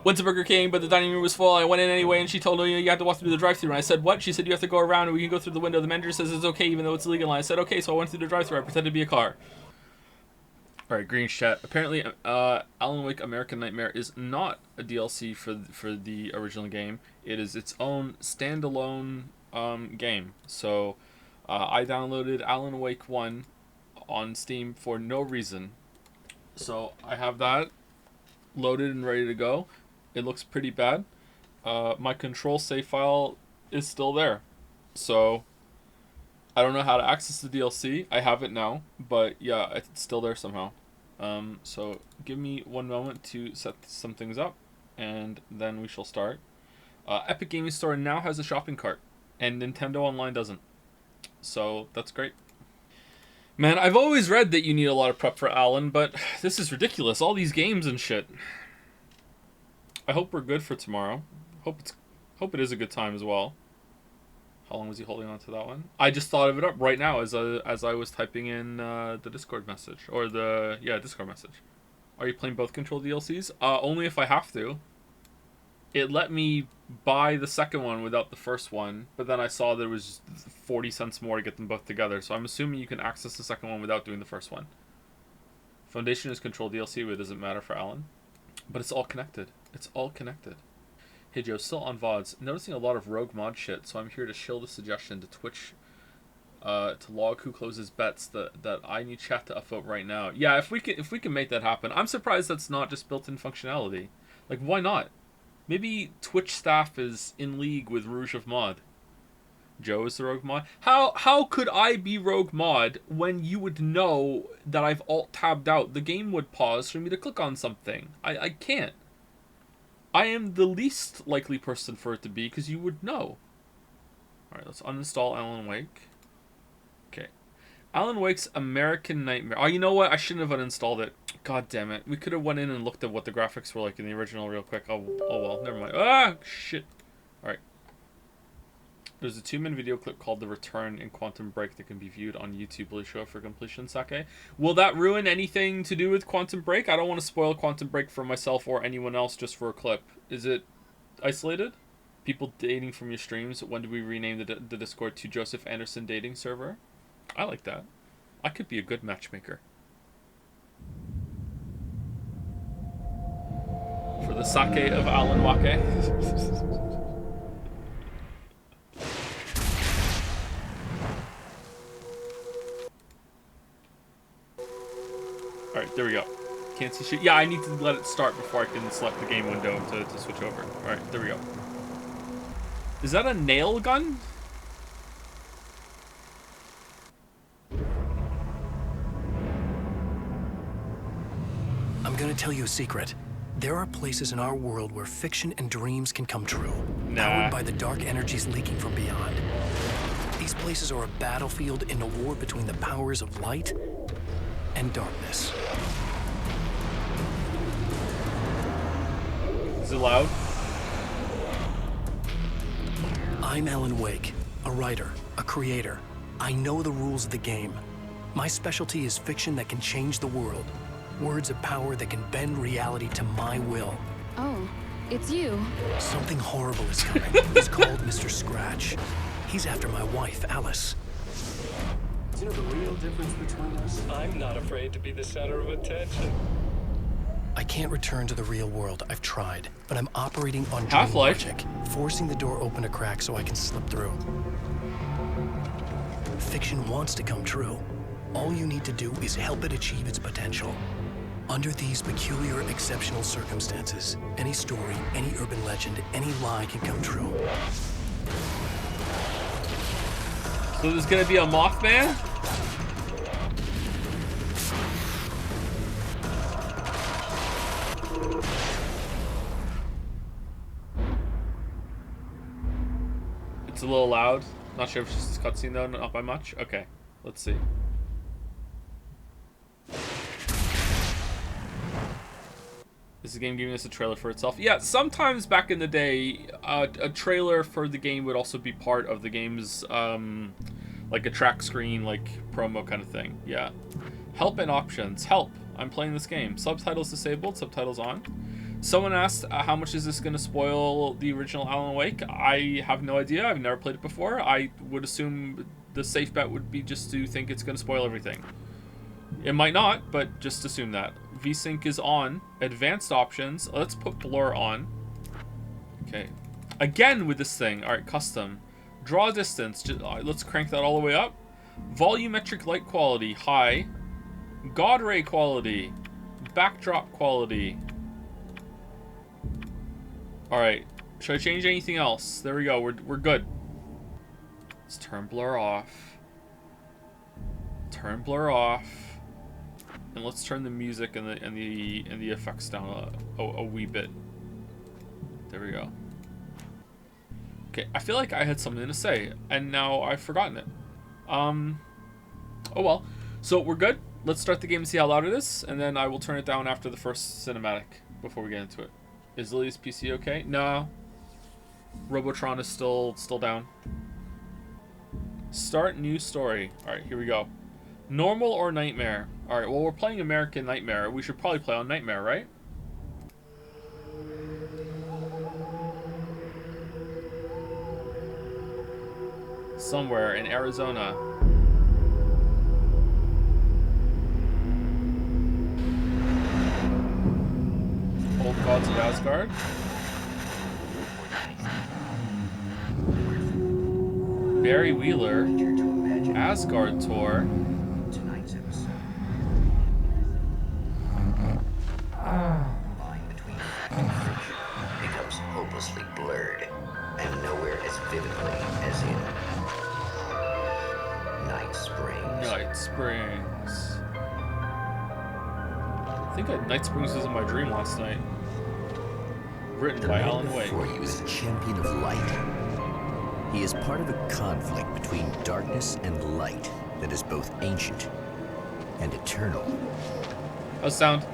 Went to Burger King, but the dining room was full. I went in anyway, and she told me you have to walk through the drive-thru. And I said, what? She said, you have to go around, and we can go through the window. The manager says it's okay, even though it's illegal. And I said, okay, so I went through the drive-thru. I pretended to be a car. Alright, Green Chat. Apparently, Alan Wake American Nightmare is not a DLC for the original game. It is its own standalone game. So, I downloaded Alan Wake 1 on Steam for no reason. So, I have that loaded and ready to go. It looks pretty bad. My control save file is still there. So, I don't know how to access the DLC. I have it now, but yeah, it's still there somehow. So, give me one moment to set some things up, and then we shall start. Epic Gaming Store now has a shopping cart, and Nintendo Online doesn't. So, that's great. Man, I've always read that you need a lot of prep for Alan, but this is ridiculous. All these games and shit. I hope we're good for tomorrow. Hope it is a good time as well. How long was he holding on to that one? I just thought of it up right now as I was typing in the Discord message. Or the Discord message. Are you playing both Control DLCs? Only if I have to. It let me buy the second one without the first one, but then I saw that it was 40 cents more to get them both together, so I'm assuming you can access the second one without doing the first one. Foundation is Control DLC, but it doesn't matter for Alan. But it's all connected. It's all connected. Hey Joe, still on VODs. Noticing a lot of rogue mod shit, so I'm here to shill the suggestion to Twitch to log who closes bets that I need chat to upvote right now. Yeah, if we can make that happen. I'm surprised that's not just built-in functionality. Like, why not? Maybe Twitch staff is in league with Rouge of Mod. Joe is the rogue mod. How could I be rogue mod when you would know that I've alt-tabbed out? The game would pause for me to click on something. I can't. I am the least likely person for it to be because you would know. Alright, let's uninstall Alan Wake. Okay. Alan Wake's American Nightmare. Oh, you know what? I shouldn't have uninstalled it. God damn it. We could have went in and looked at what the graphics were like in the original real quick. Oh well, never mind. Ah, shit. Alright. There's a 2-minute video clip called The Return in Quantum Break that can be viewed on YouTube. Will you show it for completion, Sake? Will that ruin anything to do with Quantum Break? I don't want to spoil Quantum Break for myself or anyone else just for a clip. Is it isolated? People dating from your streams. When do we rename the Discord to Joseph Anderson Dating Server? I like that. I could be a good matchmaker. For the sake of Alan Wake. Alright, there we go. Can't see shit. Yeah, I need to let it start before I can select the game window to switch over. Alright, there we go. Is that a nail gun? I'm gonna tell you a secret. There are places in our world where fiction and dreams can come true. Nah. Powered by the dark energies leaking from beyond. These places are a battlefield in a war between the powers of light and darkness. Is it loud? I'm Alan Wake, a writer, a creator. I know the rules of the game. My specialty is fiction that can change the world. Words of power that can bend reality to my will. Oh, it's you. Something horrible is coming. He's called Mr. Scratch. He's after my wife, Alice. Do you know the real difference between us? I'm not afraid to be the center of attention. I can't return to the real world. I've tried, but I'm operating on dream Half-Life. logic, forcing the door open a crack so I can slip through. Fiction wants to come true. All you need to do is help it achieve its potential. Under these peculiar, exceptional circumstances, any story, any urban legend, any lie can come true. So there's gonna be a Mothman? It's a little loud. Not sure if it's just this cutscene though, not by much. Okay, let's see. Is the game giving us a trailer for itself? Yeah, sometimes back in the day, a trailer for the game would also be part of the game's, like a track screen, like promo kind of thing. Yeah. Help and options. Help. I'm playing this game. Subtitles disabled, subtitles on. Someone asked, how much is this going to spoil the original Alan Wake? I have no idea. I've never played it before. I would assume the safe bet would be just to think it's going to spoil everything. It might not, but just assume that. VSync is on. Advanced options. Let's put blur on. Okay. Again with this thing. Alright, custom. Draw distance. Let's crank that all the way up. Volumetric light quality. High. God ray quality. Backdrop quality. Alright. Should I change anything else? There we go. We're good. Let's turn blur off. Turn blur off. And let's turn the music and the effects down a wee bit. There we go. Okay, I feel like I had something to say, and now I've forgotten it. Oh well. So we're good. Let's start the game and see how loud it is, and then I will turn it down after the first cinematic before we get into it. Is Lily's PC okay? No. Robotron is still down. Start new story. Alright, here we go. Normal or Nightmare? Alright, well, we're playing American Nightmare. We should probably play on Nightmare, right? Somewhere in Arizona. Old Gods of Asgard. Barry Wheeler. Asgard Tour. Tonight's episode. Line between fact and fiction becomes hopelessly blurred, and nowhere as vividly as in Night Springs. Night Springs. I think Night Springs was in my dream last night. Written by Alan Wake. Before you is a champion of light. He is part of a conflict between darkness and light that is both ancient and eternal. How's sound?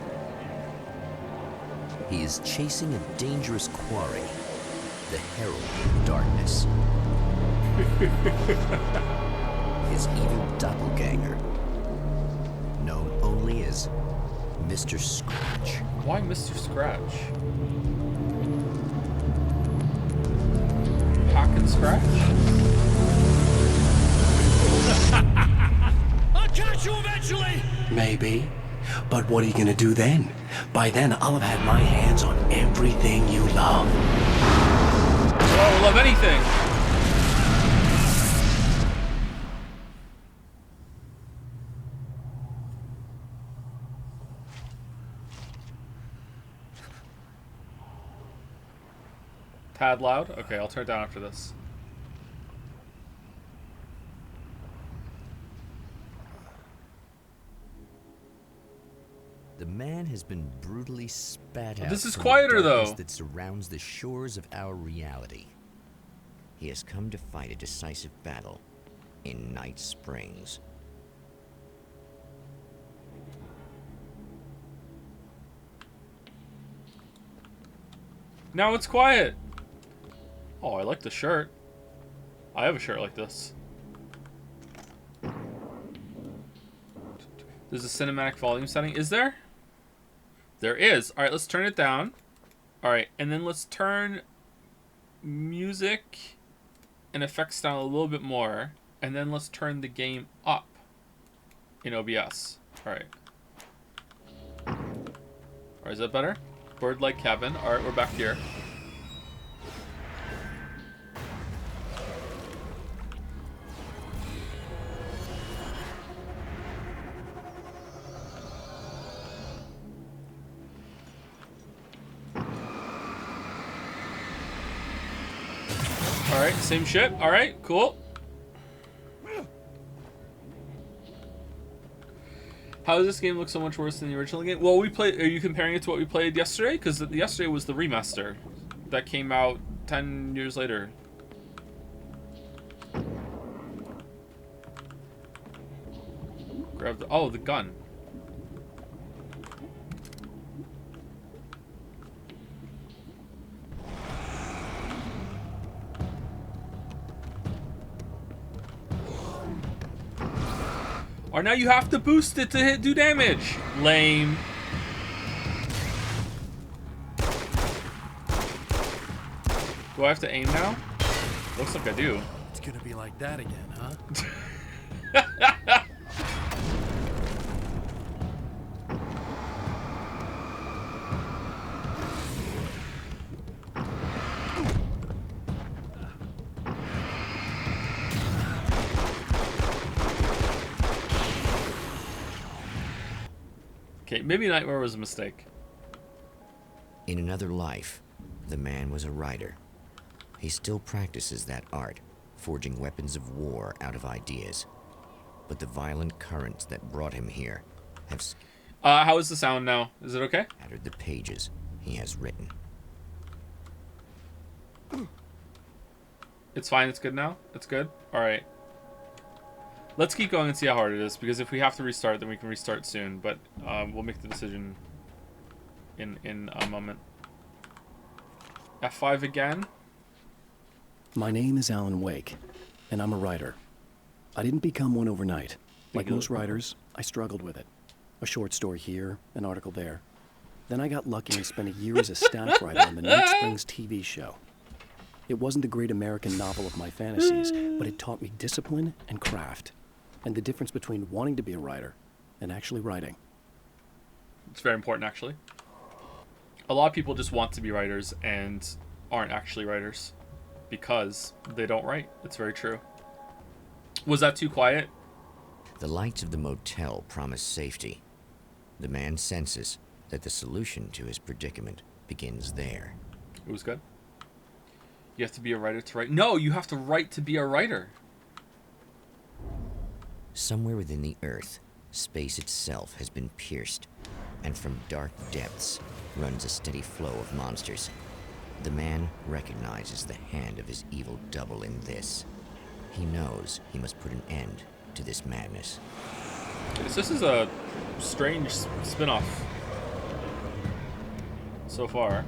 He is chasing a dangerous quarry, the Herald of Darkness. His evil doppelganger, known only as Mr. Scratch. Why Mr. Scratch? Hack and Scratch? I'll catch you eventually! Maybe. But what are you gonna do then? By then, I'll have had my hands on everything you love. Oh, I love anything! Tad loud? Okay, I'll turn it down after this. The man has been brutally spat out. This is from quieter, the darkness though. that surrounds the shores of our reality. He has come to fight a decisive battle in Night Springs. Now it's quiet! Oh, I like the shirt. I have a shirt like this. There's a cinematic volume setting. Is there? There is. Alright, let's turn it down. Alright, and then let's turn music and effects down a little bit more. And then let's turn the game up in OBS. Alright. Alright, is that better? Bird like cabin. Alright, we're back here. Alright, same shit. Alright, cool. How does this game look so much worse than the original game? Well, we played. Are you comparing it to what we played yesterday? Because yesterday was the remaster that came out 10 years later. Grab the. Oh, the gun. Or now you have to boost it to do damage. Lame. Do I have to aim now? Looks like I do. It's gonna be like that again, huh? Okay, maybe Nightmare was a mistake. In another life, the man was a writer. He still practices that art, forging weapons of war out of ideas. But the violent currents that brought him here have How is the sound now? Is it okay? scattered the pages he has written. It's fine, it's good now? It's good? Alright. Let's keep going and see how hard it is, because if we have to restart, then we can restart soon, but we'll make the decision in a moment. F5 again. My name is Alan Wake, and I'm a writer. I didn't become one overnight. Like most writers, I struggled with it. A short story here, an article there. Then I got lucky and spent a year as a staff writer on the next spring's TV show. It wasn't the great American novel of my fantasies, but it taught me discipline and craft, and the difference between wanting to be a writer and actually writing. It's very important, actually. A lot of people just want to be writers and aren't actually writers because they don't write. It's very true. Was that too quiet? The lights of the motel promise safety. The man senses that the solution to his predicament begins there. It was good. You have to be a writer to write. No, you have to write to be a writer. Somewhere within the earth, space itself has been pierced, and from dark depths runs a steady flow of monsters. The man recognizes the hand of his evil double in this. He knows he must put an end to this madness. This is a strange spin-off so far.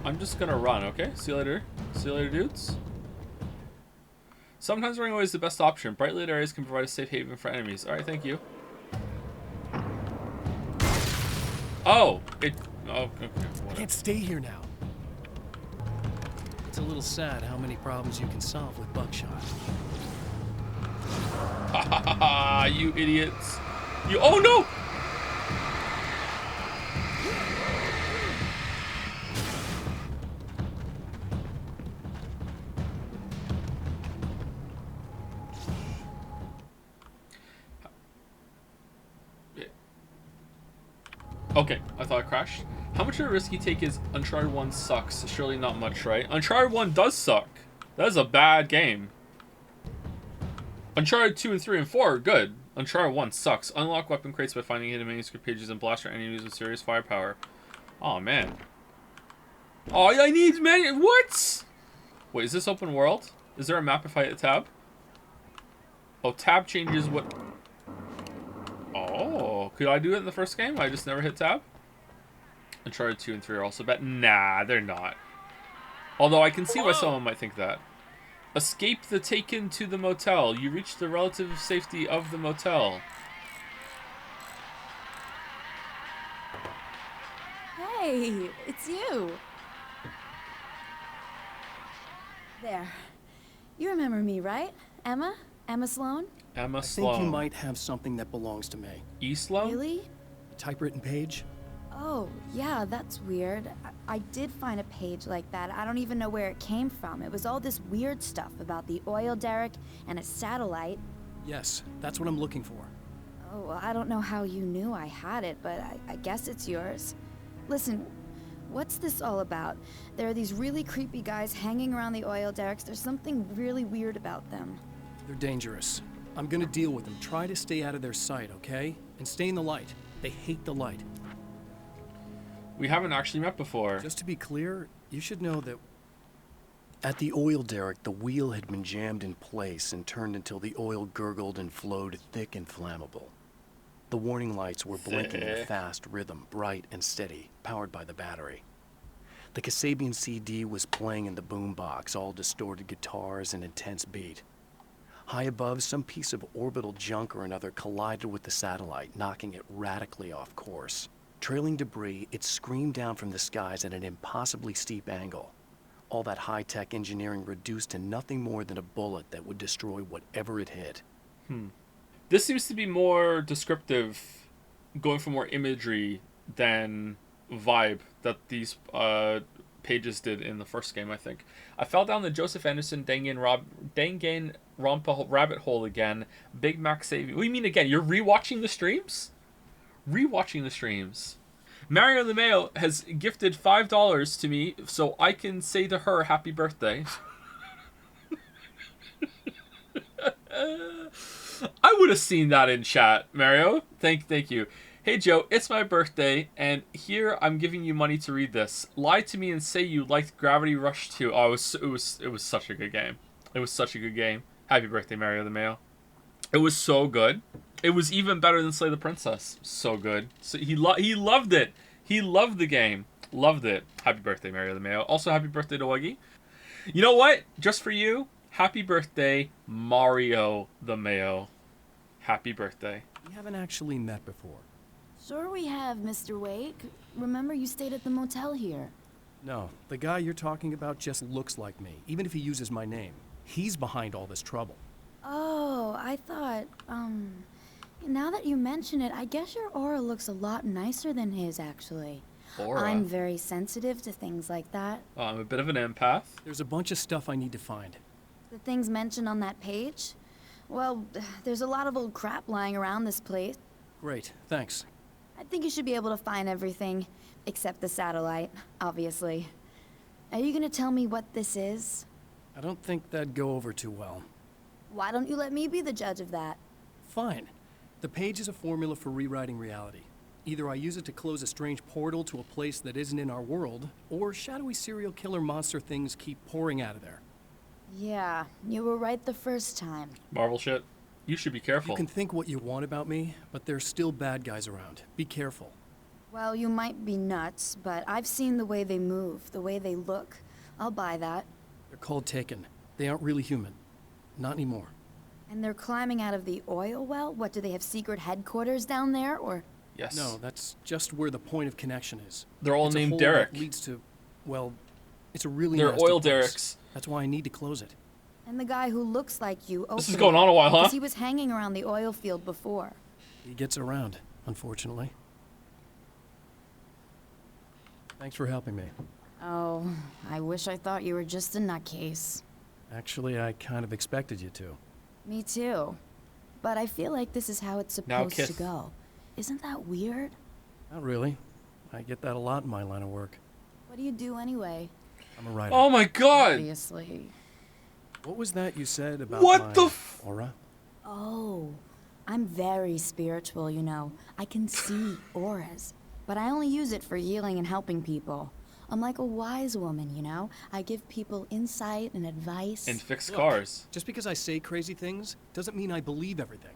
I'm just gonna run, okay? See you later. See you later, dudes. Sometimes running away is the best option. Bright lit areas can provide a safe haven for enemies. Alright, thank you. Oh! Okay, I whatever. can't stay here now. It's a little sad how many problems you can solve with buckshot. Ha ha ha ha! You idiots! You. Oh no! Okay, I thought it crashed. How much of a risk you take is Uncharted 1 sucks? Surely not much, right? Uncharted 1 does suck. That is a bad game. Uncharted 2 and 3 and 4 are good. Uncharted 1 sucks. Unlock weapon crates by finding hidden manuscript pages and blast your enemies with serious firepower. Oh man. Oh, I need what? Wait, is this open world? Is there a map if I hit tab? Oh, tab changes what... Oh, could I do it in the first game? I just never hit tab? Uncharted 2 and 3 are also bad. Nah, they're not. Although I can see why someone might think that. Escape the taken to the motel. You reach the relative safety of the motel. Hey, it's you. There. You remember me, right? Emma? Emma Sloan? Emma I Sloan. think you might have something that belongs to me. E. Sloan? Really? A typewritten page? Oh, yeah, that's weird. I did find a page like that. I don't even know where it came from. It was all this weird stuff about the oil derrick and a satellite. Yes, that's what I'm looking for. Oh, well, I don't know how you knew I had it, but I guess it's yours. Listen, what's this all about? There are these really creepy guys hanging around the oil derricks. There's something really weird about them. They're dangerous. I'm gonna deal with them. Try to stay out of their sight, okay? And stay in the light. They hate the light. We haven't actually met before. Just to be clear, you should know that at the oil derrick, the wheel had been jammed in place and turned until the oil gurgled and flowed thick and flammable. The warning lights were blinking in a fast rhythm, bright and steady, powered by the battery. The Kasabian CD was playing in the boombox, all distorted guitars and intense beat. High above, some piece of orbital junk or another collided with the satellite, knocking it radically off course. Trailing debris, it screamed down from the skies at an impossibly steep angle. All that high-tech engineering reduced to nothing more than a bullet that would destroy whatever it hit. This seems to be more descriptive, going for more imagery than vibe that these pages did in the first game, I think. I fell down the Joseph Anderson Danganronpa rabbit hole again. Big Mac saving. What do you mean again? You're rewatching the streams? Rewatching the streams. Mario the Mayo has gifted $5 to me so I can say to her happy birthday. I would have seen that in chat, Mario. Thank you. Hey Joe, it's my birthday, and here I'm giving you money to read this. Lie to me and say you liked Gravity Rush 2. Oh, it was such a good game. It was such a good game. Happy birthday, Mario the Mayo. It was so good. It was even better than Slay the Princess. So good. So he loved it. He loved the game. Loved it. Happy birthday, Mario the Mayo. Also, happy birthday to Wuggy. You know what? Just for you, happy birthday, Mario the Mayo. Happy birthday. We haven't actually met before. Sure we have, Mr. Wake. Remember you stayed at the motel here. No, the guy you're talking about just looks like me, even if he uses my name. He's behind all this trouble. Oh, I thought, now that you mention it, I guess your aura looks a lot nicer than his, actually. Aura? I'm very sensitive to things like that. Oh, I'm a bit of an empath. There's a bunch of stuff I need to find. The things mentioned on that page? Well, there's a lot of old crap lying around this place. Great, thanks. I think you should be able to find everything, except the satellite, obviously. Are you gonna tell me what this is? I don't think that'd go over too well. Why don't you let me be the judge of that? Fine. The page is a formula for rewriting reality. Either I use it to close a strange portal to a place that isn't in our world, or shadowy serial killer monster things keep pouring out of there. Yeah, you were right the first time. Marvel shit. You should be careful. You can think what you want about me, but there's still bad guys around. Be careful. Well, you might be nuts, but I've seen the way they move, the way they look. I'll buy that. They're called Taken. They aren't really human. Not anymore. And they're climbing out of the oil well? What, do they have secret headquarters down there, or...? Yes. No, that's just where the point of connection is. They're all It's a named hole Derek. that leads to, well, it's a really They're nasty oil place. derricks. That's why I need to close it. And the guy who looks like you opened This is going on a while, huh? because he was hanging around the oil field before. He gets around, unfortunately. Thanks for helping me. Oh, I wish I thought you were just a nutcase. Actually, I kind of expected you to. Me too. But I feel like this is how it's Now supposed to kiss. go. Isn't that weird? Not really. I get that a lot in my line of work. What do you do anyway? I'm a writer. Oh my god! Obviously. What was that you said about What my the f- aura? Oh, I'm very spiritual, you know. I can see auras, but I only use it for healing and helping people. I'm like a wise woman, you know? I give people insight and advice. And fix Look, cars. Just because I say crazy things doesn't mean I believe everything.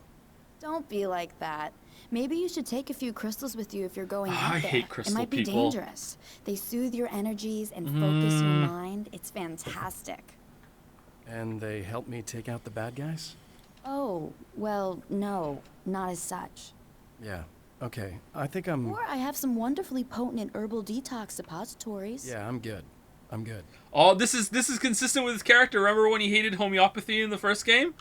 Don't be like that. Maybe you should take a few crystals with you if you're going out I there. hate crystal It might be people. dangerous. They soothe your energies and focus your mind. It's fantastic. And they help me take out the bad guys? Oh, well, no, not as such. Yeah. Okay. I think I'm... Or I have some wonderfully potent herbal detox suppositories. Yeah, I'm good. I'm good. Oh, this is consistent with his character. Remember when he hated homeopathy in the first game?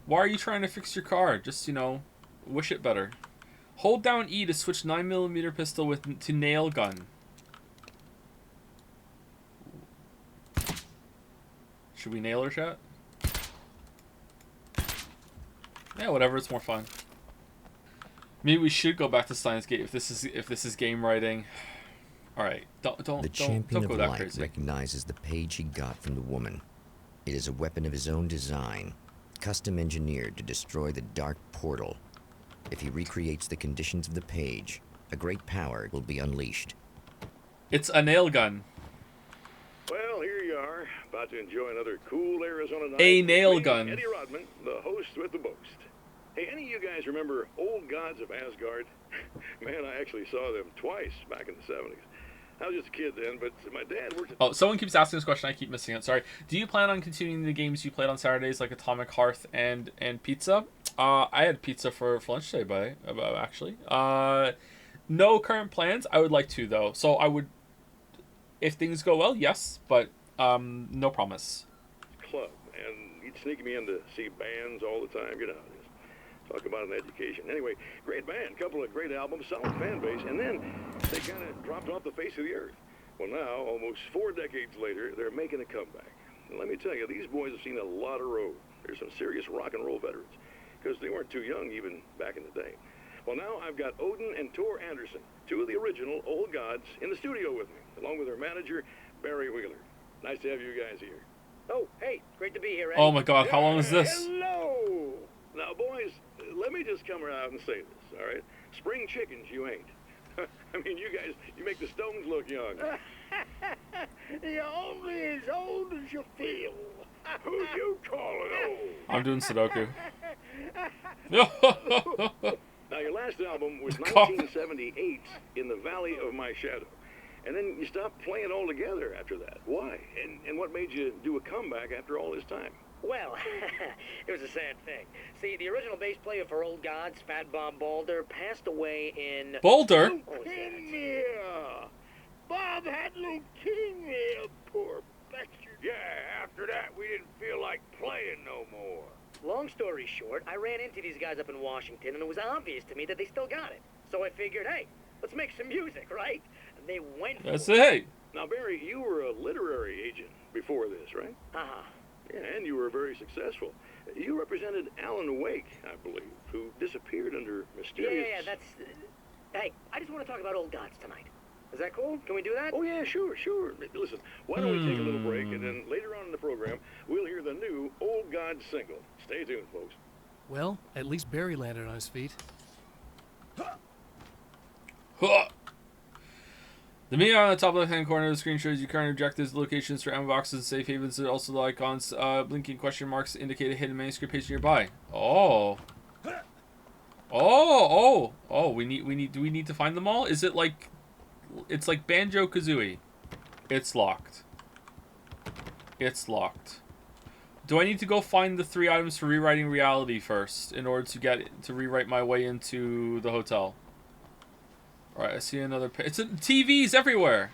Why are you trying to fix your car? Just, you know, wish it better. Hold down E to switch 9mm pistol to nail gun. Should we nail her, chat? Yeah, whatever. It's more fun. Maybe we should go back to Steins Gate if this is game writing. All right, don't The champion go of that light crazy. recognizes the page he got from the woman. It is a weapon of his own design, custom engineered to destroy the dark portal. If he recreates the conditions of the page, a great power will be unleashed. It's a nail gun. Well, here you are, about to enjoy another cool Arizona night. A nail Me, gun. Eddie Rodman, the host with the boast. Hey, any of you guys remember Old Gods of Asgard? Man, I actually saw them twice back in the 70s. I was just a kid then, but my dad worked at... Oh, someone keeps asking this question. I keep missing it. Sorry. Do you plan on continuing the games you played on Saturdays, like Atomic Hearth and pizza? I had pizza for lunch today, actually. No current plans. I would like to, though. So I would... If things go well, yes, but no promise. Club, and he'd sneak me in to see bands all the time. You know, just talk about an education. Anyway, great band, couple of great albums, solid fan base, and then they kind of dropped off the face of the earth. Well, now, almost 4 decades later, they're making a comeback. And let me tell you, these boys have seen a lot of road. There's some serious rock and roll veterans, because they weren't too young even back in the day. Well, now I've got Odin and Tor Anderson, 2 of the original Old Gods, in the studio with me, along with their manager, Barry Wheeler. Nice to have you guys here. Oh, hey, great to be here, Eddie. Oh my God, how long is this? Hello! Now, boys, let me just come out and say this, all right? Spring chickens, you ain't. I mean, you guys, you make the Stones look young. You're only as old as you feel. Who you calling old? I'm doing Sudoku. Now, your last album was God. 1978, In the Valley of My Shadow. And then you stopped playing altogether after that. Why? And what made you do a comeback after all this time? Well, it was a sad thing. See, the original bass player for Old Gods, Fat Bob Boulder, passed away in... Boulder? Leukemia! Bob had leukemia, poor bastard. Yeah, after that, we didn't feel like playing no more. Long story short, I ran into these guys up in Washington, and it was obvious to me that they still got it. So I figured, hey, let's make some music, right? And they went for That's it. it. Now, Barry, you were a literary agent before this, right? Uh-huh. Yeah, and you were very successful. You represented Alan Wake, I believe, who disappeared under mysterious... Yeah, that's... Hey, I just want to talk about Old Gods tonight. Is that cool? Can we do that? Oh, yeah, sure. Listen, why don't we take a little break, and then later on in the program, we'll hear the new Old God single. Stay tuned, folks. Well, at least Barry landed on his feet. Huh. The menu on the top left-hand corner of the screen shows you current objectives, locations for ammo boxes, and safe havens. Also, the icons, blinking question marks indicate a hidden manuscript page nearby. Oh. Do we need to find them all? Is it like, it's like Banjo-Kazooie. It's locked. It's locked. Do I need to go find the 3 items for rewriting reality first in order to rewrite my way into the hotel? Alright, I see another it's TVs everywhere!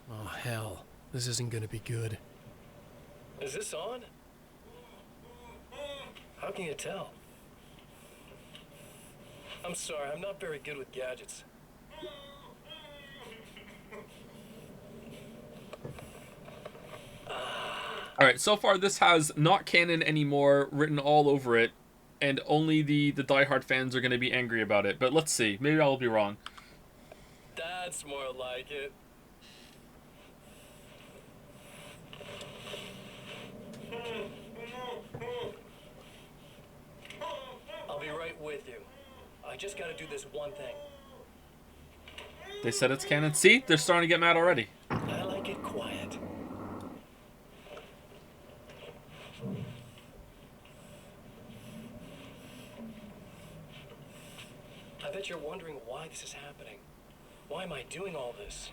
Oh, hell. This isn't gonna be good. Is this on? How can you tell? I'm sorry, I'm not very good with gadgets. Alright, so far this has not canon anymore written all over it, and only the diehard fans are going to be angry about it. But let's see, maybe I'll be wrong. That's more like it. I'll be right with you. I just gotta do this one thing. They said it's canon. See? They're starting to get mad already. I like it quiet. I bet you're wondering why this is happening. Why am I doing all this?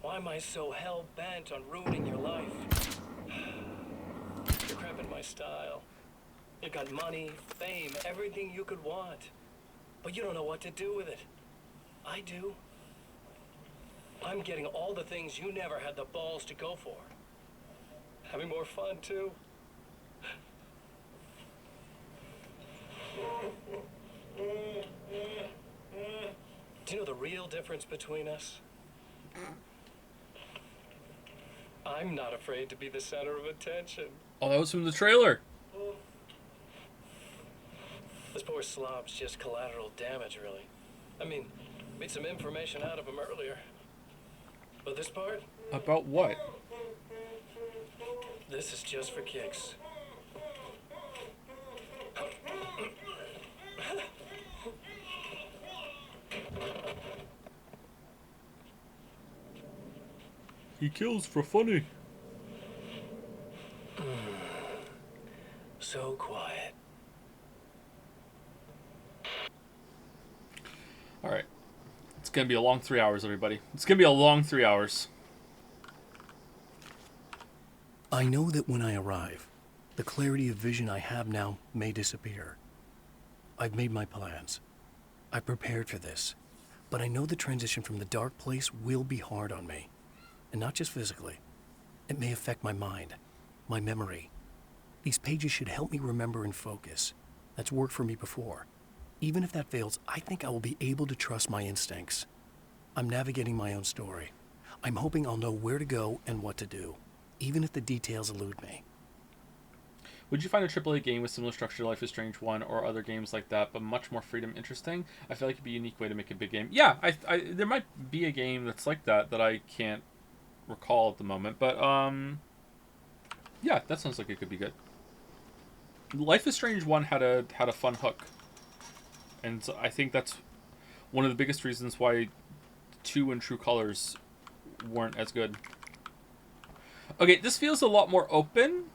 Why am I so hell-bent on ruining your life? You're cramping my style. You've got money, fame, everything you could want. But you don't know what to do with it. I do. I'm getting all the things you never had the balls to go for. Having more fun, too. Do you know the real difference between us? I'm not afraid to be the center of attention. Oh, that was from the trailer. This poor slob's just collateral damage, really. I mean, made some information out of him earlier. But this part? About what? This is just for kicks. He kills for funny. So quiet. Alright. It's gonna be a long 3 hours, everybody. It's gonna be a long 3 hours. I know that when I arrive, the clarity of vision I have now may disappear. I've made my plans. I prepared for this. But I know the transition from the dark place will be hard on me. and not just physically. It may affect my mind, my memory. These pages should help me remember and focus. That's worked for me before. Even if that fails, I think I will be able to trust my instincts. I'm navigating my own story. I'm hoping I'll know where to go and what to do, even if the details elude me. Would you find a AAA game with similar structure to Life is Strange 1 or other games like that, but much more freedom interesting? I feel like it'd be a unique way to make a big game. Yeah, there might be a game that's like that I can't recall at the moment, but yeah, that sounds like it could be good. Life is Strange 1 had a fun hook, and I think that's one of the biggest reasons why 2 and True Colors weren't as good. Okay, this feels a lot more open.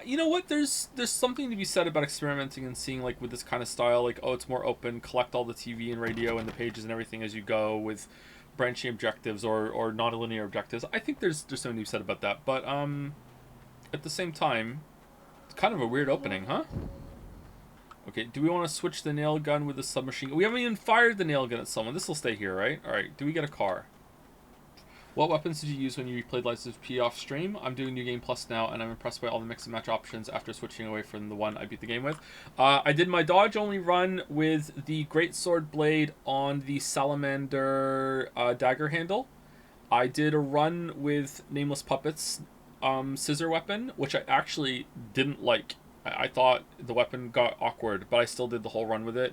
You know what? There's something to be said about experimenting and seeing, like, with this kind of style, like, oh, it's more open, collect all the TV and radio and the pages and everything as you go with branching objectives or non-linear objectives. I think there's something to be said about that. But at the same time, it's kind of a weird opening, huh? Okay, do we want to switch the nail gun with the submachine? We haven't even fired the nail gun at someone. This will stay here, right? All right, do we get a car? What weapons did you use when you replayed Lies of P off stream? I'm doing New Game Plus now, and I'm impressed by all the mix and match options after switching away from the one I beat the game with. I did my dodge-only run with the Great Sword Blade on the Salamander dagger handle. I did a run with Nameless Puppets scissor weapon, which I actually didn't like. I thought the weapon got awkward, but I still did the whole run with it.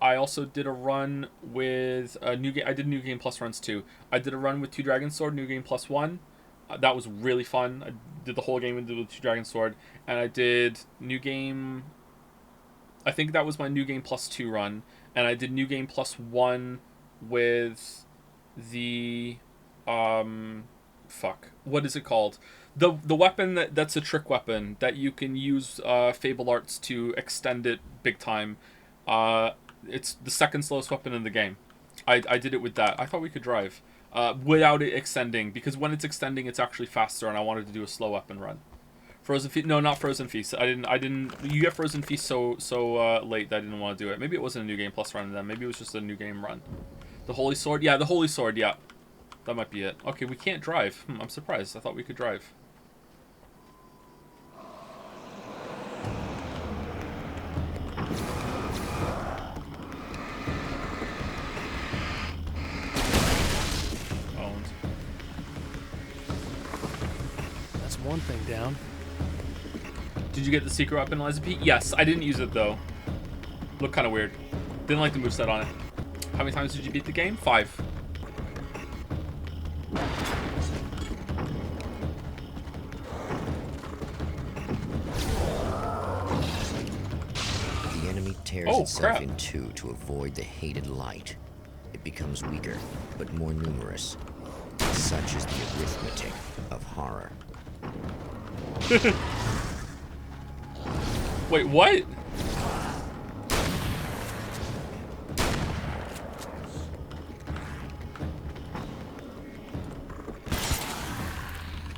I also did a run with New Game. I did New Game Plus runs too. I did a run with Two Dragon Sword, New Game Plus 1. That was really fun. I did the whole game with Two Dragon Sword, and I did New Game. I think that was my New Game Plus 2 run, and I did New Game Plus 1 with the what is it called? The weapon that's a trick weapon that you can use Fable Arts to extend it big time. It's the second slowest weapon in the game. I did it with that. I thought we could drive without it extending, because when it's extending, it's actually faster, and I wanted to do a slow weapon run. Frozen Feast? No, not Frozen Feast. I didn't. You get Frozen Feast so late that I didn't want to do it. Maybe it wasn't a New Game Plus run then. Maybe it was just a New Game run. The Holy Sword? Yeah, the Holy Sword, yeah. That might be it. Okay, we can't drive. I'm surprised. I thought we could drive. That's one thing down. Did you get the secret weapon, Liza P? Yes, I didn't use it though. Looked kind of weird. Didn't like the moveset on it. How many times did you beat the game? 5. The enemy tears itself in two to avoid the hated light. It becomes weaker, but more numerous. Such is the arithmetic of horror. Wait, what?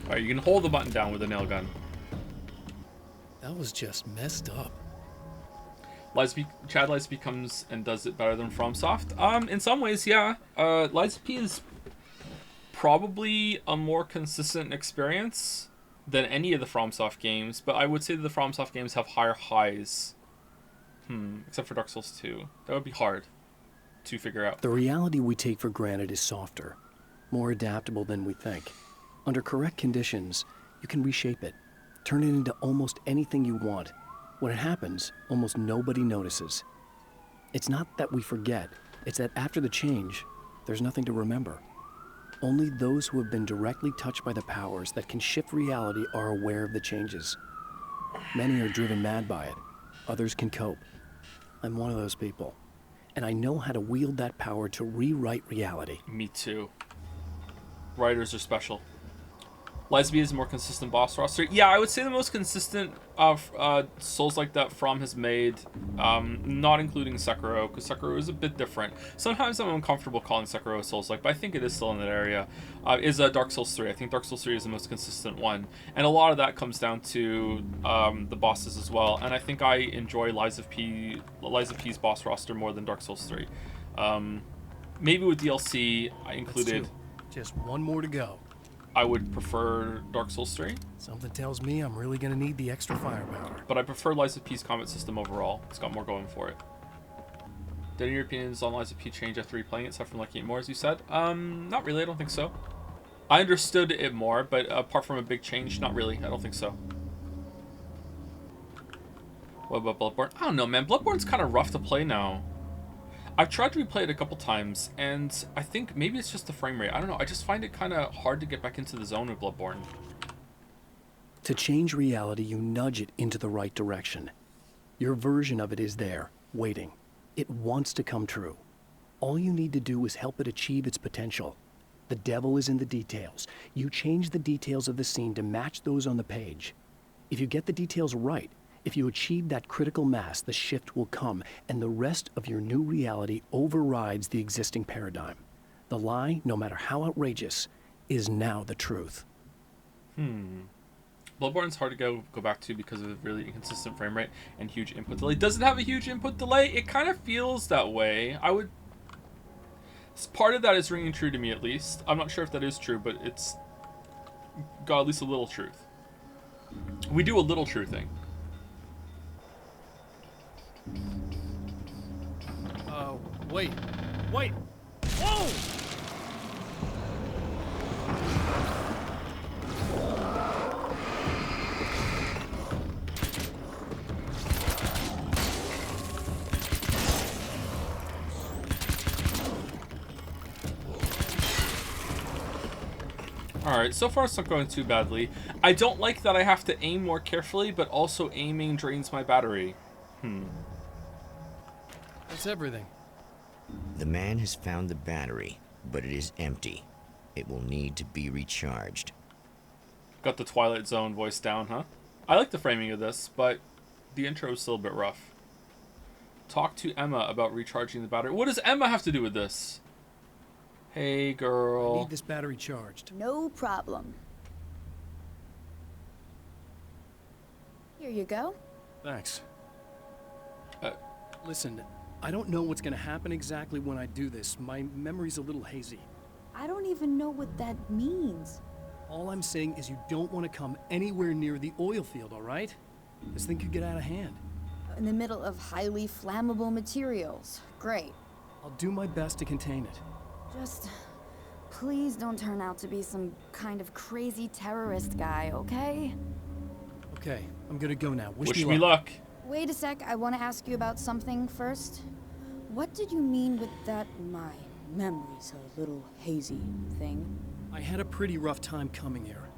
Alright, you can hold the button down with a nail gun. That was just messed up. Chad Liza P comes and does it better than FromSoft. In some ways, yeah. Liza P is probably a more consistent experience than any of the FromSoft games, but I would say that the FromSoft games have higher highs. Except for Dark Souls 2. That would be hard to figure out. The reality we take for granted is softer, more adaptable than we think. Under correct conditions, you can reshape it, turn it into almost anything you want. When it happens, almost nobody notices. It's not that we forget, it's that after the change, there's nothing to remember. Only those who have been directly touched by the powers that can shift reality are aware of the changes. Many are driven mad by it. Others can cope. I'm one of those people. And I know how to wield that power to rewrite reality. Me too. Writers are special. Liza P is a more consistent boss roster. Yeah, I would say the most consistent of Souls like that From has made, not including Sekiro, because Sekiro is a bit different. Sometimes I'm uncomfortable calling Sekiro a Souls-like, but I think it is still in that area, is Dark Souls 3. I think Dark Souls 3 is the most consistent one. And a lot of that comes down to the bosses as well. And I think I enjoy Liza P's boss roster more than Dark Souls 3. Maybe with DLC, I included... Just one more to go. I would prefer Dark Souls 3. Something tells me I'm really gonna need the extra firepower. But I prefer Lies of P's combat system overall. It's got more going for it. Did any of your opinions on Lies of P change after replaying it, except from liking it more, as you said? Not really, I don't think so. I understood it more, but apart from a big change, not really. I don't think so. What about Bloodborne? I don't know, man. Bloodborne's kind of rough to play now. I've tried to replay it a couple times, and I think maybe it's just the frame rate. I don't know. I just find it kind of hard to get back into the zone of Bloodborne. To change reality, you nudge it into the right direction. Your version of it is there, waiting. It wants to come true. All you need to do is help it achieve its potential. The devil is in the details. You change the details of the scene to match those on the page. If you get the details right, if you achieve that critical mass, the shift will come, and the rest of your new reality overrides the existing paradigm. The lie, no matter how outrageous, is now the truth. Bloodborne's hard to go back to because of the really inconsistent frame rate and huge input delay. Does it have a huge input delay? It kind of feels that way. Part of that is ringing true to me, at least. I'm not sure if that is true, but it's got at least a little truth. We do a little truthing. Wait. Whoa! Alright, so far it's not going too badly. I don't like that I have to aim more carefully, but also aiming drains my battery. That's everything. The man has found the battery, but it is empty. It will need to be recharged. Got the Twilight Zone voice down, huh? I like the framing of this, but the intro is still a bit rough. Talk to Emma about recharging the battery. What does Emma have to do with this? Hey, I girl. need this battery charged. No problem. Here you go. Thanks. Uh, Listen, I don't know what's gonna happen exactly when I do this. My memory's a little hazy. I don't even know what that means. All I'm saying is you don't want to come anywhere near the oil field, all right? This thing could get out of hand. In the middle of highly flammable materials. Great. I'll do my best to contain it. Just please don't turn out to be some kind of crazy terrorist guy, okay? Okay, I'm gonna go now. wish me luck. Wait a sec, I want to ask you about something first. What did you mean with that my memory's a little hazy thing? I had a pretty rough time coming here.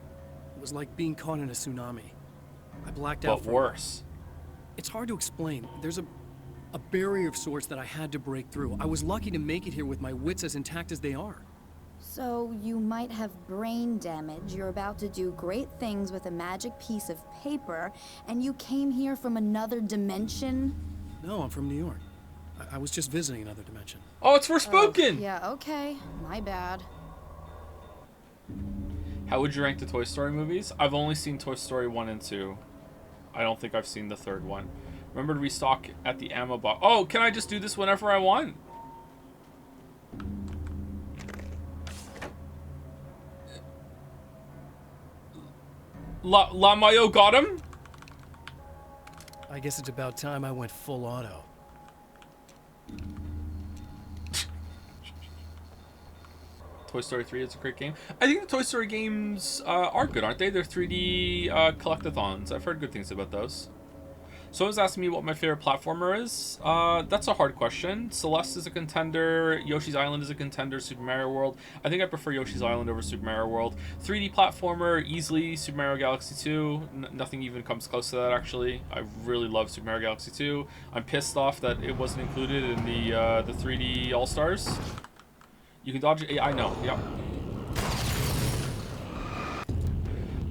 It was like being caught in a tsunami. I blacked out But for a while. worse. It's hard to explain. There's a barrier of sorts that I had to break through. I was lucky to make it here with my wits as intact as they are. So you might have brain damage, you're about to do great things with a magic piece of paper, and you came here from another dimension? No, I'm from New York. I was just visiting another dimension. Oh, it's Forspoken! Yeah, okay. My bad. How would you rank the Toy Story movies? I've only seen Toy Story 1 and 2. I don't think I've seen the third one. Remember to restock at the ammo box. Oh, can I just do this whenever I want? La Mayo got him? I guess it's about time I went full auto. Toy Story 3 is a great game. I think the Toy Story games are good, aren't they? They're 3D collectathons. I've heard good things about those. Someone's asking me what my favorite platformer is. That's a hard question. Celeste is a contender. Yoshi's Island is a contender. Super Mario World. I think I prefer Yoshi's Island over Super Mario World. 3D platformer, easily Super Mario Galaxy 2. Nothing even comes close to that, actually. I really love Super Mario Galaxy 2. I'm pissed off that it wasn't included in the 3D All-Stars. You can dodge it. Yeah, I know. Yep.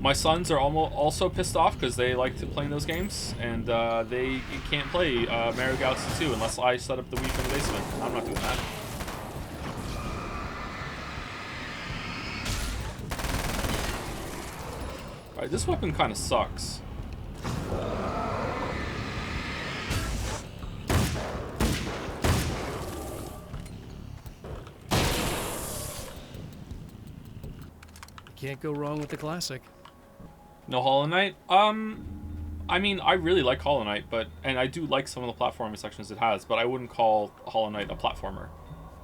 My sons are also pissed off because they like to play those games, and they can't play Mario Galaxy 2 unless I set up the Wii in the basement. I'm not doing that. Alright, this weapon kind of sucks. I can't go wrong with the classic. No Hollow Knight? I mean, I really like Hollow Knight, and I do like some of the platforming sections it has, but I wouldn't call Hollow Knight a platformer,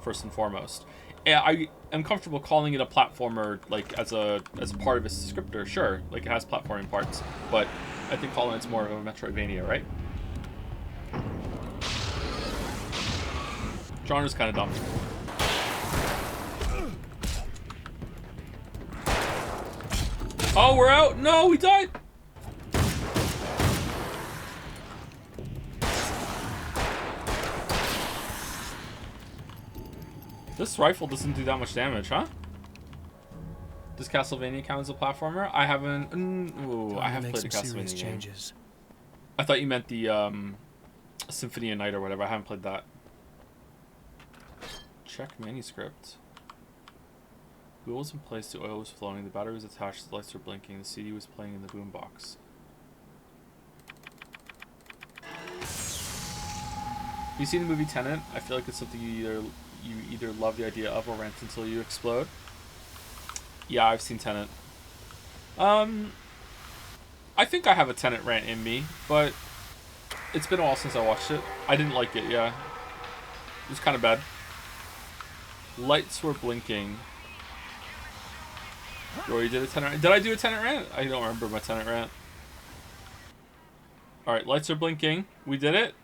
first and foremost. Yeah, I am comfortable calling it a platformer, like, as a part of its descriptor, sure. Like, it has platforming parts, but I think Hollow Knight's more of a Metroidvania, right? Genre's kind of dumb. Oh, we're out! No, we died! This rifle doesn't do that much damage, huh? Does Castlevania count as a platformer? I haven't... ooh, I have played a Castlevania game. I thought you meant the Symphony of Night or whatever. I haven't played that. Check manuscript. Wheel was in place, the oil was flowing, the battery was attached, the lights were blinking, the CD was playing in the boombox. You seen the movie Tenet? I feel like it's something you either love the idea of or rant until you explode. Yeah, I've seen Tenet. I think I have a Tenet rant in me, but it's been a while since I watched it. I didn't like it, yeah. It was kind of bad. Lights were blinking. Rory did a Tenet rant. Did I do a Tenet rant? I don't remember my Tenet rant. Alright, lights are blinking. We did it.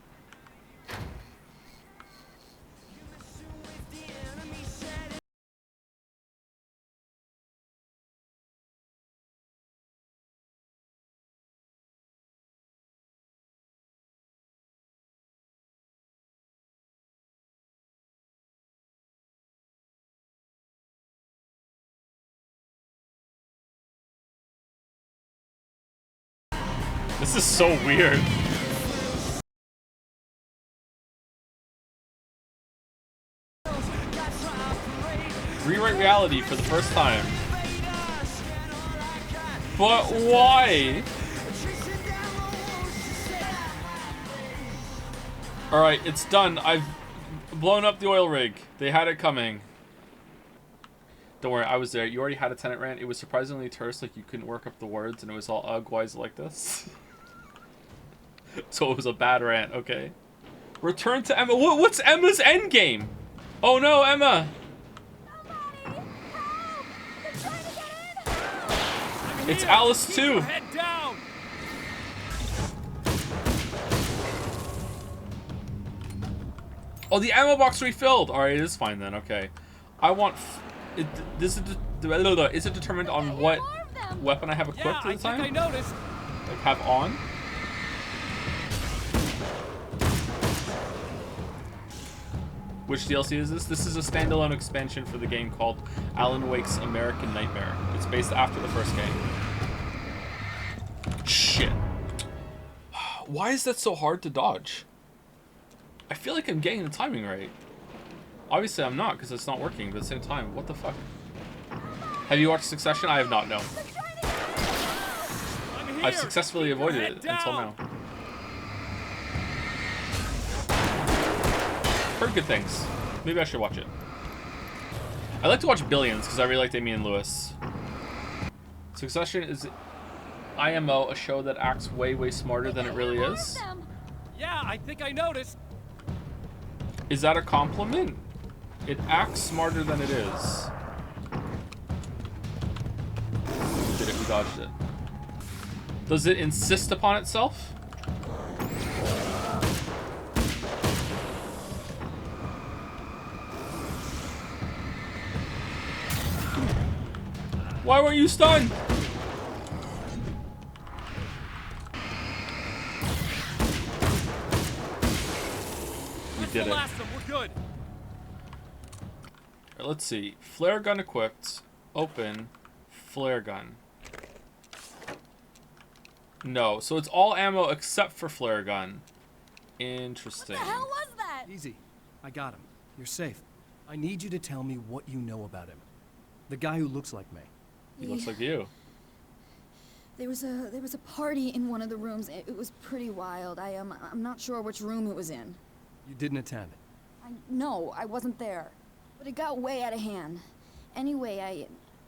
This is so weird. Rewrite reality for the first time. But why? Alright, it's done. I've blown up the oil rig. They had it coming. Don't worry, I was there. You already had a Tenet rant. It was surprisingly terse, like you couldn't work up the words, and it was all, ugh, why is it like this? So it was a bad rant, okay. Return to Emma. What's Emma's endgame? Oh no, Emma! It's Alice too. Head down. Oh, the ammo box refilled. All right, it is fine then. Okay, I want. Is it determined on what weapon I have equipped at the time? I noticed. Like have on. Which DLC is this? This is a standalone expansion for the game called Alan Wake's American Nightmare. It's based after the first game. Shit. Why is that so hard to dodge? I feel like I'm getting the timing right. Obviously I'm not, because it's not working, but at the same time, what the fuck? Have you watched Succession? I have not, no. I've successfully avoided it until now. Heard good things. Maybe I should watch it. I like to watch Billions because I really like Damian Lewis. Succession is IMO, a show that acts way, way smarter than it really is. Yeah, I think I noticed. Is that a compliment? It acts smarter than it is. Did it? We dodged it. Does it insist upon itself? Why weren't you stunned? We did it. We're good. Right, let's see. Flare gun equipped. Open. Flare gun. No, so it's all ammo except for flare gun. Interesting. What the hell was that? Easy. I got him. You're safe. I need you to tell me what you know about him. The guy who looks like me. He looks like you. There was a party in one of the rooms. It was pretty wild. I'm not sure which room it was in. You didn't attend. No, I wasn't there. But it got way out of hand. Anyway,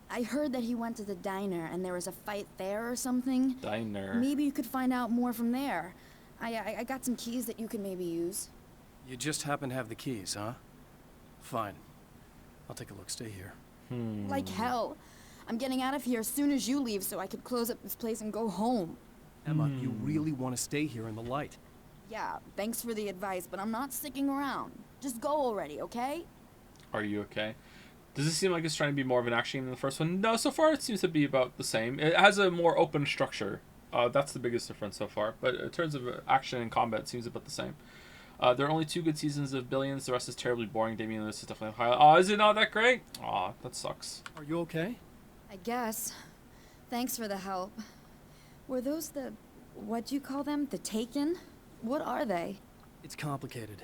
I heard that he went to the diner and there was a fight there or something. Diner. Maybe you could find out more from there. I got some keys that you could maybe use. You just happen to have the keys, huh? Fine. I'll take a look. Stay here. Like hell. I'm getting out of here as soon as you leave so I could close up this place and go home. Emma, you really want to stay here in the light? Yeah, thanks for the advice, but I'm not sticking around. Just go already, okay? Are you okay? Does it seem like it's trying to be more of an action game than the first one? No, so far it seems to be about the same. It has a more open structure. That's the biggest difference so far. But in terms of action and combat, it seems about the same. There are only 2 good seasons of Billions. The rest is terribly boring. Damien, this is definitely a highlight. Oh, is it not that great? Aw, that sucks. Are you okay? I guess. Thanks for the help. Were those the... what'd you call them? The Taken? What are they? It's complicated.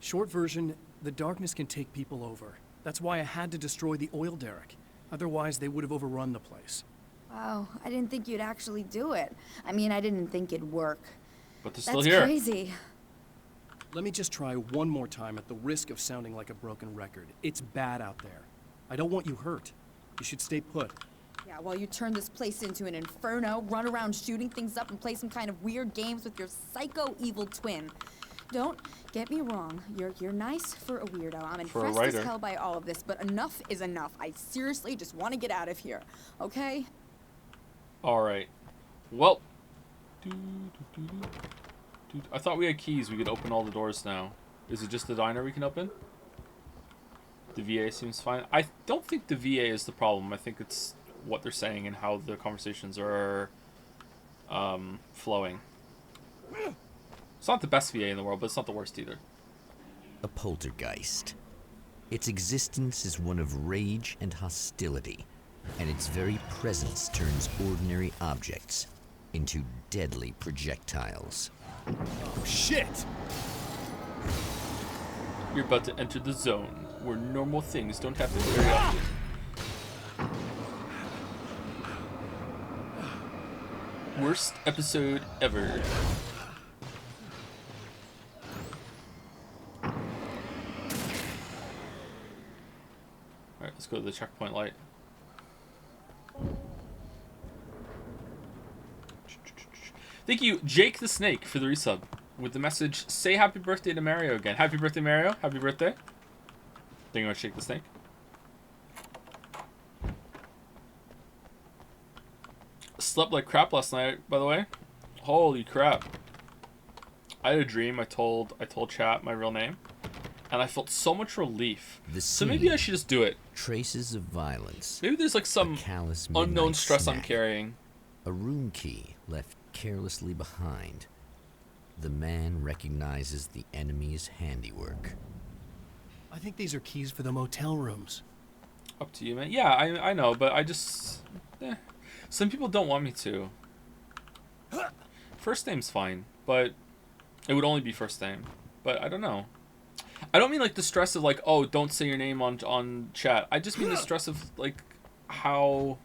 Short version, the darkness can take people over. That's why I had to destroy the oil derrick. Otherwise, they would have overrun the place. Wow, I didn't think you'd actually do it. I mean, I didn't think it'd work. But they're still That's here. crazy. Let me just try one more time at the risk of sounding like a broken record. It's bad out there. I don't want you hurt. You should stay put. Yeah, while you turn this place into an inferno, run around shooting things up and play some kind of weird games with your psycho evil twin. Don't get me wrong, you're nice for a weirdo. I'm impressed as hell by all of this, but enough is enough. I seriously just want to get out of here, okay? Alright. Well. I thought we had keys. We could open all the doors now. Is it just the diner we can open? The VA seems fine. I don't think the VA is the problem. I think it's what they're saying and how the conversations are flowing. It's not the best VA in the world, but it's not the worst either. A poltergeist. Its existence is one of rage and hostility, and its very presence turns ordinary objects into deadly projectiles. Oh, shit! You're about to enter the zone where normal things don't happen very often. Worst episode ever. Alright, let's go to the checkpoint light. Thank you, Jake the Snake, for the resub. With the message, say happy birthday to Mario again. Happy birthday, Mario. Happy birthday. Think you want to shake the snake? Slept like crap last night, by the way. Holy crap. I had a dream. I told chat my real name. And I felt so much relief. So maybe I should just do it. Traces of violence. Maybe there's like some unknown stress I'm carrying. A room key left carelessly behind. The man recognizes the enemy's handiwork. I think these are keys for the motel rooms. Up to you, man. Yeah, I know, but I just... Some people don't want me to. First name's fine, but it would only be first name. But I don't know. I don't mean like the stress of like, oh, don't say your name on chat. I just mean the stress of like how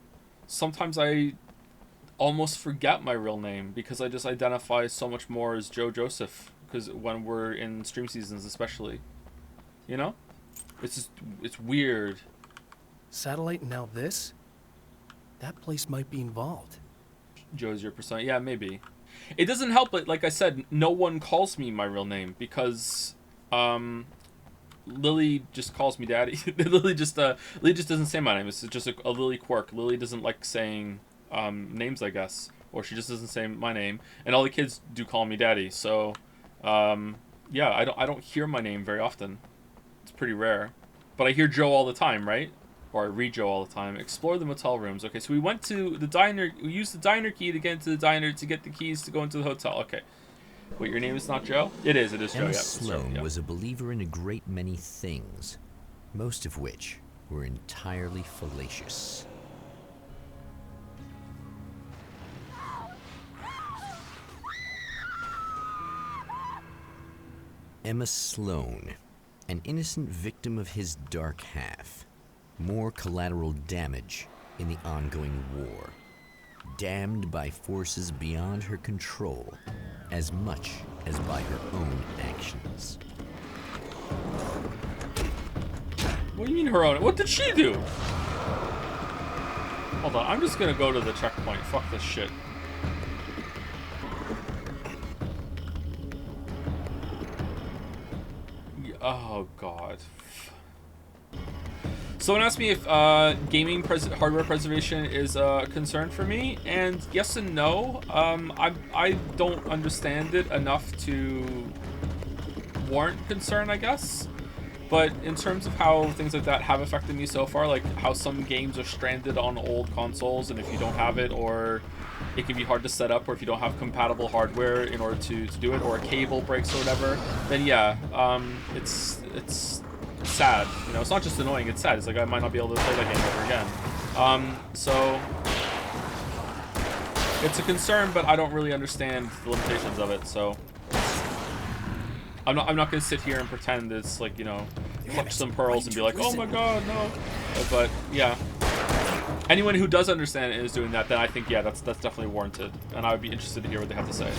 sometimes I almost forget my real name because I just identify so much more as Joe Joseph, because when we're in stream seasons especially, you know, it's weird. Satellite and now this? That place might be involved. Joe's your persona. Yeah, maybe. It doesn't help, but like I said, no one calls me my real name because Lily just calls me daddy. Lily just doesn't say my name. It's just a Lily quirk. Lily doesn't like saying names, I guess, or she just doesn't say my name, and all the kids do call me daddy. So yeah, I don't hear my name very often. It's pretty rare, but I hear Joe all the time, right? Or I read Joe all the time. Explore the motel rooms. Okay, so we went to the diner. We used the diner key to get into the diner to get the keys to go into the hotel. Okay. Wait, your name is not Joe? It is Joe. Emma Yeah, Sloan Joe, yeah. was a believer in a great many things, most of which were entirely fallacious. Emma Sloan, an innocent victim of his dark half. More collateral damage in the ongoing war. Damned by forces beyond her control, as much as by her own actions. What do you mean her own? What did she do? Hold on, I'm just gonna go to the checkpoint. Fuck this shit. Oh god. Someone asked me if gaming hardware preservation is a concern for me, and yes and no. I don't understand it enough to warrant concern, I guess. But in terms of how things like that have affected me so far, like how some games are stranded on old consoles, and if you don't have it, or it can be hard to set up, or if you don't have compatible hardware in order to do it, or a cable breaks or whatever, then yeah, it's sad. You know, it's not just annoying, it's sad. It's like I might not be able to play that game ever again. So it's a concern, but I don't really understand the limitations of it, so I'm not gonna sit here and pretend it's like, you know, clutch some pearls and be like, oh my god, no. But yeah, anyone who does understand it and is doing that, then I think, yeah, that's definitely warranted, and I would be interested to hear what they have to say.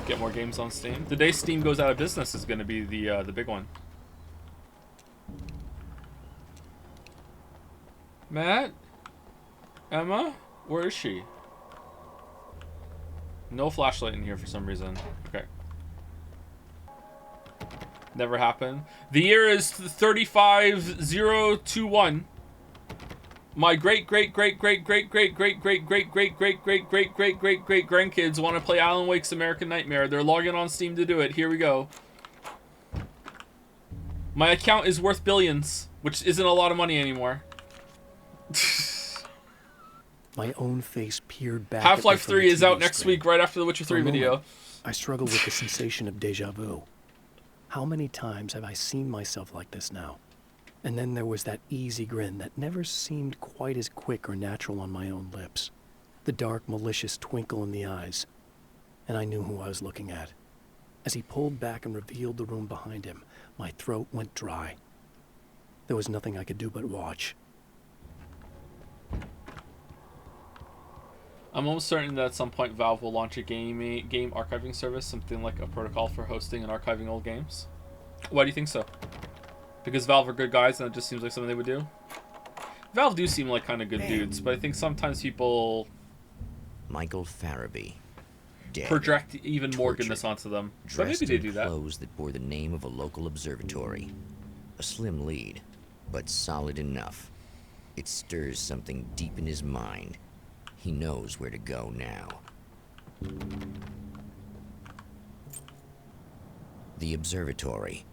Get more games on Steam. The day Steam goes out of business is gonna be the big one. Matt? Emma? Where is she? No flashlight in here for some reason. Okay. Never happened. The year is 35021. My great grandkids want to play Alan Wake's American Nightmare. They're logging on Steam to do it. Here we go. My account is worth billions, which isn't a lot of money anymore. My own face peered back. Half-Life 3 is out next week, right after the Witcher 3 video. I struggle with the sensation of déjà vu. How many times have I seen myself like this now? And then there was that easy grin that never seemed quite as quick or natural on my own lips. The dark, malicious twinkle in the eyes. And I knew who I was looking at. As he pulled back and revealed the room behind him, my throat went dry. There was nothing I could do but watch. I'm almost certain that at some point Valve will launch a game archiving service, something like a protocol for hosting and archiving old games. Why do you think so? Because Valve are good guys and it just seems like something they would do? Valve do seem like kind of good dudes, but I think sometimes people... Michael Farabee, dead, project even more tortured, goodness onto them. But dressed maybe they in do that. clothes that bore the name of a local observatory. A slim lead, but solid enough. It stirs something deep in his mind. He knows where to go now. The observatory.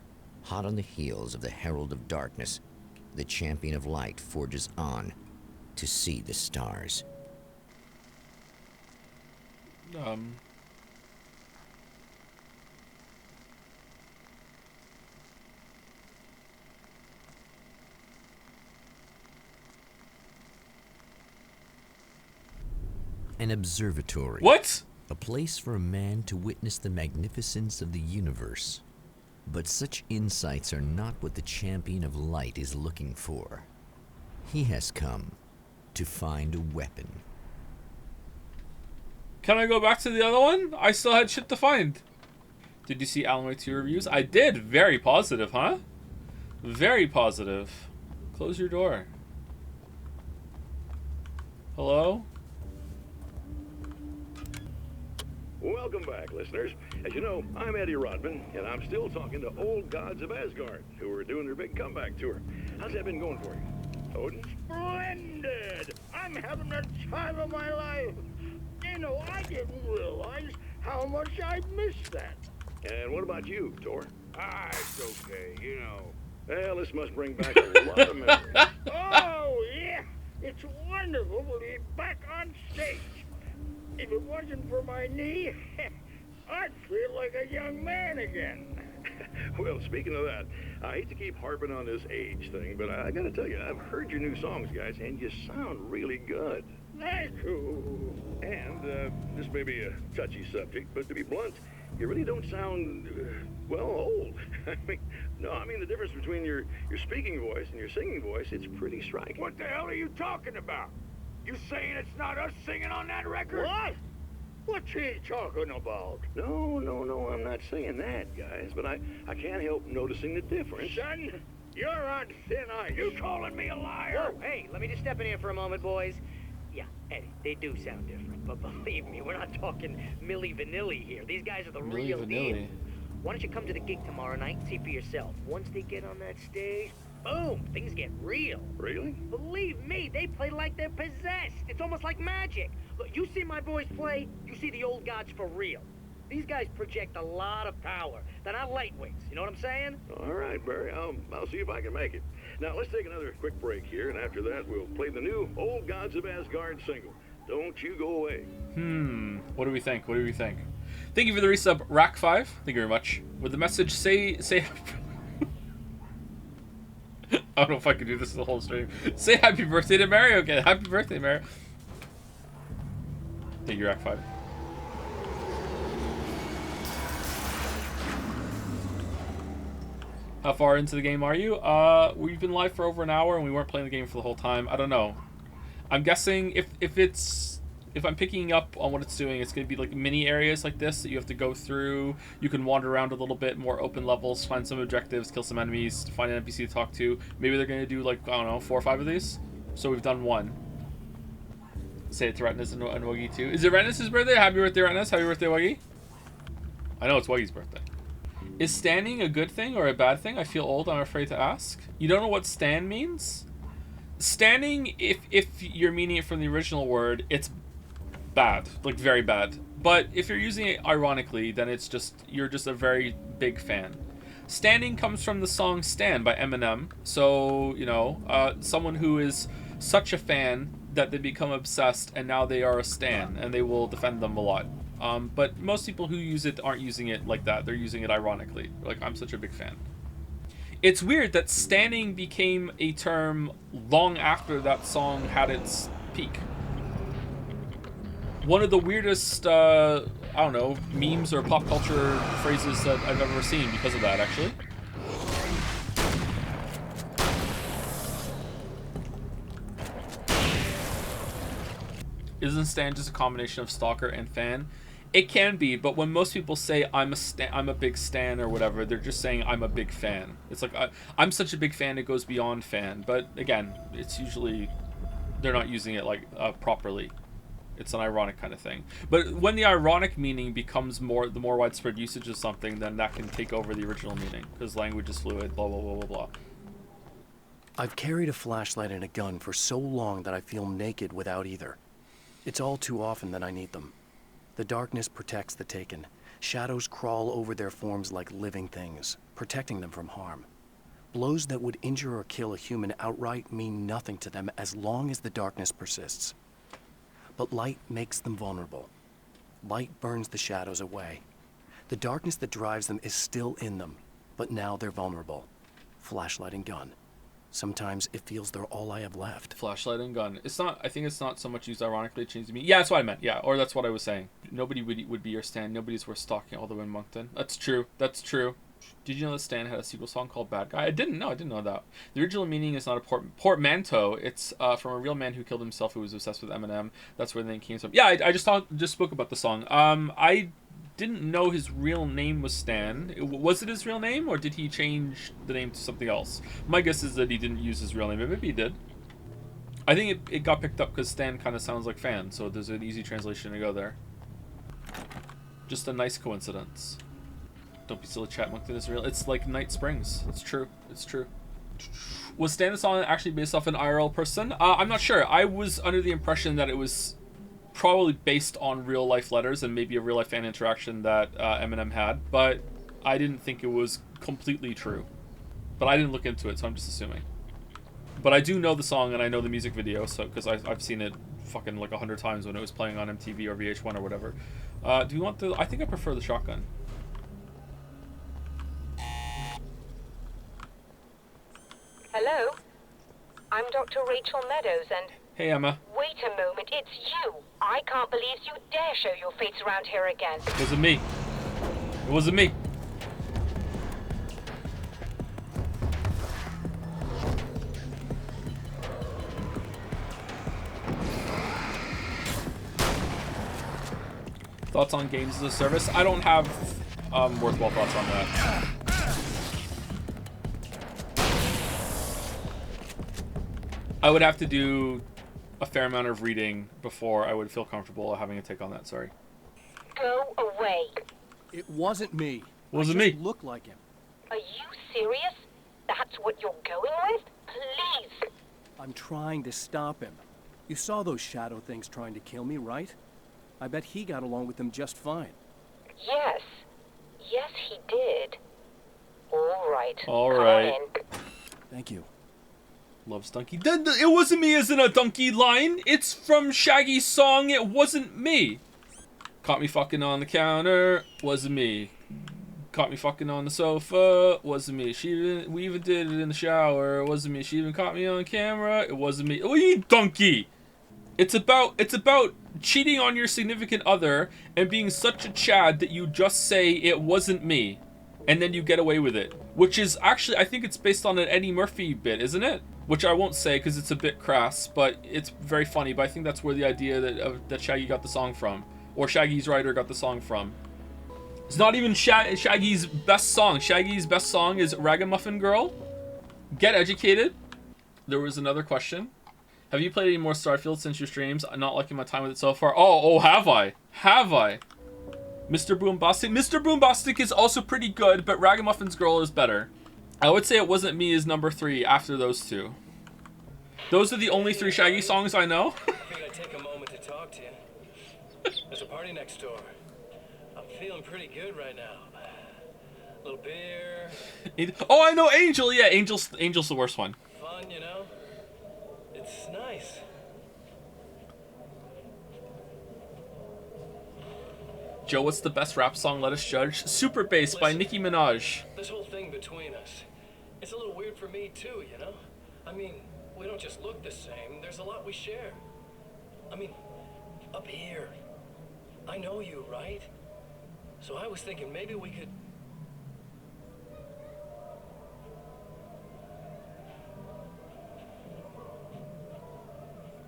Hot on the heels of the Herald of Darkness, the Champion of Light forges on to see the stars. An observatory. What? A place for a man to witness the magnificence of the universe. But such insights are not what the Champion of Light is looking for. He has come to find a weapon. Can I go back to the other one? I still had shit to find. Did you see Alan Wake 2 reviews? I did. Very positive, huh? Very positive. Close your door. Hello? Welcome back, listeners. As you know, I'm Eddie Rodman, and I'm still talking to old gods of Asgard, who are doing their big comeback tour. How's that been going for you, Odin? Splendid! I'm having the time of my life. You know, I didn't realize how much I'd missed that. And what about you, Thor? Ah, it's okay, you know. Well, this must bring back a lot of memories. Oh, yeah. It's wonderful to be back on stage. If it wasn't for my knee, I'd feel like a young man again. Well, speaking of that, I hate to keep harping on this age thing, but I gotta tell you, I've heard your new songs, guys, and you sound really good. Thank you. And this may be a touchy subject, but to be blunt, you really don't sound, well, old. I mean, the difference between your speaking voice and your singing voice, it's pretty striking. What the hell are you talking about? You saying it's not us singing on that record? What? What's he talking about? No, I'm not saying that, guys, but I can't help noticing the difference. Son, You're on thin ice. You calling me a liar? Whoa, hey, let me just step in here for a moment, boys. Yeah, Eddie, they do sound different, but believe me, we're not talking Milli Vanilli here. These guys are the Milli real Vanilli. deal. Why don't you come to the gig tomorrow night and see for yourself? Once they get on that stage, boom, things get real. Really? Believe me, they play like they're possessed. It's almost like magic. Look, you see my boys play, you see the old gods for real. These guys project a lot of power. They're not lightweights, you know what I'm saying? All right, Barry. I'll see if I can make it. Now, let's take another quick break here, and after that, we'll play the new Old Gods of Asgard single. Don't you go away. What do we think? What do we think? Thank you for the resub, Rack5. Thank you very much. With the message, say. I don't know if I can do this the whole stream. Say happy birthday to Mario again. Happy birthday, Mario. Thank you, Rack5. How far into the game are you? We've been live for over an hour and we weren't playing the game for the whole time. I don't know. I'm guessing if I'm picking up on what it's doing, it's going to be like mini areas like this that you have to go through. You can wander around a little bit, more open levels, find some objectives, kill some enemies, find an NPC to talk to. Maybe they're going to do like, I don't know, 4 or 5 of these. So we've done 1. Say it to Retinas and Wuggy too. Is it Retinas' birthday? Happy birthday, Retinas. Happy birthday, Wuggy. I know it's Wuggy's birthday. Is standing a good thing or a bad thing? I feel old, I'm afraid to ask. You don't know what stand means? Standing, if you're meaning it from the original word, it's bad, like very bad. But if you're using it ironically, then it's just, you're just a very big fan. Standing comes from the song Stan by Eminem. So, you know, someone who is such a fan that they become obsessed and now they are a stan and they will defend them a lot. But most people who use it aren't using it like that. They're using it ironically. Like, I'm such a big fan. It's weird that standing became a term long after that song had its peak. One of the weirdest, I don't know, memes or pop culture phrases that I've ever seen because of that, actually. Isn't stan just a combination of stalker and fan? It can be, but when most people say I'm a big stan or whatever, they're just saying I'm a big fan. It's like I'm such a big fan, it goes beyond fan. But again, it's usually they're not using it like properly. It's an ironic kind of thing. But when the ironic meaning becomes the more widespread usage of something, then that can take over the original meaning because language is fluid. Blah blah blah blah blah. I've carried a flashlight and a gun for so long that I feel naked without either. It's all too often that I need them. The darkness protects the taken. Shadows crawl over their forms like living things, protecting them from harm. Blows that would injure or kill a human outright mean nothing to them as long as the darkness persists. But light makes them vulnerable. Light burns the shadows away. The darkness that drives them is still in them, but now they're vulnerable. Flashlight and gun. Sometimes it feels they're all I have left. Flashlight and gun. It's not. I think it's not so much used ironically. It changed to me. Yeah, that's what I meant. Yeah, or that's what I was saying. Nobody would be your stan. Nobody's worth stalking all the way in Moncton. That's true. That's true. Did you know that Stan had a sequel song called Bad Guy? I didn't know. I didn't know that. The original meaning is not a portmanteau. It's from a real man who killed himself who was obsessed with Eminem. That's where the name came from. Yeah, I just spoke about the song. I didn't know his real name was Stan. Was it his real name, or did he change the name to something else? My guess is that he didn't use his real name, but maybe he did. I think it got picked up because Stan kind of sounds like fan, so there's an easy translation to go there. Just a nice coincidence. Don't be silly, chat. Moncton is real. It's like Night Springs. It's true. It's true. Was Stan the song actually based off an IRL person? I'm not sure. I was under the impression that it was probably based on real life letters and maybe a real life fan interaction that Eminem had, but I didn't think it was completely true. But I didn't look into it, so I'm just assuming. But I do know the song and I know the music video, so because I've seen it fucking like 100 times when it was playing on MTV or VH1 or whatever. Do you want the? I think I prefer the shotgun. Hello? I'm Dr. Rachel Meadows and... Hey, Emma. Wait a moment, it's you! I can't believe you dare show your face around here again. It wasn't me. It wasn't me. Thoughts on games as a service? I don't have worthwhile thoughts on that. I would have to do a fair amount of reading before I would feel comfortable having a take on that. Sorry. Go away. It wasn't me. Wasn't I just me. looked like him. Are you serious? That's what you're going with? Please. I'm trying to stop him. You saw those shadow things trying to kill me, right? I bet he got along with them just fine. Yes. Yes, he did. All right. All Come right. on in. Thank you. Loves donkey. It wasn't me isn't a donkey line. It's from Shaggy's song. It wasn't me. Caught me fucking on the counter. Wasn't me. Caught me fucking on the sofa. Wasn't me. We even did it in the shower. Wasn't me. She even caught me on camera. It wasn't me. Oh, you donkey. It's about cheating on your significant other and being such a Chad that you just say it wasn't me, and then you get away with it. Which is actually, I think it's based on an Eddie Murphy bit, isn't it? Which I won't say because it's a bit crass, but it's very funny. But I think that's where the idea that Shaggy got the song from, or Shaggy's writer got the song from. It's not even Shaggy's best song. Shaggy's best song is Ragamuffin Girl. Get educated. There was another question. Have you played any more Starfield since your streams? I'm not liking my time with it so far. Oh, have I? Have I? Mr. Boombastic. Mr. Boombastic is also pretty good, but Ragamuffins Girl is better. I would say It Wasn't Me is number 3 after those two. Those are the only 3 Shaggy songs I know. Figured I'd take a moment to talk to you. There's a party next door. I'm feeling pretty good right now. A little beer. Oh, I know Angel. Yeah, Angel's the worst one. Fun, you know? It's nice. Joe, what's the best rap song? Let us judge. Super Bass by Nicki Minaj. This whole thing between us, it's a little weird for me too, you know? I mean, we don't just look the same. There's a lot we share. I mean, up here, I know you, right? So I was thinking maybe we could...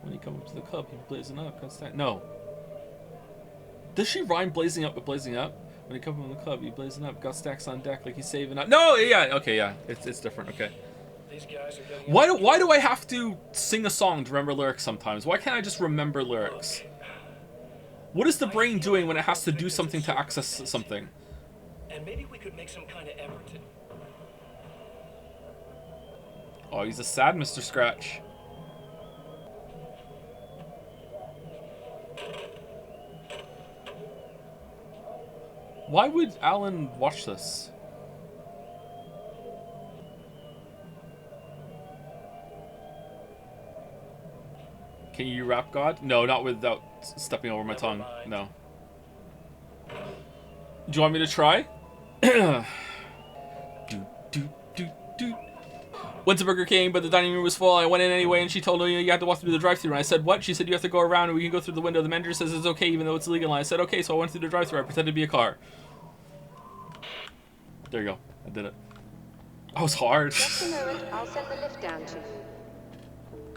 When you come up to the club, you're blazing up. No. Does she rhyme blazing up with blazing up? When you come from the club, you blazing up. Got stacks on deck like he's saving up. No, yeah, okay, yeah. It's different, okay. These guys are getting... Why do I have to sing a song to remember lyrics sometimes? Why can't I just remember lyrics? What is the brain doing when it has to do something to access something? And maybe we could make some kind of effort to... Oh, he's a sad Mr. Scratch. Why would Alan watch this? Can you rap God? No, not without stepping over my tongue. No. Do you want me to try? Went to Burger King, but the dining room was full. I went in anyway, and she told me you have to walk through the drive-thru. And I said, what? She said, you have to go around, and we can go through the window. The manager says it's okay, even though it's illegal. And I said, okay, so I went through the drive-thru. I pretended to be a car. There you go. I did it. That was hard. Just a moment, I'll send the lift down to you.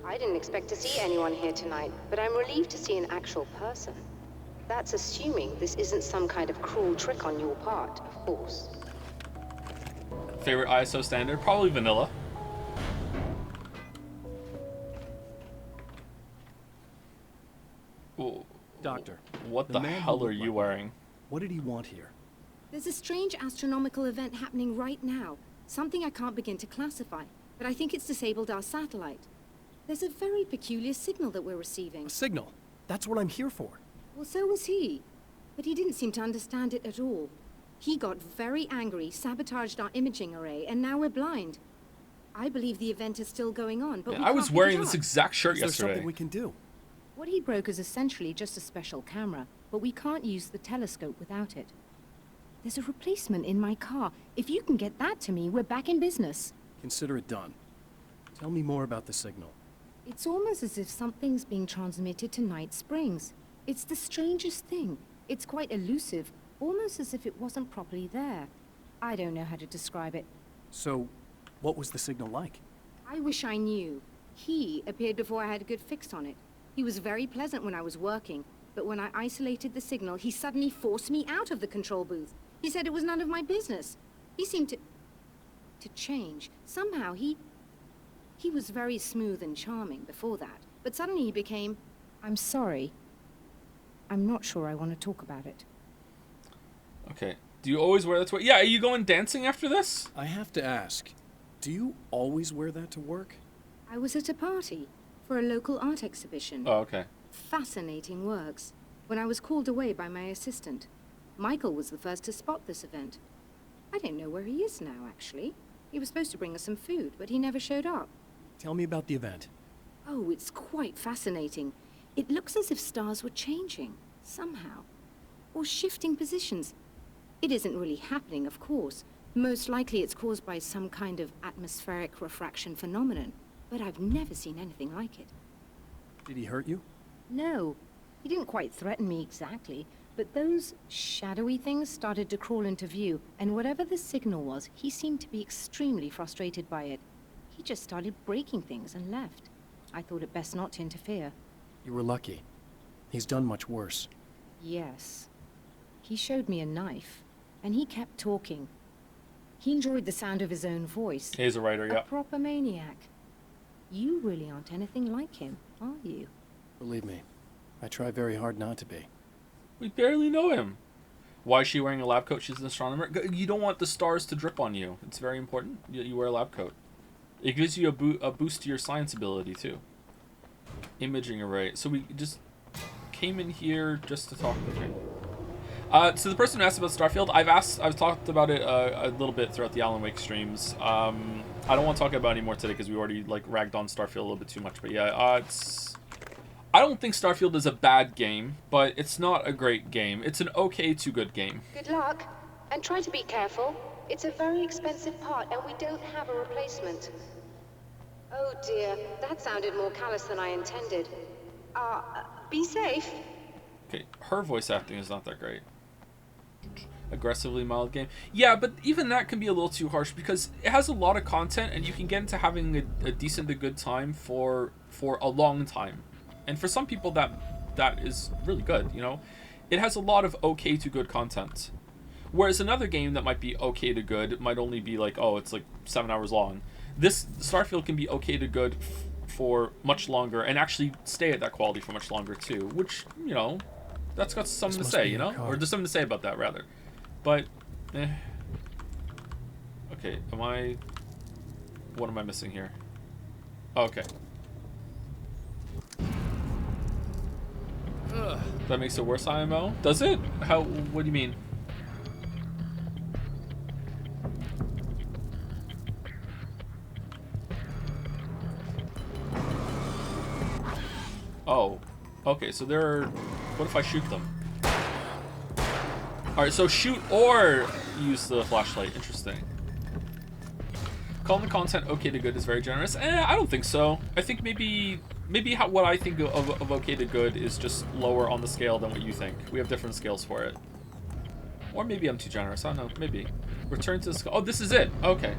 I didn't expect to see anyone here tonight, but I'm relieved to see an actual person. That's assuming this isn't some kind of cruel trick on your part, of course. Favorite ISO standard? Probably vanilla. Ooh. Doctor, What the hell are you wearing? What did he want here? There's a strange astronomical event happening right now. Something I can't begin to classify, but I think it's disabled our satellite. There's a very peculiar signal that we're receiving. A signal? That's what I'm here for. Well, so was he. But he didn't seem to understand it at all. He got very angry, sabotaged our imaging array, and now we're blind. I believe the event is still going on, but I was wearing this exact shirt Is there yesterday. something we can do? What he broke is essentially just a special camera, but we can't use the telescope without it. There's a replacement in my car. If you can get that to me, we're back in business. Consider it done. Tell me more about the signal. It's almost as if something's being transmitted to Night Springs. It's the strangest thing. It's quite elusive, almost as if it wasn't properly there. I don't know how to describe it. So, what was the signal like? I wish I knew. He appeared before I had a good fix on it. He was very pleasant when I was working, but when I isolated the signal, he suddenly forced me out of the control booth. He said it was none of my business. He seemed to change. Somehow he He was very smooth and charming before that, but suddenly he became... I'm sorry. I'm not sure I want to talk about it. Okay. Do you always wear that to work? Yeah, are you going dancing after this? I have to ask, do you always wear that to work? I was at a party for a local art exhibition. Oh, okay. Fascinating works. When I was called away by my assistant, Michael was the first to spot this event. I don't know where he is now, actually. He was supposed to bring us some food, but he never showed up. Tell me about the event. Oh, it's quite fascinating. It looks as if stars were changing, somehow. Or shifting positions. It isn't really happening, of course. Most likely it's caused by some kind of atmospheric refraction phenomenon. But I've never seen anything like it. Did he hurt you? No. He didn't quite threaten me exactly, but those shadowy things started to crawl into view, and whatever the signal was, he seemed to be extremely frustrated by it. He just started breaking things and left. I thought it best not to interfere. You were lucky. He's done much worse. Yes. He showed me a knife, and he kept talking. He enjoyed the sound of his own voice. He's a writer, yeah. A proper maniac. You really aren't anything like him, are you? Believe me, I try very hard not to be. We barely know him. Why is she wearing a lab coat? She's an astronomer. You don't want the stars to drip on you. It's very important. You wear a lab coat. It gives you a boost to your science ability, too. Imaging array. So we just came in here just to talk with her. So the person who asked about Starfield, I've talked about it a little bit throughout the Alan Wake streams. I don't want to talk about it anymore today because we already like ragged on Starfield a little bit too much. But yeah, I don't think Starfield is a bad game, but it's not a great game. It's an okay to good game. Good luck, and try to be careful. It's a very expensive part, and we don't have a replacement. Oh dear, that sounded more callous than I intended. Be safe. Okay, her voice acting is not that great. Aggressively mild game. Yeah, but even that can be a little too harsh because it has a lot of content and you can get into having a decent to good time for a long time. And for some people that is really good, you know? It has a lot of okay to good content. Whereas another game that might be okay to good might only be like, oh, it's like 7 hours long. This Starfield can be okay to good for much longer and actually stay at that quality for much longer too, which, you know, that's got something to say, you know? Or there's something to say about that, rather. But, okay, what am I missing here? Okay. That makes it worse, IMO? Does it? What do you mean? Oh, okay, so what if I shoot them? Alright, so shoot or use the flashlight. Interesting. Calling the content okay to good is very generous. I don't think so. I think maybe what I think of okay to good is just lower on the scale than what you think. We have different scales for it. Or maybe I'm too generous. I don't know. Maybe. Return to the scale. Oh, this is it. Okay.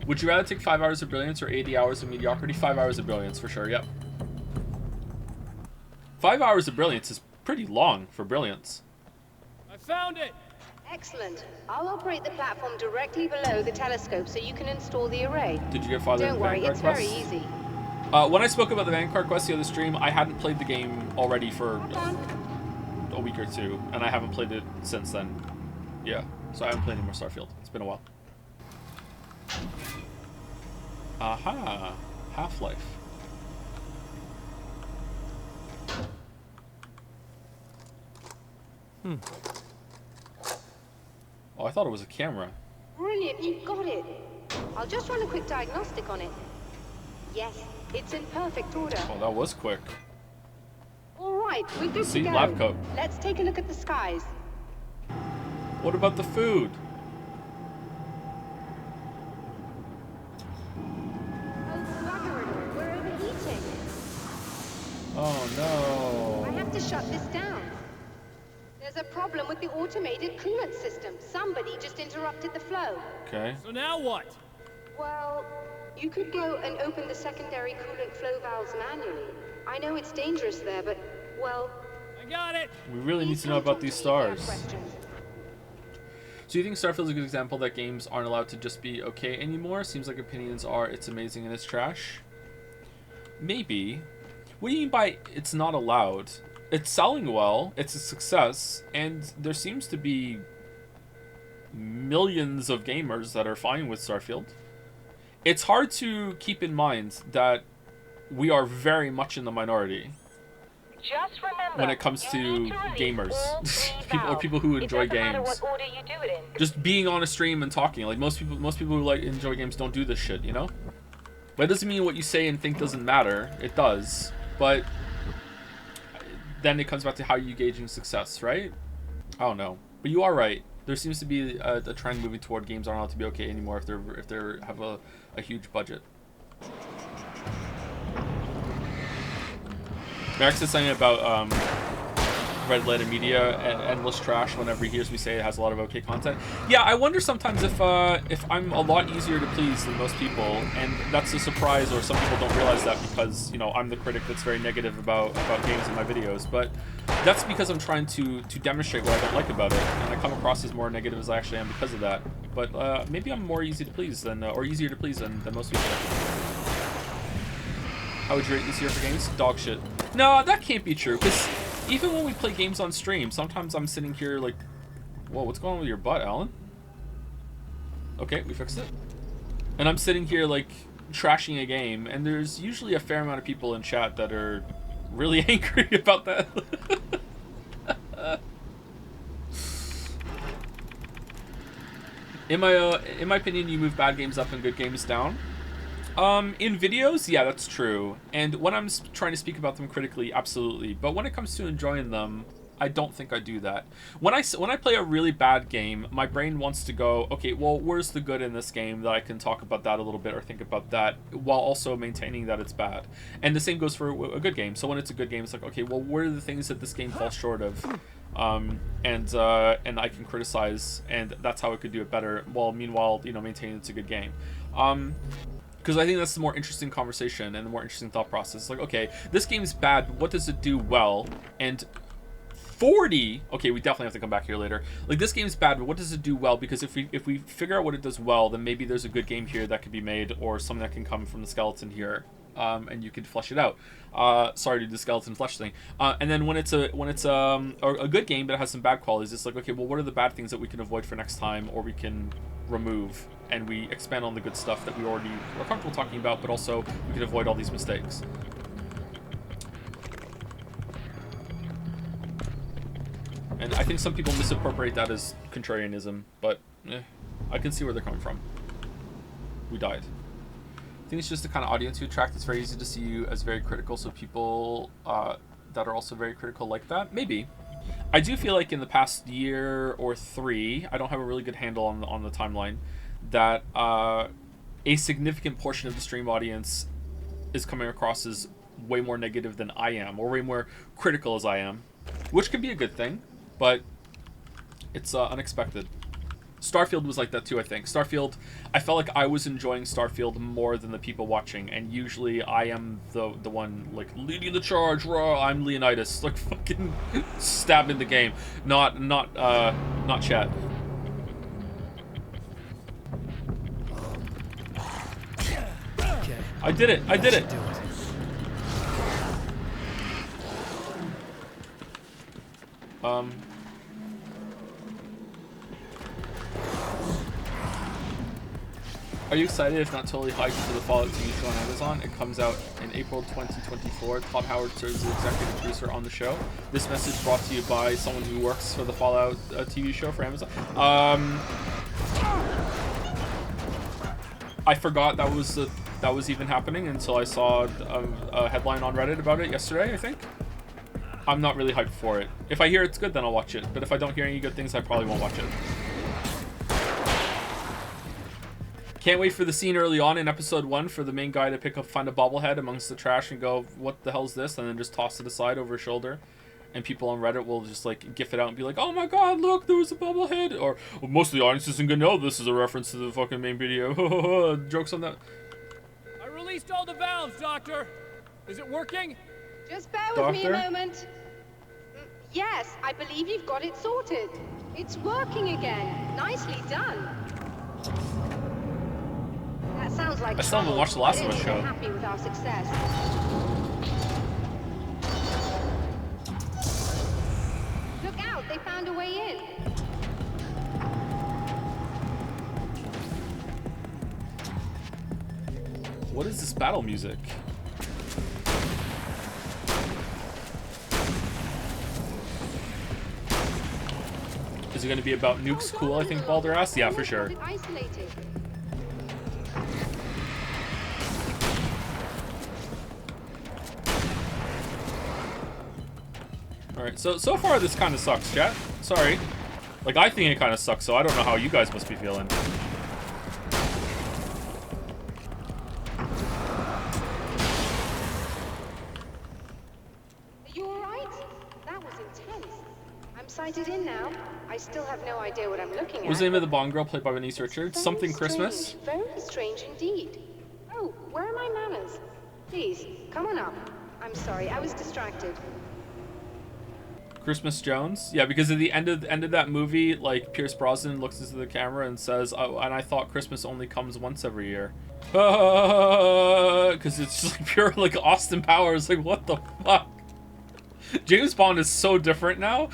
Would you rather take 5 hours of brilliance or 80 hours of mediocrity? 5 hours of brilliance for sure. Yep. 5 hours of brilliance is pretty long for brilliance. I found it! Excellent. I'll operate the platform directly below the telescope so you can install the array. Did you get farther in the Don't worry, Vanguard it's quest? very easy. When I spoke about the Vanguard quest the other stream, I hadn't played the game already for a week or two, and I haven't played it since then. Yeah, so I haven't played any more Starfield. It's been a while. Aha! Half-Life. Oh, I thought it was a camera. Brilliant, you got it. I'll just run a quick diagnostic on it. Yes, it's in perfect order. Oh, that was quick. All right, we're good See, to go. lab coat. Let's take a look at the skies. What about the food? Oh, bugger it, we're overheating. Oh, no. I have to shut this down. There's a problem with the automated coolant system. Somebody just interrupted the flow. Okay. So now what? Well, you could go and open the secondary coolant flow valves manually. I know it's dangerous there, but, well... I got it! We really need to know about these stars. So you think Starfield's a good example that games aren't allowed to just be okay anymore? Seems like opinions are it's amazing and it's trash. Maybe. What do you mean by it's not allowed? It's selling well, it's a success, and there seems to be millions of gamers that are fine with Starfield. It's hard to keep in mind that we are very much in the minority. Just remember, when it comes to gamers, people who enjoy games. Just being on a stream and talking, like most people who like enjoy games don't do this shit, you know. But it doesn't mean what you say and think doesn't matter. It does, but then it comes back to how you gauging success, right? I don't know, but you are right. There seems to be a trend moving toward games aren't allowed to be okay anymore if they have a huge budget. Max said something about Red Letter Media and endless trash whenever he hears me say it has a lot of okay content. Yeah, I wonder sometimes if I'm a lot easier to please than most people, and that's a surprise, or some people don't realize that because, you know, I'm the critic that's very negative about games in my videos. But that's because I'm trying to demonstrate what I don't like about it, and I come across as more negative as I actually am because of that. But maybe I'm more easy to please than, or easier to please than most people. How would you rate this year for games? Dog shit. No, that can't be true, because even when we play games on stream, sometimes I'm sitting here like, whoa, what's going on with your butt, Alan? Okay, we fixed it. And I'm sitting here like trashing a game, and there's usually a fair amount of people in chat that are really angry about that. In my opinion, you move bad games up and good games down. In videos, yeah, that's true. And when I'm trying to speak about them critically, absolutely. But when it comes to enjoying them, I don't think I do that. When I play a really bad game, my brain wants to go, okay, well, where's the good in this game that I can talk about that a little bit or think about that while also maintaining that it's bad. And the same goes for a good game. So when it's a good game, it's like, okay, well, what are the things that this game falls short of? And I can criticize, and that's how I could do it better. While meanwhile, you know, maintaining it's a good game. Because I think that's the more interesting conversation and the more interesting thought process. Like, okay, this game's bad, but what does it do well? And 40... Okay, we definitely have to come back here later. Like, this game's bad, but what does it do well? Because if we figure out what it does well, then maybe there's a good game here that could be made, or something that can come from the skeleton here, and you could flesh it out. Sorry to do the skeleton flesh thing. And then when it's a good game but it has some bad qualities, it's like, okay, well, what are the bad things that we can avoid for next time, or we can remove, and we expand on the good stuff that we already are comfortable talking about, but also we can avoid all these mistakes. And I think some people misappropriate that as contrarianism, but I can see where they're coming from. We died. I think it's just the kind of audience you attract. It's very easy to see you as very critical, so people that are also very critical like that. Maybe. I do feel like in the past year or 3, I don't have a really good handle on the timeline, that a significant portion of the stream audience is coming across as way more negative than I am, or way more critical as I am, which could be a good thing, but it's unexpected. Starfield was like that too, I think. Starfield, I felt like I was enjoying Starfield more than the people watching, and usually I am the one like leading the charge. Raw, I'm Leonidas, like fucking stabbing the game, not chat. Okay. I did it. I did it. Are you excited, if not totally hyped, for the Fallout TV show on Amazon? It comes out in April 2024. Todd Howard serves as the executive producer on the show. This message brought to you by someone who works for the Fallout TV show for Amazon. I forgot that was even happening until I saw a headline on Reddit about it yesterday, I think. I'm not really hyped for it. If I hear it's good, then I'll watch it. But if I don't hear any good things, I probably won't watch it. Can't wait for the scene early on in episode 1 for the main guy to find a bobblehead amongst the trash and go, what the hell's this? And then just toss it aside over his shoulder. And people on Reddit will just like gif it out and be like, oh my god, look, there was a bobblehead. Or well, most of the audience isn't gonna know this is a reference to the fucking main video. Jokes on that. I released all the valves, Doctor. Is it working? Just bear with me a moment. Yes, I believe you've got it sorted. It's working again. Nicely done. That sounds like I still haven't trouble. watched the Last I of Us didn't show. get happy with our success. Look out, they found a way in. What is this battle music? Is it going to be about Nuke's cool, I think Baldur asked? Yeah, for sure. Alright, so far this kind of sucks, chat. Sorry. Like, I think it kind of sucks, so I don't know how you guys must be feeling. Are you alright? That was intense. I'm sighted in now. I still have no idea what I'm looking at. What was the name of the Bond girl played by Bernice Richards? Very Something strange, Christmas? Very strange indeed. Oh, where are my manners? Please, come on up. I'm sorry, I was distracted. Christmas Jones? Yeah, because at the end of that movie, like, Pierce Brosnan looks into the camera and says, oh, and I thought Christmas only comes once every year. Because it's just like pure, like, Austin Powers. Like, what the fuck? James Bond is so different now.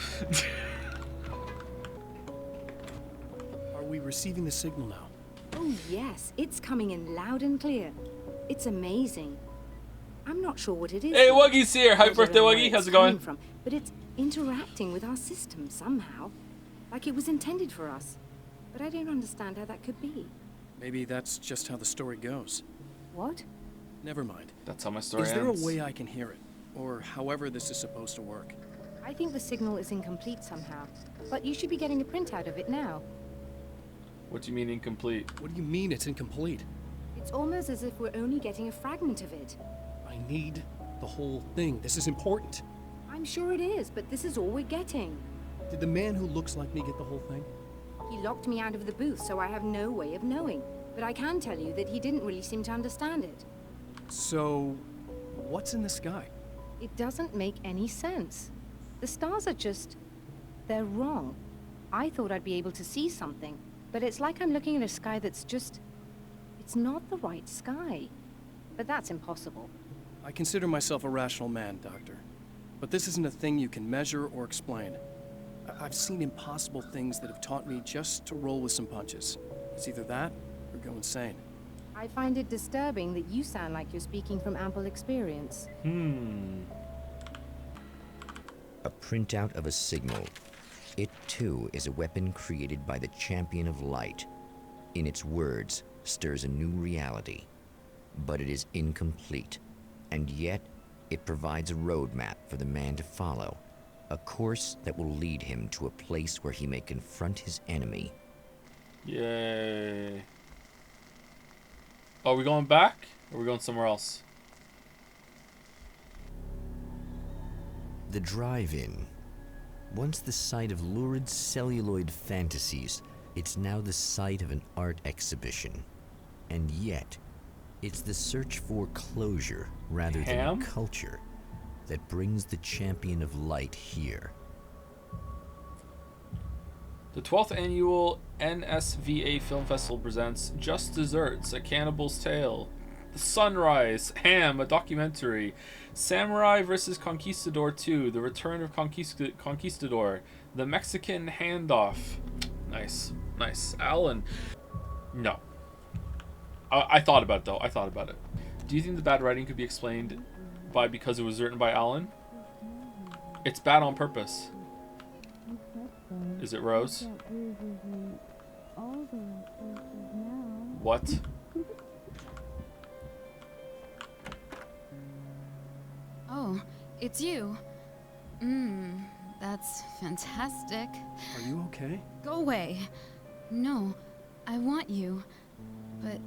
Are we receiving the signal now? Oh, yes. It's coming in loud and clear. It's amazing. I'm not sure what it is. Hey, Wuggy's here. Happy I don't birthday, know where Wuggy. it's How's it coming going? From, but it's interacting with our system somehow. Like it was intended for us. But I don't understand how that could be. Maybe that's just how the story goes. What? Never mind. That's how my story Is there ends. a way I can hear it? Or however this is supposed to work? I think the signal is incomplete somehow. But you should be getting a printout of it now. What do you mean incomplete? What do you mean it's incomplete? It's almost as if we're only getting a fragment of it. I need the whole thing. This is important. I'm sure it is, but this is all we're getting. Did the man who looks like me get the whole thing? He locked me out of the booth, so I have no way of knowing. But I can tell you that he didn't really seem to understand it. So, what's in the sky? It doesn't make any sense. The stars are just... they're wrong. I thought I'd be able to see something, but it's like I'm looking at a sky that's just... it's not the right sky. But that's impossible. I consider myself a rational man, Doctor. But this isn't a thing you can measure or explain. I've seen impossible things that have taught me just to roll with some punches. It's either that or go insane. I find it disturbing that you sound like you're speaking from ample experience. A printout of a signal. It too is a weapon created by the Champion of Light. In its words, stirs a new reality. But it is incomplete, and yet it provides a roadmap for the man to follow, a course that will lead him to a place where he may confront his enemy. Yay. Oh, are we going back? Or are we going somewhere else? The drive-in. Once the site of lurid celluloid fantasies, it's now the site of an art exhibition. And yet, it's the search for closure rather than culture that brings the Champion of Light here. The 12th annual NSVA Film Festival presents Just Desserts, A Cannibal's Tale, The Sunrise, Ham, a documentary, Samurai vs. Conquistador 2, The Return of Conquistador, The Mexican Handoff. Nice, nice. Alan. No. I thought about it, though. I thought about it. Do you think the bad writing could be explained by because it was written by Alan? It's bad on purpose. Is it Rose? What? Oh, it's you. That's fantastic. Are you okay? Go away. No, I want you. But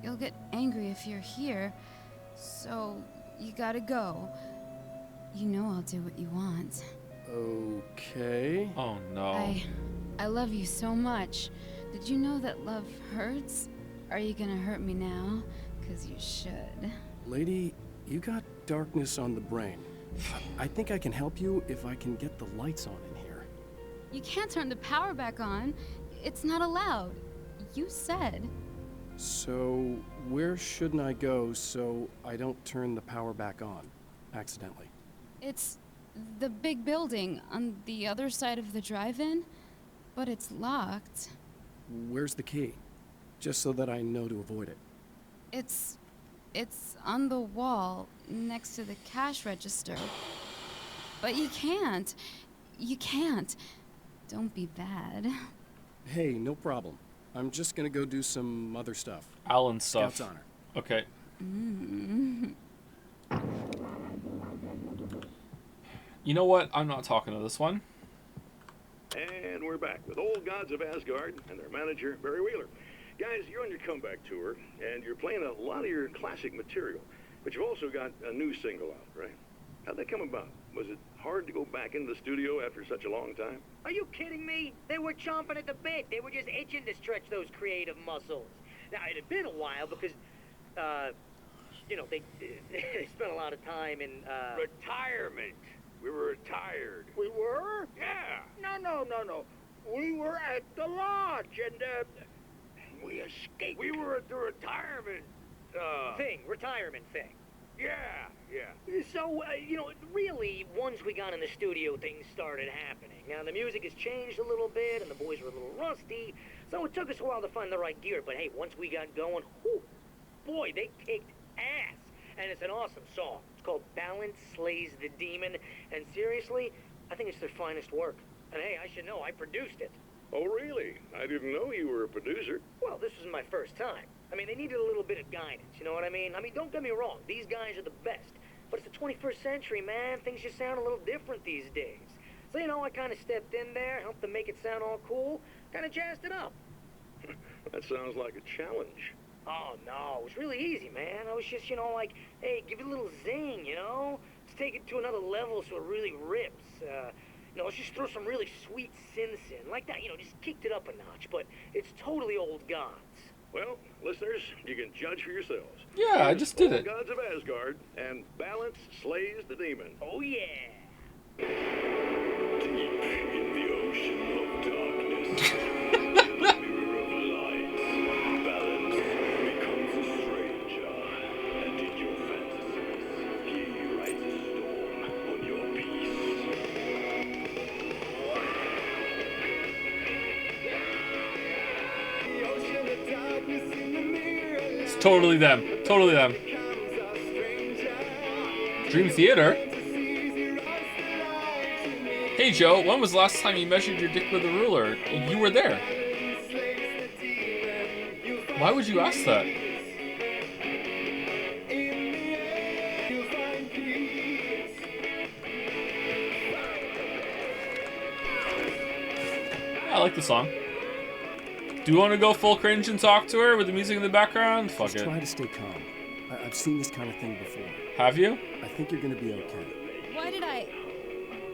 you'll get angry if you're here. So, you gotta go. You know I'll do what you want. Okay. Oh no. I love you so much. Did you know that love hurts? Are you gonna hurt me now? 'Cause you should. Lady, you got darkness on the brain. I think I can help you if I can get the lights on in here. You can't turn the power back on. It's not allowed. You said. So, where shouldn't I go so I don't turn the power back on accidentally? It's the big building on the other side of the drive-in, but it's locked. Where's the key? Just so that I know to avoid it. It's on the wall next to the cash register. But you can't. You can't. Don't be bad. Hey, no problem. I'm just gonna go do some other stuff. Alan stuff. Scout's honor. Okay. You know what? I'm not talking to this one. And we're back with Old Gods of Asgard and their manager, Barry Wheeler. Guys, you're on your comeback tour, and you're playing a lot of your classic material, but you've also got a new single out, right? How'd that come about? Was it hard to go back into the studio after such a long time? Are you kidding me? They were chomping at the bit. They were just itching to stretch those creative muscles. Now, it had been a while because, you know, they spent a lot of time in, Retirement. We were retired. We were? Yeah. No. We were at the lodge, and, we escaped. We were at the retirement, retirement thing. Yeah. So, you know, really, once we got in the studio, things started happening. Now, the music has changed a little bit, and the boys were a little rusty, so it took us a while to find the right gear. But hey, once we got going, whew, boy, they kicked ass. And it's an awesome song. It's called Balance Slays the Demon, and seriously, I think it's their finest work. And hey, I should know, I produced it. Oh, really? I didn't know you were a producer. Well, this was my first time. I mean, they needed a little bit of guidance, you know what I mean? I mean, don't get me wrong, these guys are the best. But it's the 21st century, man. Things just sound a little different these days. So, you know, I kind of stepped in there, helped them make it sound all cool, kind of jazzed it up. That sounds like a challenge. Oh, no, it was really easy, man. I was just, you know, like, hey, give it a little zing, you know? Let's take it to another level so it really rips. You know, let's just throw some really sweet synths in. Like that, you know, just kicked it up a notch. But it's totally Old Gods. Well, listeners, you can judge for yourselves. Yeah, I just did it. Old Gods of Asgard, and Balance Slays the Demon. Oh, yeah. Deep in the ocean of darkness, mirror of light, Balance becomes a stranger, and in your fantasies, he rides a storm on your peace. It's totally them. Totally them. Dream Theater? Hey Joe, when was the last time you measured your dick with a ruler? You were there. Why would you ask that? I like the song. Do you want to go full cringe and talk to her with the music in the background? Fuck Just it. try to stay calm. I've seen this kind of thing before. Have you? I think you're gonna be okay.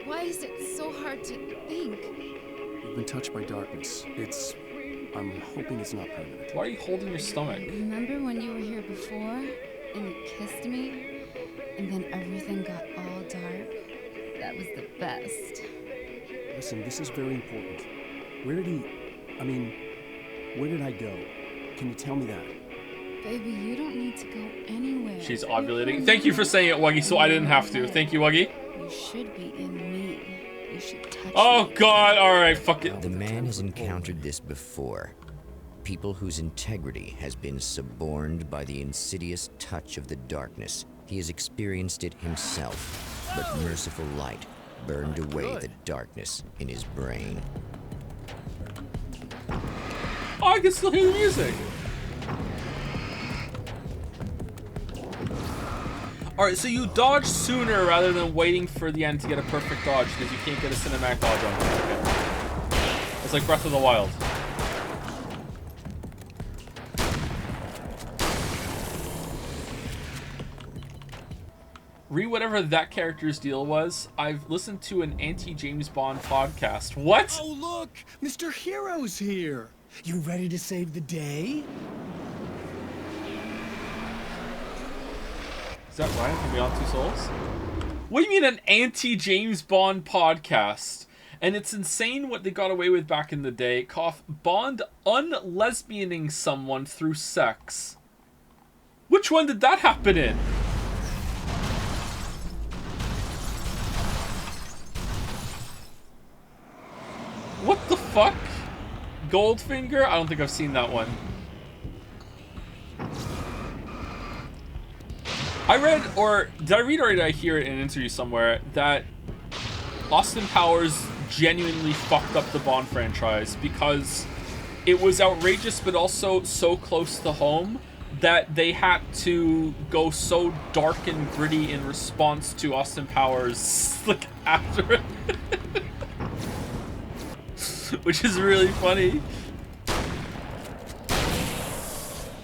Why is it so hard to think? You've been touched by darkness. I'm hoping it's not permanent. Why are you holding your stomach? Remember when you were here before and you kissed me and then everything got all dark? That was the best. Listen, this is very important. Where did I go? Can you tell me that? Baby, you don't need to go anywhere. She's ovulating. Thank you for saying it, Wuggy, so I didn't have to. Thank you, Wuggy. You should be in me. You should touch Oh me. God! All right, fuck it. The man has encountered this before. People whose integrity has been suborned by the insidious touch of the darkness. He has experienced it himself, but merciful light burned away the darkness in his brain. Oh, I can still hear the music. Alright, so you dodge sooner rather than waiting for the end to get a perfect dodge because you can't get a cinematic dodge on it. Okay. It's like Breath of the Wild. Read whatever that character's deal was. I've listened to an anti-James Bond podcast. What? Oh, look! Mr. Hero's here! You ready to save the day? Is that Ryan from Beyond Two Souls? What do you mean an anti-James Bond podcast? And it's insane what they got away with back in the day. Cough. Bond unlesbianing someone through sex. Which one did that happen in? What the fuck? Goldfinger? I don't think I've seen that one. I read, or did I read or did I hear it in an interview somewhere, that Austin Powers genuinely fucked up the Bond franchise because it was outrageous but also so close to home that they had to go so dark and gritty in response to Austin Powers like after it. Which is really funny.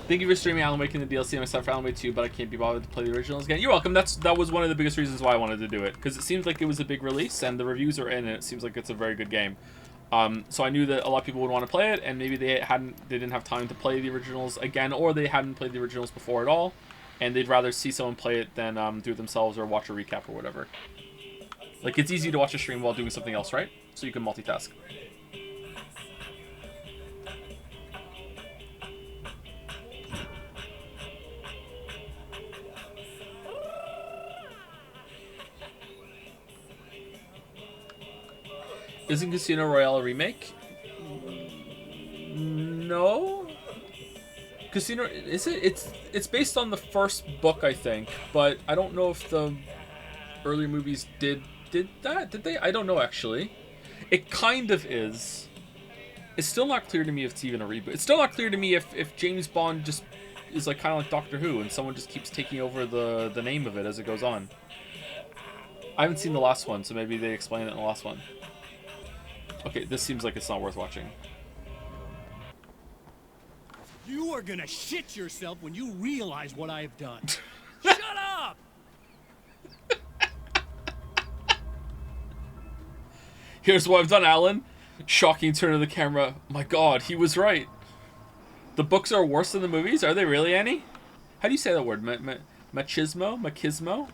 Thank you for streaming Alan Wake in the DLC. I'm excited for Alan Wake 2, but I can't be bothered to play the originals again. You're welcome. That was one of the biggest reasons why I wanted to do it, because it seems like it was a big release and the reviews are in and it seems like it's a very good game. So I knew that a lot of people would want to play it, and maybe they didn't have time to play the originals again, or they hadn't played the originals before at all, and they'd rather see someone play it than do it themselves or watch a recap or whatever. Like, it's easy to watch a stream while doing something else, right? So you can multitask. Isn't Casino Royale a remake? No. Casino, is it? It's based on the first book, I think, but I don't know if the earlier movies did that. Did they? I don't know actually. It kind of is. It's still not clear to me if it's even a reboot. It's still not clear to me if James Bond just is like kind of like Doctor Who and someone just keeps taking over the name of it as it goes on. I haven't seen the last one, so maybe they explain it in the last one. Okay, this seems like it's not worth watching. You are gonna shit yourself when you realize what I have done. Shut up! Here's what I've done, Alan. Shocking turn of the camera. My god, he was right. The books are worse than the movies? Are they really, Annie? How do you say that word? Machismo? Machismo?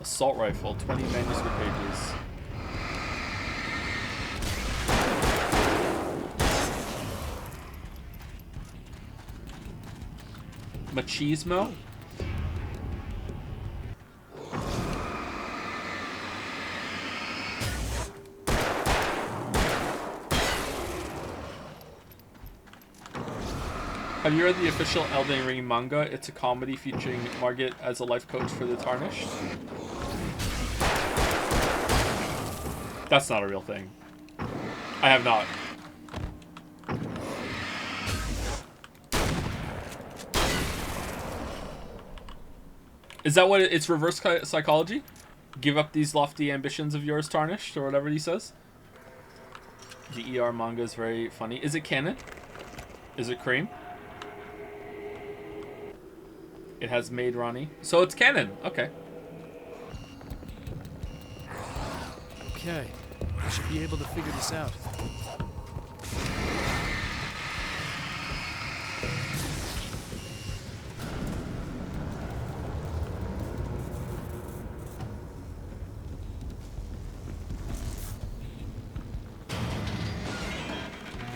Assault rifle, 20 manuscript pages. Machismo? Have you read the official Elden Ring manga? It's a comedy featuring Margit as a life coach for the Tarnished. That's not a real thing. I have not. Is that what it's reverse psychology? Give up these lofty ambitions of yours, Tarnished, or whatever he says? The ER manga is very funny. Is it canon? Is it cream? It has Maid Ronnie. So it's canon. Okay. Okay. I should be able to figure this out.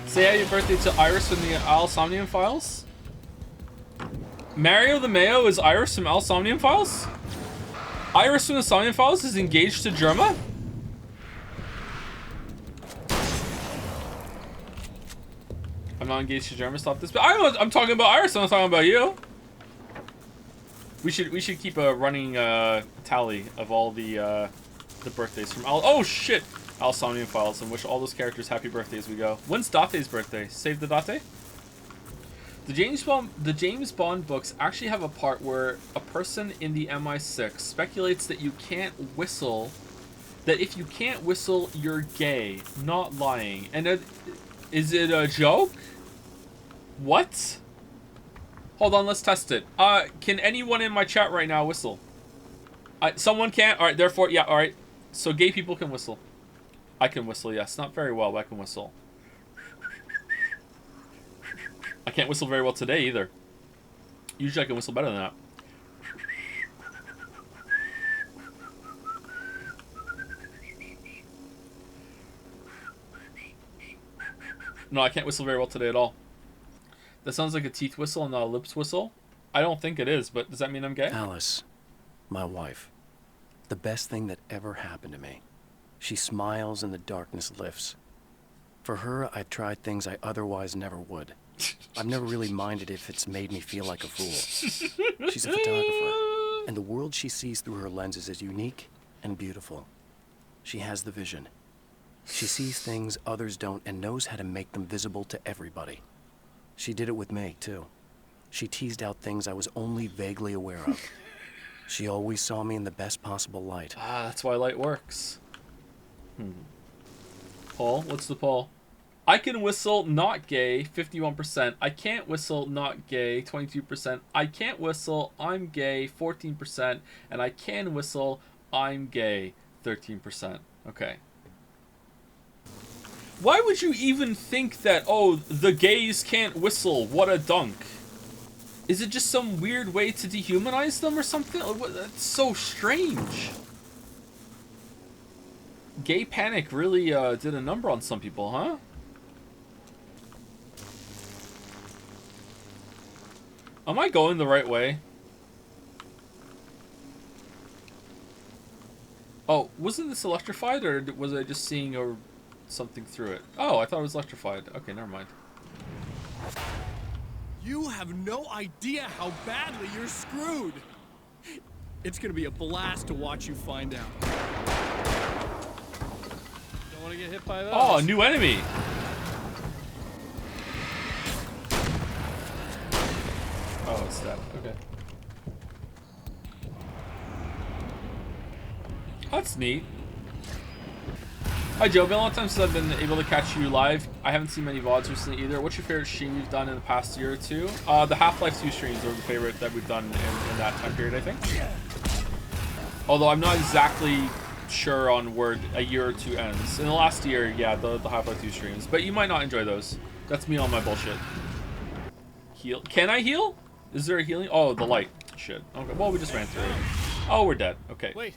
Say happy birthday to Iris from the Al Somnium Files. Mario the Mayo is Iris from Al Somnium Files? Iris from the Somnium Files is engaged to Germa? I'm not engaged to Germa, stop this. But I'm talking about Iris, I'm not talking about you. We should keep a running tally of all the birthdays from Al. Oh shit! Al Somnium Files, and wish all those characters happy birthday as we go. When's Date's birthday? Save the Date? The James Bond books actually have a part where a person in the MI6 speculates that you can't whistle, that if you can't whistle, you're gay. Not lying. And is it a joke? What? Hold on, let's test it. Can anyone in my chat right now whistle? Someone can't? Alright, therefore, yeah, alright. So gay people can whistle. I can whistle, yes. Not very well, but I can whistle. I can't whistle very well today either. Usually I can whistle better than that. No, I can't whistle very well today at all. That sounds like a teeth whistle and not a lips whistle. I don't think it is, but does that mean I'm gay? Alice, my wife. The best thing that ever happened to me. She smiles and the darkness lifts. For her, I've tried things I otherwise never would. I've never really minded if it's made me feel like a fool. She's a photographer, and the world she sees through her lenses is unique and beautiful. She has the vision. She sees things others don't and knows how to make them visible to everybody. She did it with me, too. She teased out things I was only vaguely aware of. She always saw me in the best possible light. Ah, that's why light works. Poll? What's the poll? I can whistle, not gay, 51%. I can't whistle, not gay, 22%. I can't whistle, I'm gay, 14%. And I can whistle, I'm gay, 13%. Okay. Why would you even think that, oh, the gays can't whistle? What a dunk. Is it just some weird way to dehumanize them or something? That's so strange. Gay panic really did a number on some people, huh? Am I going the right way? Oh, wasn't this electrified, or was I just seeing something through it? Oh, I thought it was electrified. Okay, never mind. You have no idea how badly you're screwed. It's gonna be a blast to watch you find out. Don't want to get hit by those. Oh, a new enemy. Oh, it's that. Okay. That's neat. Hi Joe, been a long time since I've been able to catch you live. I haven't seen many VODs recently either. What's your favorite stream you've done in the past year or two? The Half-Life 2 streams are the favorite that we've done in that time period, I think. Although I'm not exactly sure on where a year or two ends. In the last year, yeah, the Half-Life 2 streams. But you might not enjoy those. That's me on my bullshit. Heal? Can I heal? Is there a healing? Oh, the light. Shit. Okay, well, we just ran through it. Oh, we're dead. Okay. Wait.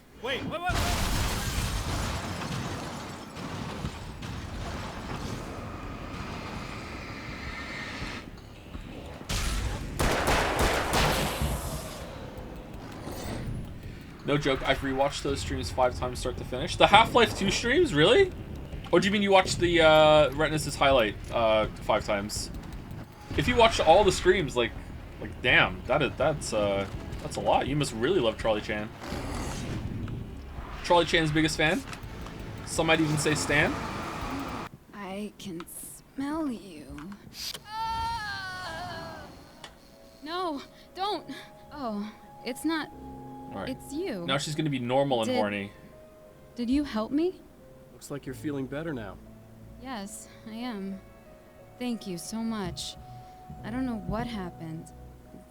No joke, I've rewatched those streams 5 times start to finish. The Half-Life 2 streams? Really? Or do you mean you watched the Retinas' highlight 5 times? If you watched all the streams, like damn, that's a lot. You must really love Charlie Chan. Charlie Chan's biggest fan? Some might even say Stan. I can smell you. No, don't. Oh, it's not. Right. It's you. Now she's gonna be normal and horny. Did you help me? Looks like you're feeling better now. Yes, I am. Thank you so much. I don't know what happened.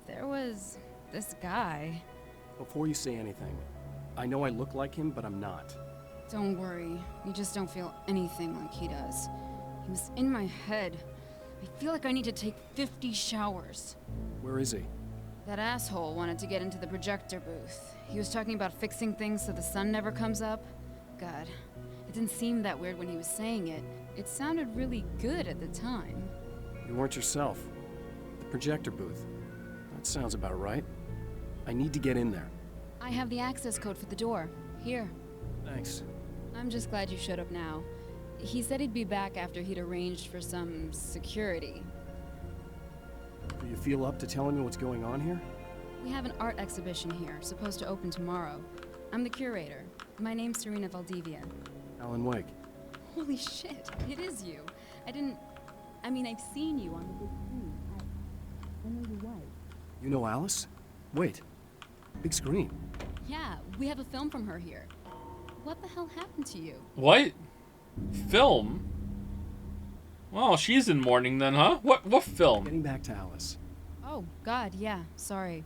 There was this guy. Before you say anything, I know I look like him, but I'm not. Don't worry. You just don't feel anything like he does. He was in my head. I feel like I need to take 50 showers. Where is he? That asshole wanted to get into the projector booth. He was talking about fixing things so the sun never comes up. God, it didn't seem that weird when he was saying it. It sounded really good at the time. You weren't yourself. The projector booth. That sounds about right. I need to get in there. I have the access code for the door. Here. Thanks. I'm just glad you showed up now. He said he'd be back after he'd arranged for some security. Do you feel up to telling me what's going on here? We have an art exhibition here, supposed to open tomorrow. I'm the curator. My name's Serena Valdivia. Alan Wake. Holy shit, it is you. I mean, I've seen you on the big screen. I know you're white. You know Alice? Wait. Big screen. Yeah, we have a film from her here. What the hell happened to you? What? Film? Well, she's in mourning then, huh? What film? Getting back to Alice. Oh, God, yeah, sorry.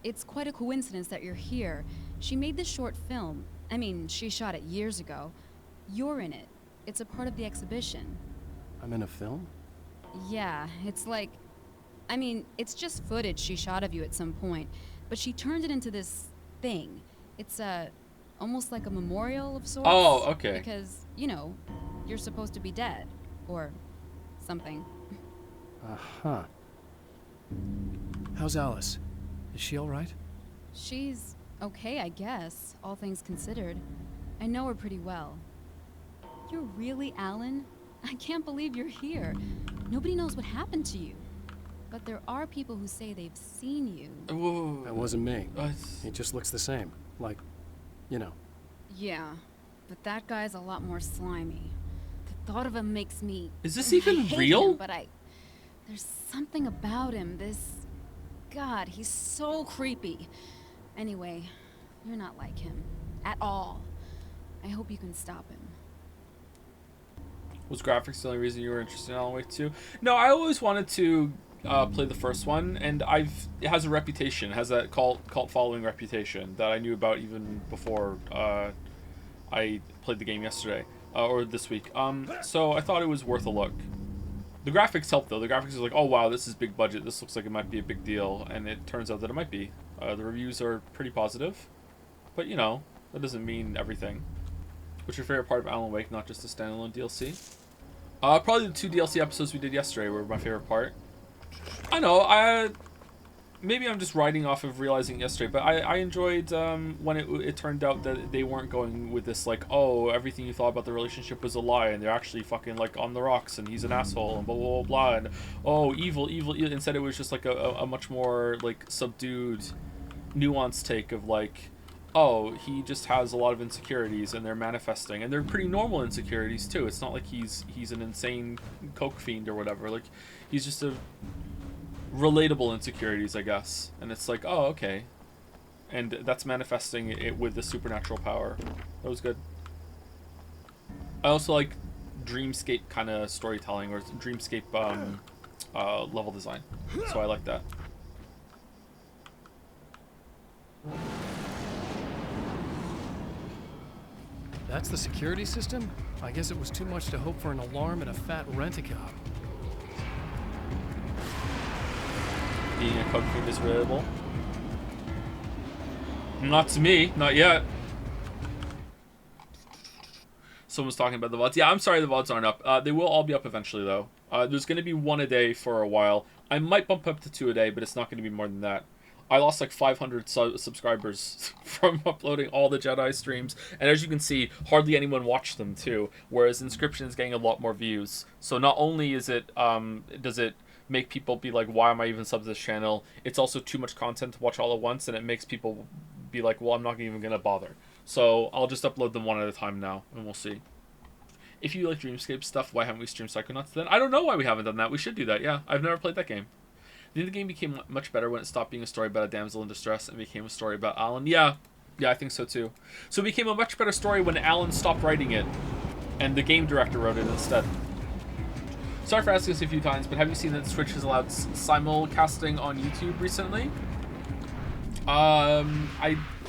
It's quite a coincidence that you're here. She made this short film. I mean, she shot it years ago. You're in it. It's a part of the exhibition. I'm in a film? Yeah, it's like... I mean, it's just footage she shot of you at some point, but she turned it into this thing. It's, almost like a memorial of sorts. Oh, okay. Because, you know, you're supposed to be dead. Or something. Uh-huh. How's Alice? Is she all right? She's okay, I guess, all things considered. I know her pretty well. You're really Alan? I can't believe you're here. Nobody knows what happened to you. But there are people who say they've seen you. Whoa. That wasn't me. He just looks the same. Like, you know. Yeah, but that guy's a lot more slimy. The thought of him makes me... Is this even I hate real? him, but there's something about him, God, he's so creepy. Anyway, you're not like him. At all. I hope you can stop him. Was graphics the only reason you were interested in Alan Wake 2? No, I always wanted to play the first one, and it has a reputation, has that cult following reputation that I knew about even before I played the game yesterday or this week. So I thought it was worth a look. The graphics help though. The graphics are like, oh wow, this is big budget. This looks like it might be a big deal, and it turns out that it might be. The reviews are pretty positive, but you know that doesn't mean everything. What's your favorite part of Alan Wake? Not just the standalone DLC. Probably the 2 DLC episodes we did yesterday were my favorite part. I know, maybe I'm just riding off of realizing yesterday, but I enjoyed when it turned out that they weren't going with this like, oh, everything you thought about the relationship was a lie, and they're actually fucking like on the rocks, and he's an asshole, and blah blah blah, blah, and oh, evil. Instead, it was just like a much more like subdued, nuanced take of like, oh, he just has a lot of insecurities, and they're manifesting, and they're pretty normal insecurities too. It's not like he's an insane coke fiend or whatever. Like, he's just a relatable insecurities, I guess. And it's like, oh, okay. And that's manifesting it with the supernatural power. That was good. I also like dreamscape kind of storytelling, or dreamscape level design. So I like that. That's the security system? I guess it was too much to hope for an alarm and a fat rent-a-cop. Being a coke fiend is relatable. Not to me, not yet. Someone's talking about the VODs. Yeah, I'm sorry the VODs aren't up. They will all be up eventually, though. There's going to be 1 a day for a while. I might bump up to 2 a day, but it's not going to be more than that. I lost like 500 subscribers from uploading all the Jedi streams, and as you can see, hardly anyone watched them too, whereas Inscription is getting a lot more views. So not only is it does it make people be like, why am I even subbed to this channel, it's also too much content to watch all at once, and it makes people be like, well, I'm not even gonna bother. So I'll just upload them 1 at a time now, and we'll see. If you like Dreamscape stuff, why haven't we streamed Psychonauts then? I don't know why we haven't done that. We should do that, yeah. I've never played that game. I think the game became much better when it stopped being a story about a damsel in distress and became a story about Alan. Yeah, I think so too. So it became a much better story when Alan stopped writing it, and the game director wrote it instead. Sorry for asking this a few times, but have you seen that Twitch has allowed simulcasting on YouTube recently?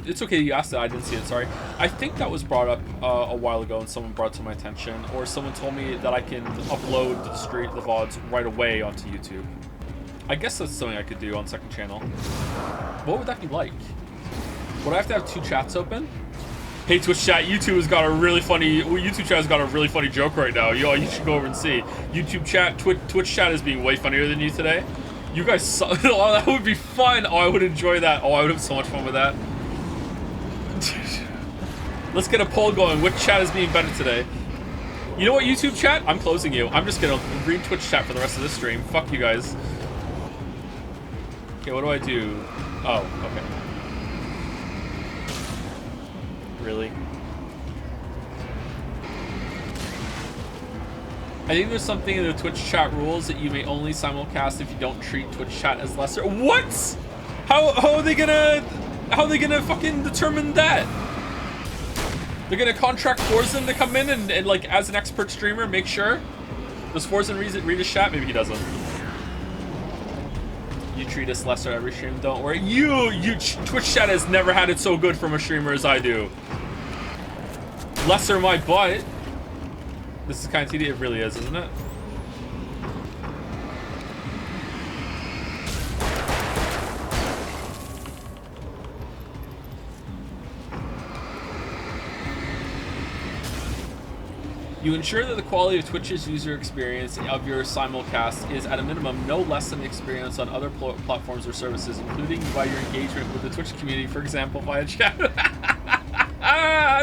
It's okay you asked that. I didn't see it. Sorry. I think that was brought up a while ago, and someone brought it to my attention, or someone told me that I can upload the VODs right away onto YouTube. I guess that's something I could do on second channel. What would that be like? Would I have to have 2 chats open? Hey, Twitch chat, YouTube has got a really funny. Well, YouTube chat has got a really funny joke right now. Yo, you should go over and see. YouTube chat, Twitch chat is being way funnier than you today. You guys, oh, that would be fun. Oh, I would enjoy that. Oh, I would have so much fun with that. Let's get a poll going. Which chat is being better today? You know what, YouTube chat? I'm closing you. I'm just gonna read Twitch chat for the rest of this stream. Fuck you guys. Okay, what do I do? Oh, okay. Really? I think there's something in the Twitch chat rules that you may only simulcast if you don't treat Twitch chat as lesser. What? How are they gonna fucking determine that? They're gonna contract Forzen to come in and like as an expert streamer make sure? Does Forzen read his chat? Maybe he doesn't. You treat us lesser every stream, don't worry. Twitch chat has never had it so good from a streamer as I do. Lesser my butt. This is kind of tedious. It really is, isn't it? You ensure that the quality of Twitch's user experience of your simulcast is at a minimum no less than the experience on other platforms or services, including by your engagement with the Twitch community, for example, via chat.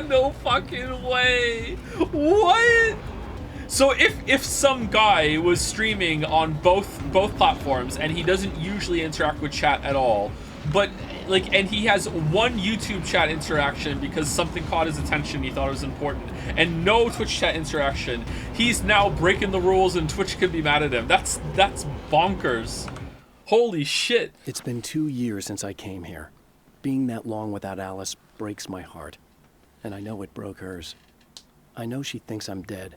No fucking way. What? So if some guy was streaming on both platforms and he doesn't usually interact with chat at all, but like, and he has one YouTube chat interaction because something caught his attention, he thought it was important, and no Twitch chat interaction, he's now breaking the rules and Twitch could be mad at him. That's bonkers. Holy shit. It's been 2 years since I came here. Being that long without Alice breaks my heart. And I know it broke hers. I know she thinks I'm dead.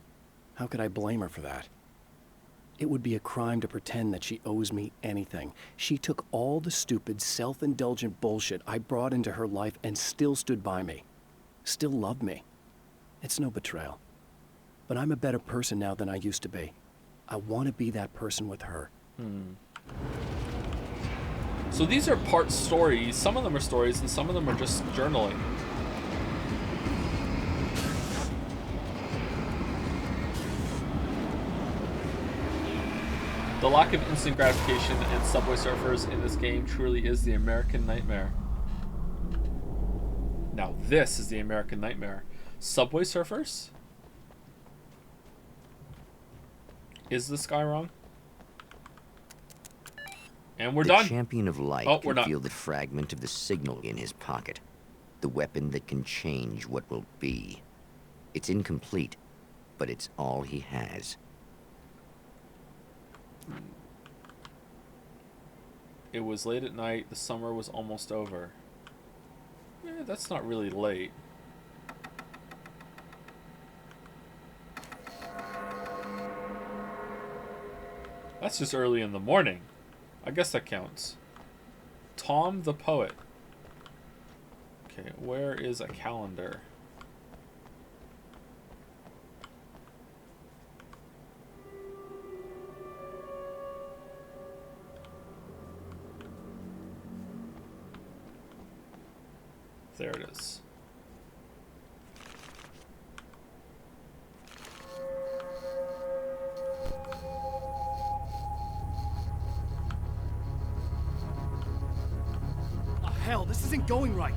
How could I blame her for that? It would be a crime to pretend that she owes me anything. She took all the stupid, self-indulgent bullshit I brought into her life and still stood by me. Still loved me. It's no betrayal. But I'm a better person now than I used to be. I want to be that person with her. So these are part stories. Some of them are stories and some of them are just journaling. The lack of instant gratification in Subway Surfers in this game truly is the American nightmare. Now this is the American nightmare. Subway Surfers? Is this guy wrong? And we're done. The champion of light we're can not. feel the fragment of the signal in his pocket. The weapon that can change what will be. It's incomplete, but it's all he has. It was late at night. The summer was almost over. Yeah, that's not really late. That's just early in the morning. I guess that counts. Tom the Poet. Okay, where is a calendar? There it is. Oh, hell, this isn't going right.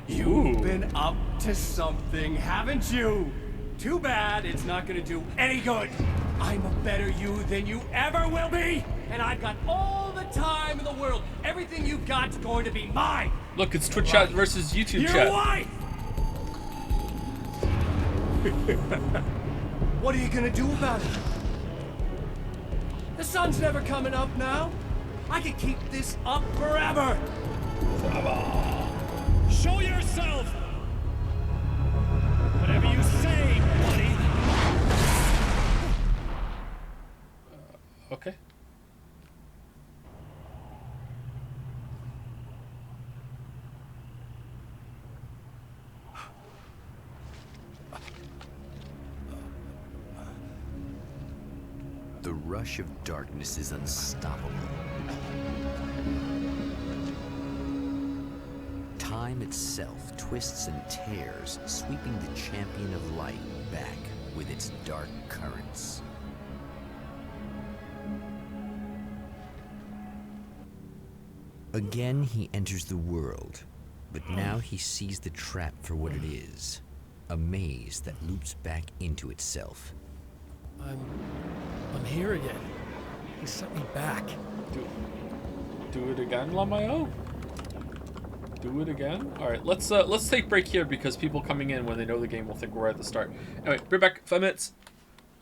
You've been up to something, haven't you? Too bad it's not gonna do any good. I'm a better you than you ever will be, and I've got all the time in the world. Everything you've got's going to be mine. Look, it's Twitch chat versus YouTube Your chat. wife! What are you gonna do about it? The sun's never coming up now. I can keep this up forever. Show yourself. Whatever you say, buddy. Okay. The rush of darkness is unstoppable. Time itself twists and tears, sweeping the champion of light back with its dark currents. Again, he enters the world, but now he sees the trap for what it is. A maze that loops back into itself. I'm here again. He sent me back. Do it again, Lamayo? Do it again? Alright, let's take a break here because people coming in when they know the game will think we're at the start. Anyway, be back 5 minutes.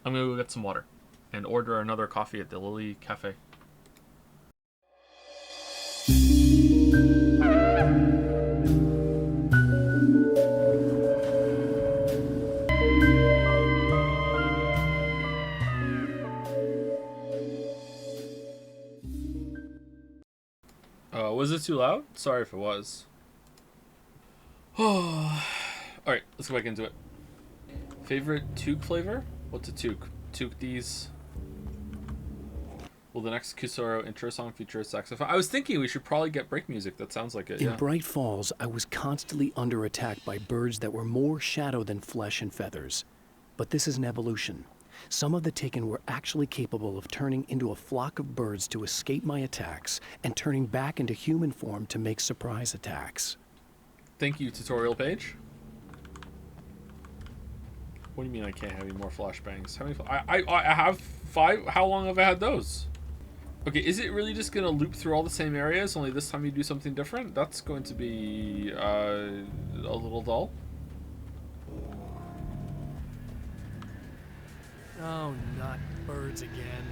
I'm gonna go get some water and order another coffee at the Lily Cafe. Was it too loud? Sorry if it was. Alright, let's go back into it. Favorite toque flavor? What's a toque? Toque these. Will the next Kusoro intro song feature a saxophone? I was thinking we should probably get break music. That sounds like it, In yeah. Bright Falls, I was constantly under attack by birds that were more shadow than flesh and feathers. But this is an evolution. Some of the Taken were actually capable of turning into a flock of birds to escape my attacks and turning back into human form to make surprise attacks. Thank you, tutorial page. What do you mean I can't have any more flashbangs? How many? I have 5. How long have I had those? Okay, is it really just gonna loop through all the same areas? Only this time you do something different? That's going to be a little dull. Oh, not birds again.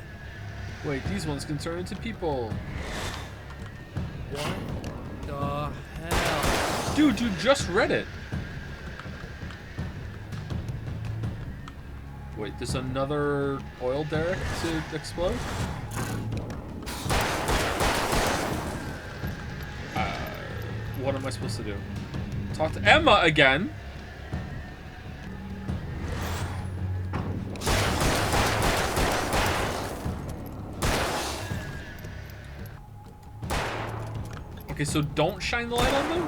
Wait, these ones can turn into people. What the hell? Dude, you just read it. Wait, there's another oil derrick to explode? What am I supposed to do? Talk to Emma again? Okay, so don't shine the light on them?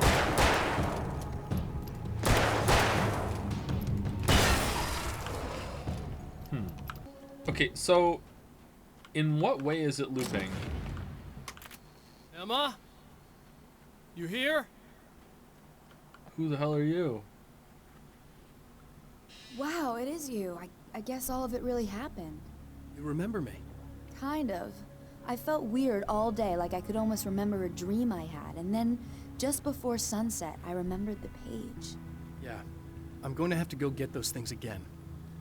Okay, so in what way is it looping? Emma? You here? Who the hell are you? Wow, it is you. I guess all of it really happened. You remember me? Kind of. I felt weird all day, like I could almost remember a dream I had, and then just before sunset, I remembered the page. Yeah. I'm going to have to go get those things again.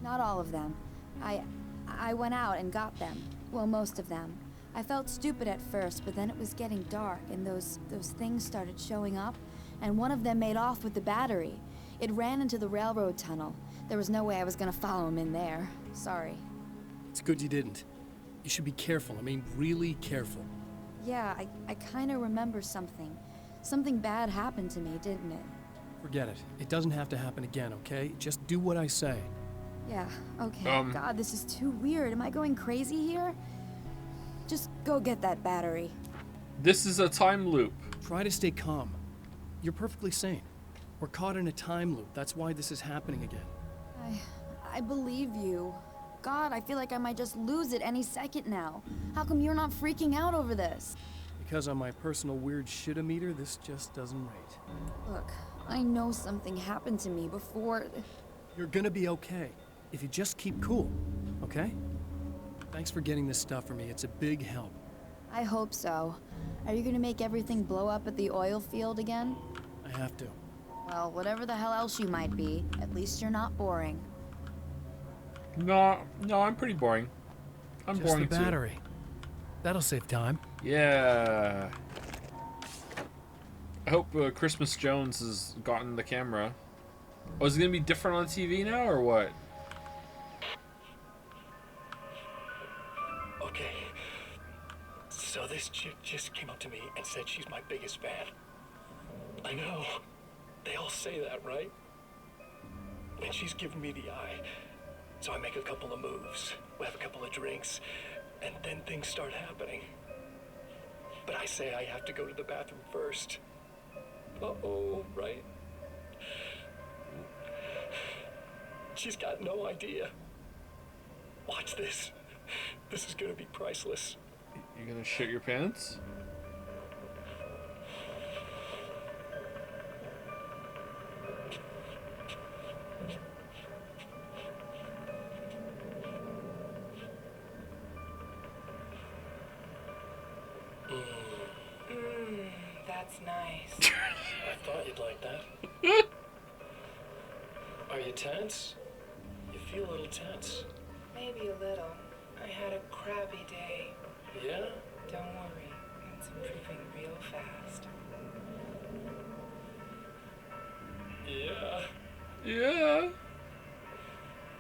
Not all of them. I went out and got them. Well, most of them. I felt stupid at first, but then it was getting dark, and those things started showing up, and one of them made off with the battery. It ran into the railroad tunnel. There was no way I was gonna follow him in there. Sorry. It's good you didn't. You should be careful. I mean, really careful. Yeah, I kinda remember something. Something bad happened to me, didn't it? Forget it. It doesn't have to happen again, okay? Just do what I say. Yeah, okay. God, this is too weird. Am I going crazy here? Just go get that battery. This is a time loop. Try to stay calm. You're perfectly sane. We're caught in a time loop. That's why this is happening again. I believe you. God, I feel like I might just lose it any second now. How come you're not freaking out over this? Because on my personal weird shit-o-meter, this just doesn't rate. Look, I know something happened to me before... You're gonna be okay, if you just keep cool, okay? Thanks for getting this stuff for me. It's a big help. I hope so. Are you gonna make everything blow up at the oil field again? I have to. Well, whatever the hell else you might be, at least you're not boring. No, I'm pretty boring. I'm Just boring the battery. That'll save time. Yeah. I hope Christmas Jones has gotten the camera. Oh, is it gonna be different on TV now, or what? Okay. So this chick just came up to me and said she's my biggest fan. I know. They all say that, right? And she's giving me the eye. So I make a couple of moves, we have a couple of drinks, and then things start happening. But I say I have to go to the bathroom first. Uh-oh, right? She's got no idea. Watch this. This is gonna be priceless. You gonna shit your pants? That's nice. I thought you'd like that. Are you tense? You feel a little tense. Maybe a little. I had a crappy day. Yeah? Don't worry. It's improving real fast. Yeah. Yeah.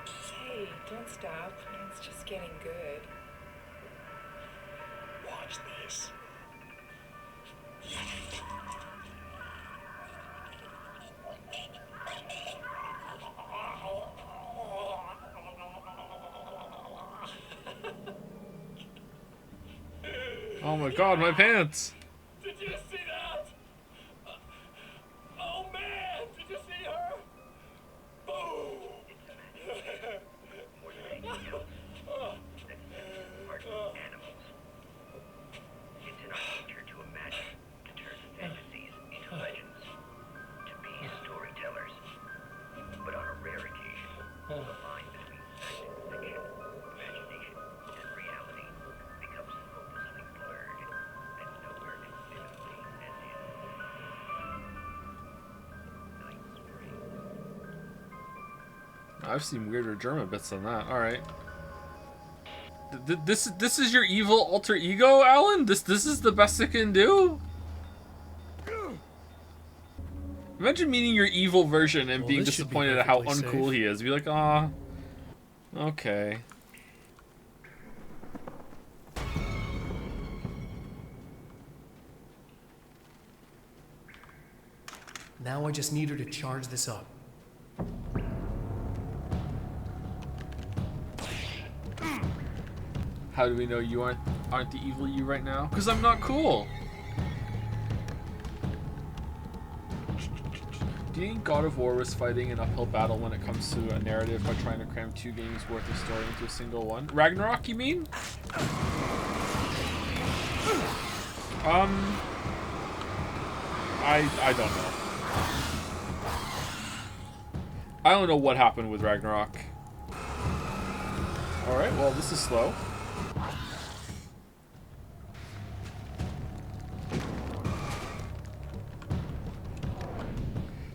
Hey, don't stop. It's just getting good. Watch this. Oh my god, my pants! Did you see that? Oh man, did you see her? Boom! Animals. It's in our nature to imagine, to turn fantasies into legends, to be storytellers. But on a rare occasion, the line between fact and fiction, imagination and reality becomes hopelessly blurred, and nowhere convincingly as in Night Springs. I've seen weirder German bits than that. All right. This is your evil alter ego, Alan? This is the best it can do? Imagine meeting your evil version and being disappointed at how uncool he is. Be like, ah, okay. Now I just need her to charge this up. How do we know you aren't the evil you right now? Because I'm not cool. Do you think God of War was fighting an uphill battle when it comes to a narrative by trying to cram 2 games worth of story into a single one? Ragnarok, you mean? I don't know. I don't know what happened with Ragnarok. Alright, well, this is slow.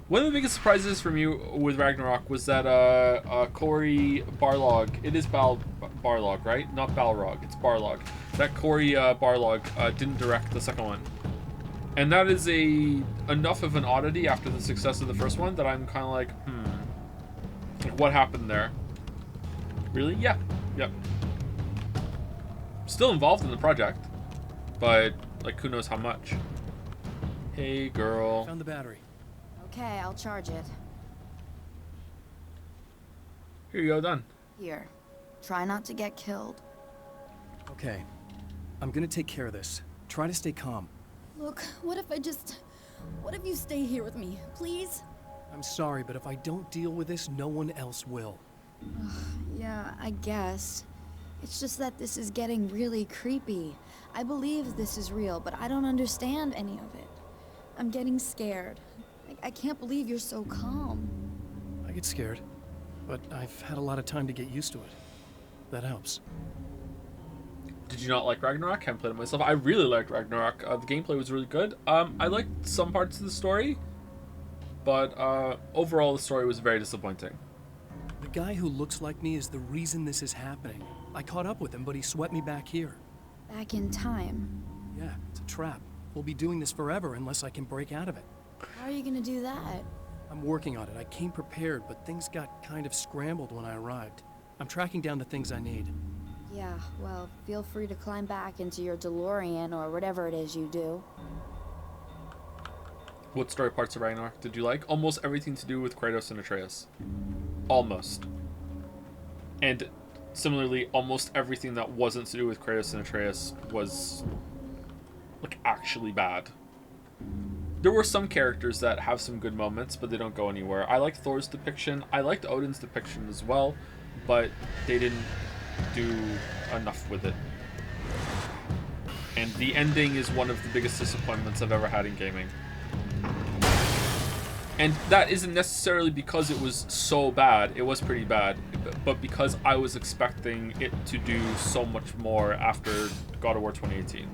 One of the biggest surprises for me with Ragnarok was that Corey Barlog, it is Barlog, right? Not Balrog, it's Barlog. That Corey Barlog didn't direct the second one. And that is enough of an oddity after the success of the first one that I'm kind of like, like, what happened there? Really? Yeah. Yep. Still involved in the project, but like, who knows how much. Hey, girl. Found the battery. Okay, I'll charge it. Here you go, done. Here. Try not to get killed. Okay. I'm gonna take care of this. Try to stay calm. Look, what if you stay here with me, please? I'm sorry, but if I don't deal with this, no one else will. Yeah, I guess. It's just that this is getting really creepy. I believe this is real, but I don't understand any of it. I'm getting scared. I can't believe you're so calm. I get scared, but I've had a lot of time to get used to it. That helps. Did you not like Ragnarok? I haven't played it myself. I really liked Ragnarok. The gameplay was really good. I liked some parts of the story, but overall the story was very disappointing. The guy who looks like me is the reason this is happening. I caught up with him, but he swept me back here. Back in time? Yeah, it's a trap. We'll be doing this forever unless I can break out of it. How are you gonna do that? I'm working on it. I came prepared, but things got kind of scrambled when I arrived. I'm tracking down the things I need. Yeah, well, feel free to climb back into your DeLorean or whatever it is you do. What story parts of Ragnarok did you like? Almost everything to do with Kratos and Atreus. Almost. And similarly, almost everything that wasn't to do with Kratos and Atreus was, like, actually bad. There were some characters that have some good moments, but they don't go anywhere. I liked Thor's depiction. I liked Odin's depiction as well, but they didn't do enough with it. And the ending is one of the biggest disappointments I've ever had in gaming. And that isn't necessarily because it was so bad. It was pretty bad, but because I was expecting it to do so much more after God of War 2018.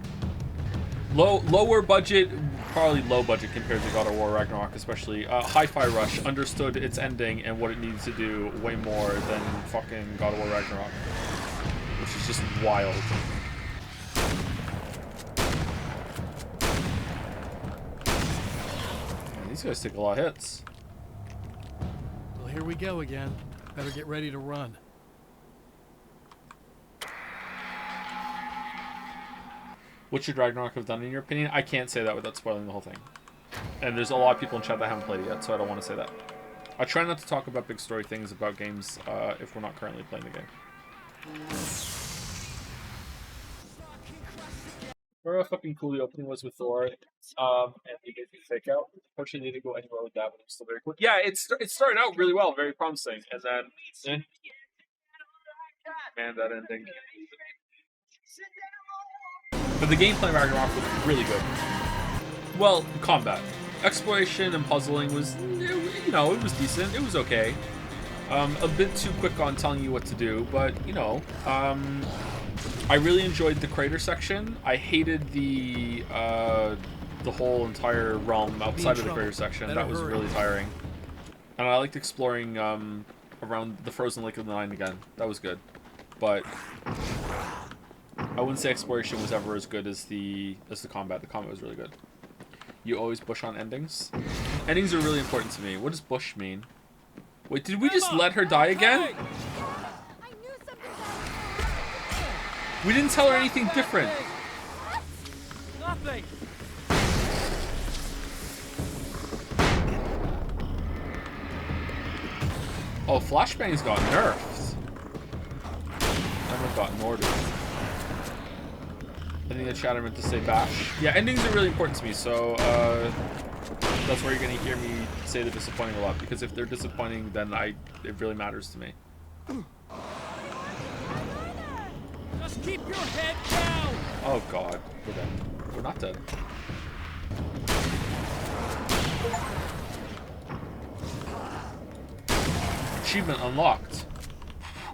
Lower budget, probably low budget compared to God of War Ragnarok, especially. Hi-Fi Rush understood its ending and what it needed to do way more than fucking God of War Ragnarok, which is just wild. Man, these guys take a lot of hits. Well, here we go again. Better get ready to run. What should Ragnarok have done in your opinion? I can't say that without spoiling the whole thing. And there's a lot of people in chat that haven't played it yet, so I don't want to say that. I try not to talk about big story things about games if we're not currently playing the game. Remember how fucking cool the opening was with Thor, and the amazing fake out. Unfortunately, they didn't go anywhere with that, but it was still very cool. Yeah, it started out really well, very promising, and then, man, that ending. But the gameplay of Ragnarok was really good. Well, combat, exploration, and puzzling was, you know, it was decent. It was okay. A bit too quick on telling you what to do, but you know, I really enjoyed the crater section. I hated the whole entire realm outside of the crater section. That was really tiring. And I liked exploring around the frozen lake of the Nine again. That was good, but I wouldn't say exploration was ever as good as the combat. The combat was really good. You always bush on endings. Endings are really important to me. What does bush mean? Wait, did we just let her die again? We didn't tell her anything different. Nothing. Oh, Flashbang's got nerfed. Never got ordered. I think the chatter meant to say bash. Yeah, endings are really important to me, so that's where you're gonna hear me say they're disappointing a lot, because if they're disappointing, then it really matters to me. Just keep your head down. Oh god, we're dead. We're not dead. Achievement unlocked.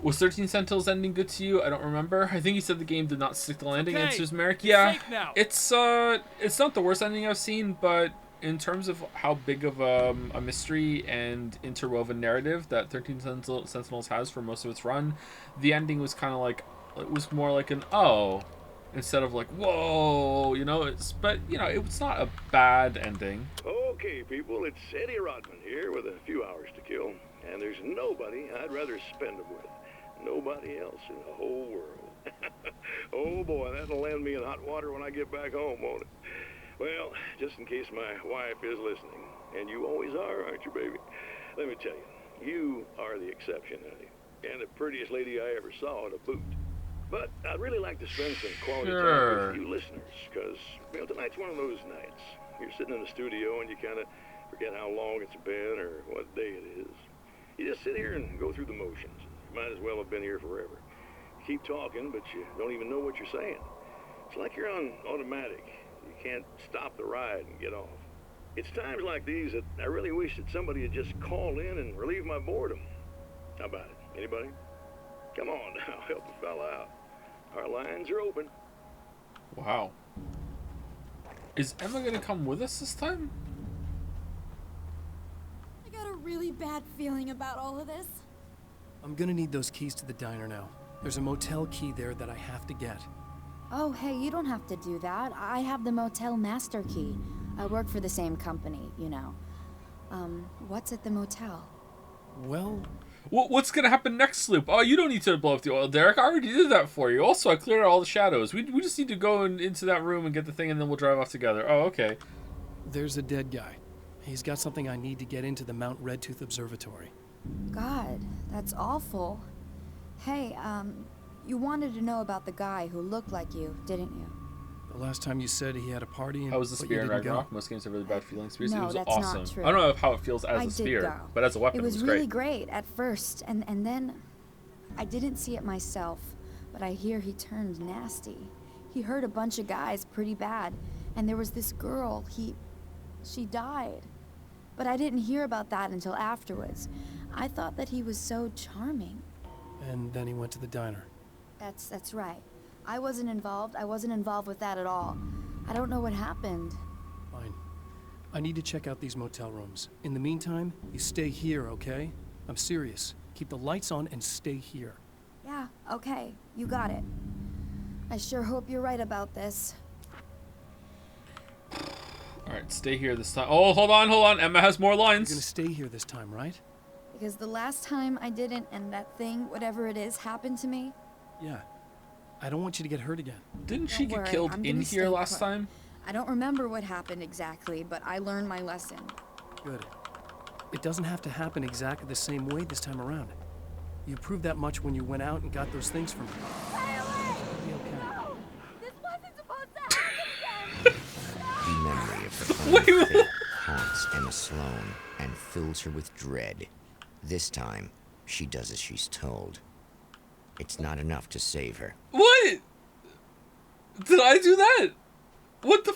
Was 13 Sentinels ending good to you? I don't remember. I think he said the game did not stick the landing. Okay, Answers Merrick. Yeah, it's not the worst ending I've seen, but in terms of how big of a mystery and interwoven narrative that 13 Sentinels has for most of its run, the ending was kind of like, it was more like an oh, instead of like whoa, you know. But you know, it's not a bad ending. Okay, people, it's Eddie Rodman here with a few hours to kill, and there's nobody I'd rather spend them with. Nobody else in the whole world. Oh boy, that'll land me in hot water when I get back home, won't it? Well, just in case my wife is listening, and you always are, aren't you, baby? Let me tell you, you are the exception, honey, and the prettiest lady I ever saw to boot. But I'd really like to spend some quality time with you listeners, because, you know, tonight's one of those nights. You're sitting in the studio and you kind of forget how long it's been or what day it is. You just sit here and go through the motions. You might as well have been here forever. You keep talking, but you don't even know what you're saying. It's like you're on automatic. You can't stop the ride and get off. It's times like these that I really wish that somebody would just call in and relieve my boredom. How about it? Anybody? Come on now, help a fella out. Our lines are open. Wow. Is Emma gonna come with us this time? I got a really bad feeling about all of this. I'm gonna need those keys to the diner now. There's a motel key there that I have to get. Oh, hey, you don't have to do that. I have the motel master key. I work for the same company, you know. What's at the motel? Well... What's gonna happen next, Sloop? Oh, you don't need to blow up the oil, Derek. I already did that for you. Also, I cleared out all the shadows. We just need to go into that room and get the thing, and then we'll drive off together. Oh, okay. There's a dead guy. He's got something I need to get into the Mount Redtooth Observatory. God, that's awful. Hey, you wanted to know about the guy who looked like you, didn't you? The last time you said he had a party and... How was the spear in Ragnarok? Most games have really bad feelings. Spears. No, it was that's awesome. not true. I don't know how it feels as a spear, but as a weapon, it was really great at first, and then I didn't see it myself, but I hear he turned nasty. He hurt a bunch of guys pretty bad, and there was this girl, she died. But I didn't hear about that until afterwards. I thought that he was so charming. And then he went to the diner. That's right. I wasn't involved. I wasn't involved with that at all. I don't know what happened. Fine. I need to check out these motel rooms. In the meantime, you stay here, okay? I'm serious. Keep the lights on and stay here. Yeah, okay. You got it. I sure hope you're right about this. Alright, stay here this time. Oh, hold on. Emma has more lines. You're gonna stay here this time, right? Because the last time I didn't, and that thing, whatever it is, happened to me. Yeah. I don't want you to get hurt again. Didn't she get killed in here last time? I don't remember what happened exactly, but I learned my lesson. Good. It doesn't have to happen exactly the same way this time around. You proved that much when you went out and got those things from me. Stay away! It'll be okay. No! This wasn't supposed to happen Uncanny fate haunts Emma Sloan and fills her with dread. This time, she does as she's told. It's not enough to save her. What? Did I do that? What the?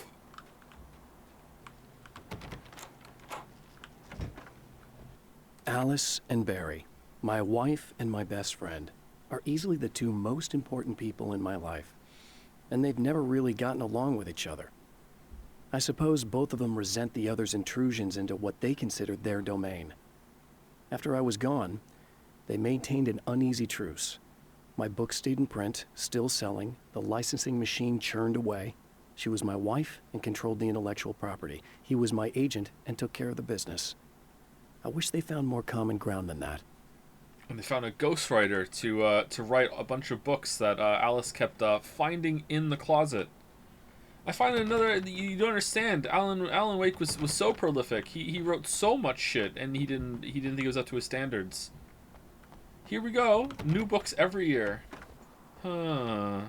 Alice and Barry, my wife and my best friend, are easily the two most important people in my life. And they've never really gotten along with each other. I suppose both of them resent the other's intrusions into what they considered their domain. After I was gone, they maintained an uneasy truce. My book stayed in print, still selling, the licensing machine churned away. She was my wife and controlled the intellectual property. He was my agent and took care of the business. I wish they found more common ground than that. And they found a ghostwriter to write a bunch of books that Alice kept finding in the closet. I find another. You don't understand. Alan Wake was so prolific. He wrote so much shit, and he didn't think it was up to his standards. Here we go. New books every year. Huh.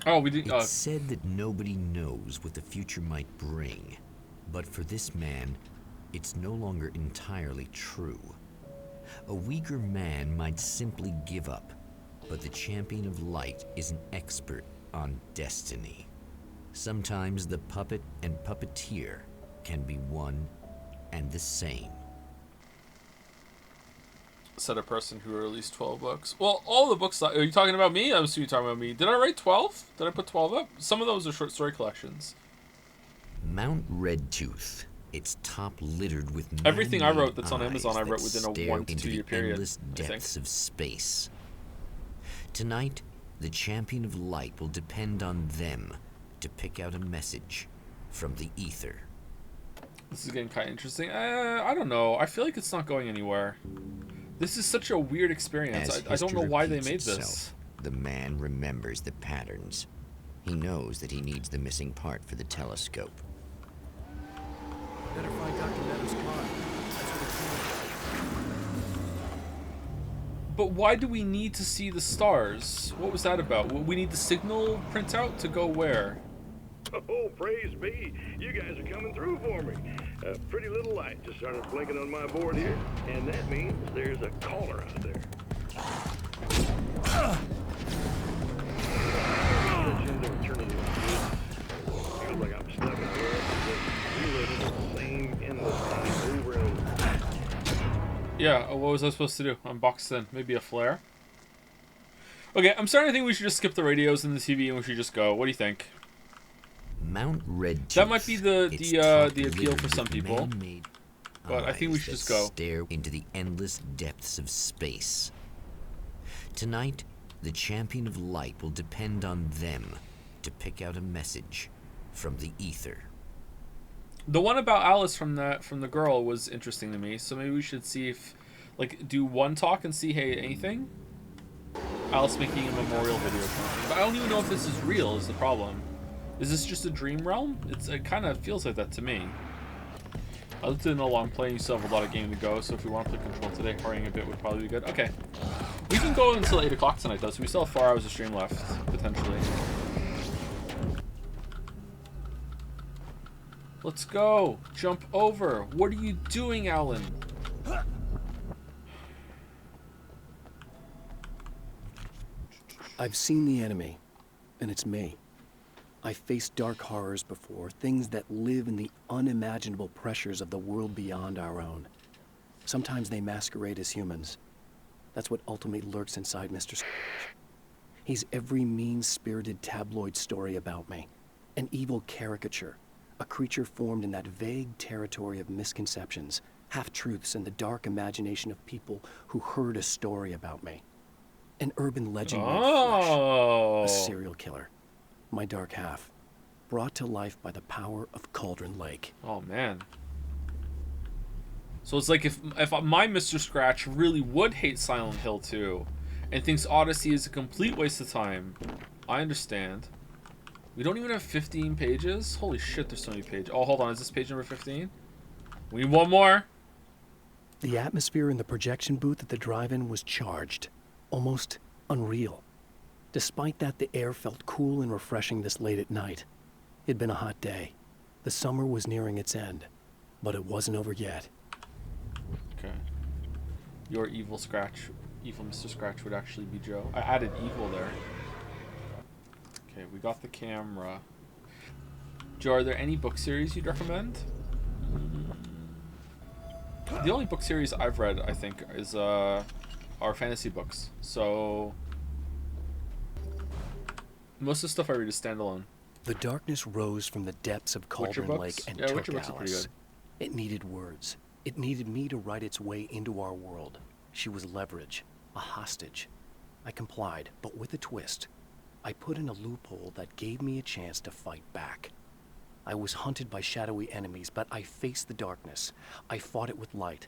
Oh, we did. It's said that nobody knows what the future might bring, but for this man, it's no longer entirely true. A weaker man might simply give up, but the champion of light is an expert on destiny. Sometimes the puppet and puppeteer can be one and the same. Said a person who released 12 books. Well, all the books. Are you talking about me? I'm assuming you're talking about me. Did I write 12? Did I put 12 up? Some of those are short story collections. Mount Redtooth. Its top littered with everything I wrote that's on eyes Amazon I wrote within a stare 1 to into 2 year the period. endless depths of space. Tonight, the champion of light will depend on them to pick out a message from the ether. This is getting kind of interesting. I don't know. I feel like it's not going anywhere. This is such a weird experience. I don't know why they made this. The man remembers the patterns. He knows that he needs the missing part for the telescope. Better find Dr. Meadows' car. That's what But why do we need to see the stars? What was that about? We need the signal printout to go where? Oh, praise be. You guys are coming through for me. A pretty little light just started blinking on my board here, and that means there's a caller out there. Feels like I'm stuck in a world that's reliving the same endless time over and over. Yeah, what was I supposed to do? Unbox then. Maybe a flare? Okay, I'm starting to think we should just skip the radios and the TV and we should just go. What do you think? Mount Redtooth. That might be the appeal for some people. But I think we should just go. Stare into the endless depths of space. Tonight, the champion of light will depend on them to pick out a message from the ether. The one about Alice from the girl was interesting to me, so maybe we should see if, like, do one talk and see, hey, anything? Alice making a memorial video or something. But I don't even know if this is real, is the problem. Is this just a dream realm? It kind of feels like that to me. I looked in a long play, and you still have a lot of game to go, so if we want to play Control today, hurrying a bit would probably be good. Okay. We can go until 8 o'clock tonight, though, so we still have 4 hours of stream left, potentially. Let's go. Jump over. What are you doing, Alan? I've seen the enemy, and it's me. I faced dark horrors before, things that live in the unimaginable pressures of the world beyond our own. Sometimes they masquerade as humans. That's what ultimately lurks inside Mr. Scrooge. He's every mean-spirited tabloid story about me. An evil caricature. A creature formed in that vague territory of misconceptions, half-truths, and the dark imagination of people who heard a story about me. An urban legend made flesh. A serial killer. My dark half. Brought to life by the power of Cauldron Lake. Oh, man. So it's like if my Mr. Scratch really would hate Silent Hill 2 and thinks Odyssey is a complete waste of time, I understand. We don't even have 15 pages? Holy shit, there's so many pages. Oh, hold on. Is this page number 15? We need one more. The atmosphere in the projection booth at the drive-in was charged. Almost unreal. Despite that, the air felt cool and refreshing this late at night. It'd been a hot day. The summer was nearing its end, but it wasn't over yet. Okay. Your evil Mr. Scratch would actually be Joe. I added evil there. Okay, we got the camera. Joe, are there any book series you'd recommend? The only book series I've read, I think, is our fantasy books. So most of the stuff I read is standalone. The darkness rose from the depths of Cauldron Lake and took Witcher books are pretty Alice. good. It needed words. It needed me to write its way into our world. She was leverage, a hostage. I complied, but with a twist. I put in a loophole that gave me a chance to fight back. I was hunted by shadowy enemies, but I faced the darkness. I fought it with light.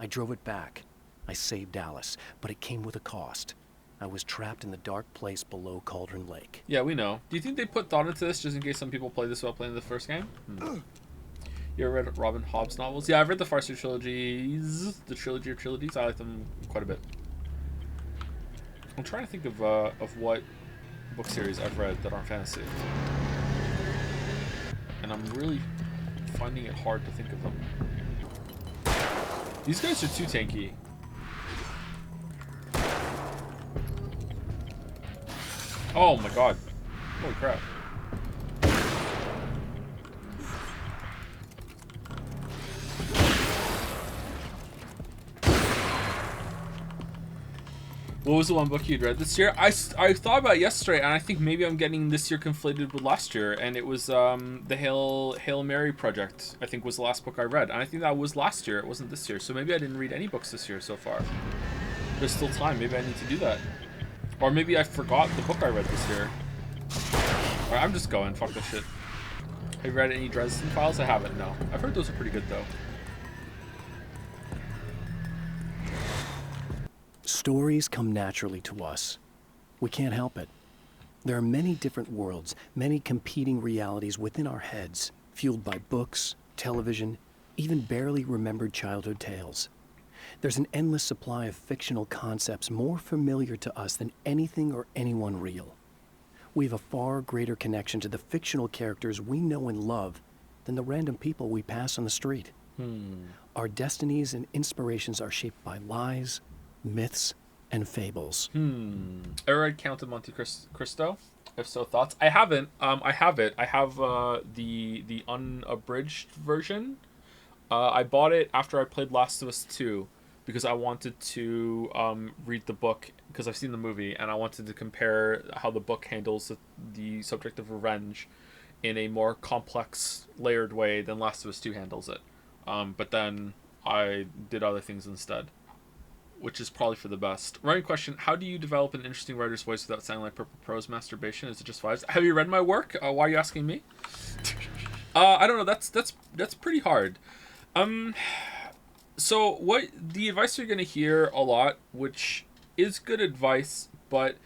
I drove it back. I saved Alice, but it came with a cost. I was trapped in the dark place below Cauldron Lake. Yeah, we know. Do you think they put thought into this just in case some people play this while playing the first game? You ever read Robin Hobb's novels? Yeah, I've read the Farseer trilogies, the trilogy of trilogies. I like them quite a bit. I'm trying to think of what book series I've read that aren't fantasy, and I'm really finding it hard to think of them. These guys are too tanky. Oh my god! Holy crap! What was the one book you'd read this year? I thought about it yesterday, and I think maybe I'm getting this year conflated with last year, and it was the Hail Mary Project, I think was the last book I read, and I think that was last year, it wasn't this year, so maybe I didn't read any books this year so far. There's still time, maybe I need to do that. Or maybe I forgot the book I read this year. Alright, I'm just going, fuck this shit. Have you read any Dresden Files? I haven't, no. I've heard those are pretty good though. Stories come naturally to us. We can't help it. There are many different worlds, many competing realities within our heads, fueled by books, television, even barely remembered childhood tales. There's an endless supply of fictional concepts more familiar to us than anything or anyone real. We have a far greater connection to the fictional characters we know and love than the random people we pass on the street. Our destinies and inspirations are shaped by lies, myths, and fables. Ever read Count of Monte Cristo? If so, thoughts? I haven't. I have it. I have the unabridged version. I bought it after I played Last of Us 2 because I wanted to read the book because I've seen the movie and I wanted to compare how the book handles the subject of revenge in a more complex, layered way than Last of Us 2 handles it. But then I did other things instead, which is probably for the best. Writing question: how do you develop an interesting writer's voice without sounding like Purple Prose masturbation? Is it just vibes? Have you read my work? Why are you asking me? I don't know. That's pretty hard. So what the advice you're gonna hear a lot, which is good advice, but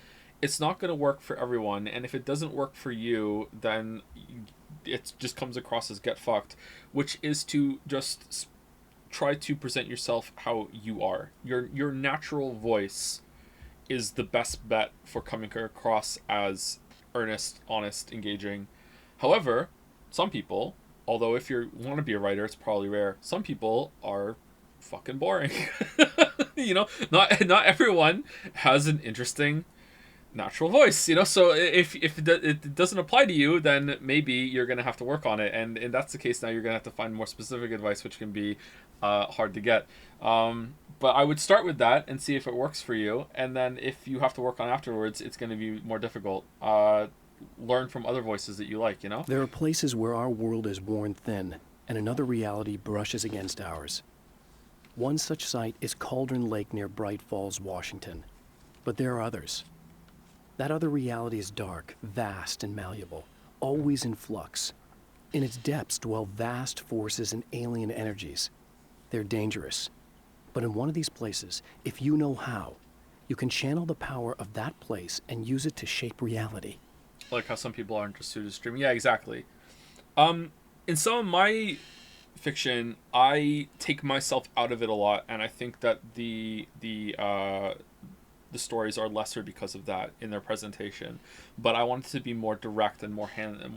it's not gonna work for everyone. And if it doesn't work for you, then it just comes across as get fucked, which is to just try to present yourself how you are. Your natural voice is the best bet for coming across as earnest, honest, engaging. However, some people, although if you want to be a writer, it's probably rare, some people are fucking boring. You know, not everyone has an interesting natural voice, you know, so if it doesn't apply to you, then maybe you're gonna have to work on it, and that's the case. Now you're gonna have to find more specific advice, which can be hard to get, but I would start with that and see if it works for you, and then if you have to work on afterwards, it's going to be more difficult. Learn from other voices that you like, you know. There are places where our world is worn thin and another reality brushes against ours. One such site is Cauldron Lake near Bright Falls, Washington, but there are others. That other reality is dark, vast, and malleable, always in flux. In its depths dwell vast forces and alien energies. They're dangerous. But in one of these places, if you know how, you can channel the power of that place and use it to shape reality. Like how some people aren't just suited to streaming. Yeah, exactly. In some of my fiction, I take myself out of it a lot, and I think that the the stories are lesser because of that in their presentation, but I wanted to be more direct and more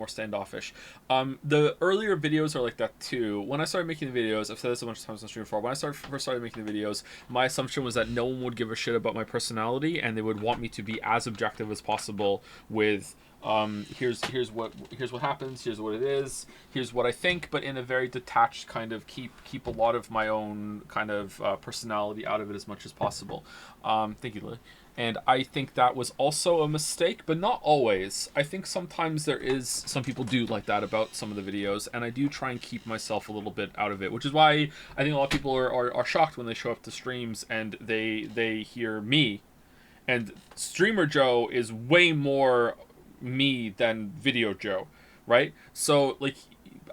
standoffish. The earlier videos are like that too. When I started making the videos, I've said this a bunch of times on stream before. When I first started making the videos, my assumption was that no one would give a shit about my personality, and they would want me to be as objective as possible with here's what happens, here's what it is, here's what I think, but in a very detached kind of keep a lot of my own kind of personality out of it as much as possible. Thank you, Lily. And I think that was also a mistake, but not always. I think sometimes some people do like that about some of the videos, and I do try and keep myself a little bit out of it, which is why I think a lot of people are shocked when they show up to streams and they hear me. And Streamer Joe is way more me than Video Joe, right? So like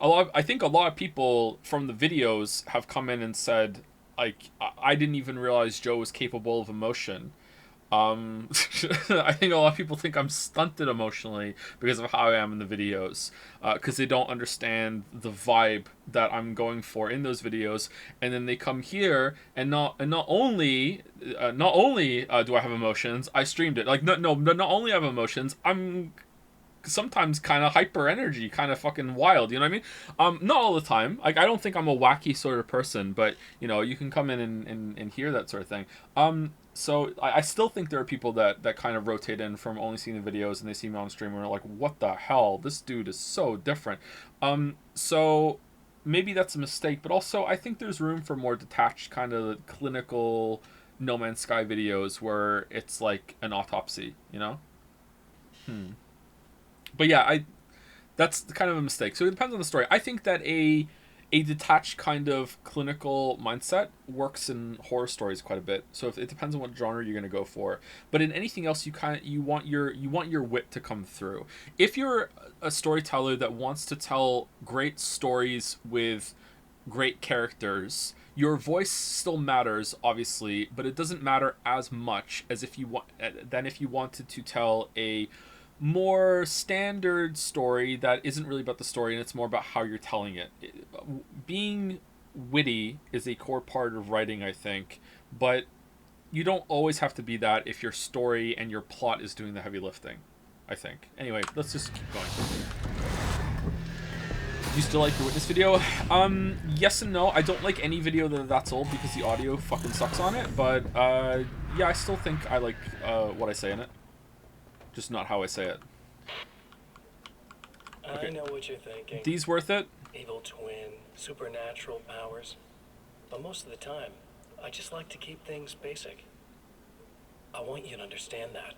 I think a lot of people from the videos have come in and said, like, I didn't even realize Joe was capable of emotion. I think a lot of people think I'm stunted emotionally because of how I am in the videos, because they don't understand the vibe that I'm going for in those videos, and then they come here and not only do I have emotions, I streamed it. Like not only have emotions, I'm sometimes kind of hyper energy, kind of fucking wild, you know what I mean? Not all the time. Like, I don't think I'm a wacky sort of person, but you know, you can come in and hear that sort of thing. So I still think there are people that kind of rotate in from only seeing the videos, and they see me on stream and are like, what the hell? This dude is so different. So maybe that's a mistake, but also I think there's room for more detached kind of clinical No Man's Sky videos where it's like an autopsy, you know? But yeah, that's kind of a mistake. So it depends on the story. I think that a detached kind of clinical mindset works in horror stories quite a bit. So it depends on what genre you're going to go for. But in anything else, you want your wit to come through. If you're a storyteller that wants to tell great stories with great characters, your voice still matters, obviously, but it doesn't matter as much as if you wanted to tell a more standard story that isn't really about the story, and it's more about how you're telling it. Being witty is a core part of writing, I think, but you don't always have to be that if your story and your plot is doing the heavy lifting, I think. Anyway, let's just keep going. Do you still like your Witness video? Yes and no. I don't like any video that's old because the audio fucking sucks on it, but yeah, I still think I like what I say in it. Just not how I say it. Okay. I know what you're thinking. These worth it? Evil twin, supernatural powers. But most of the time, I just like to keep things basic. I want you to understand that.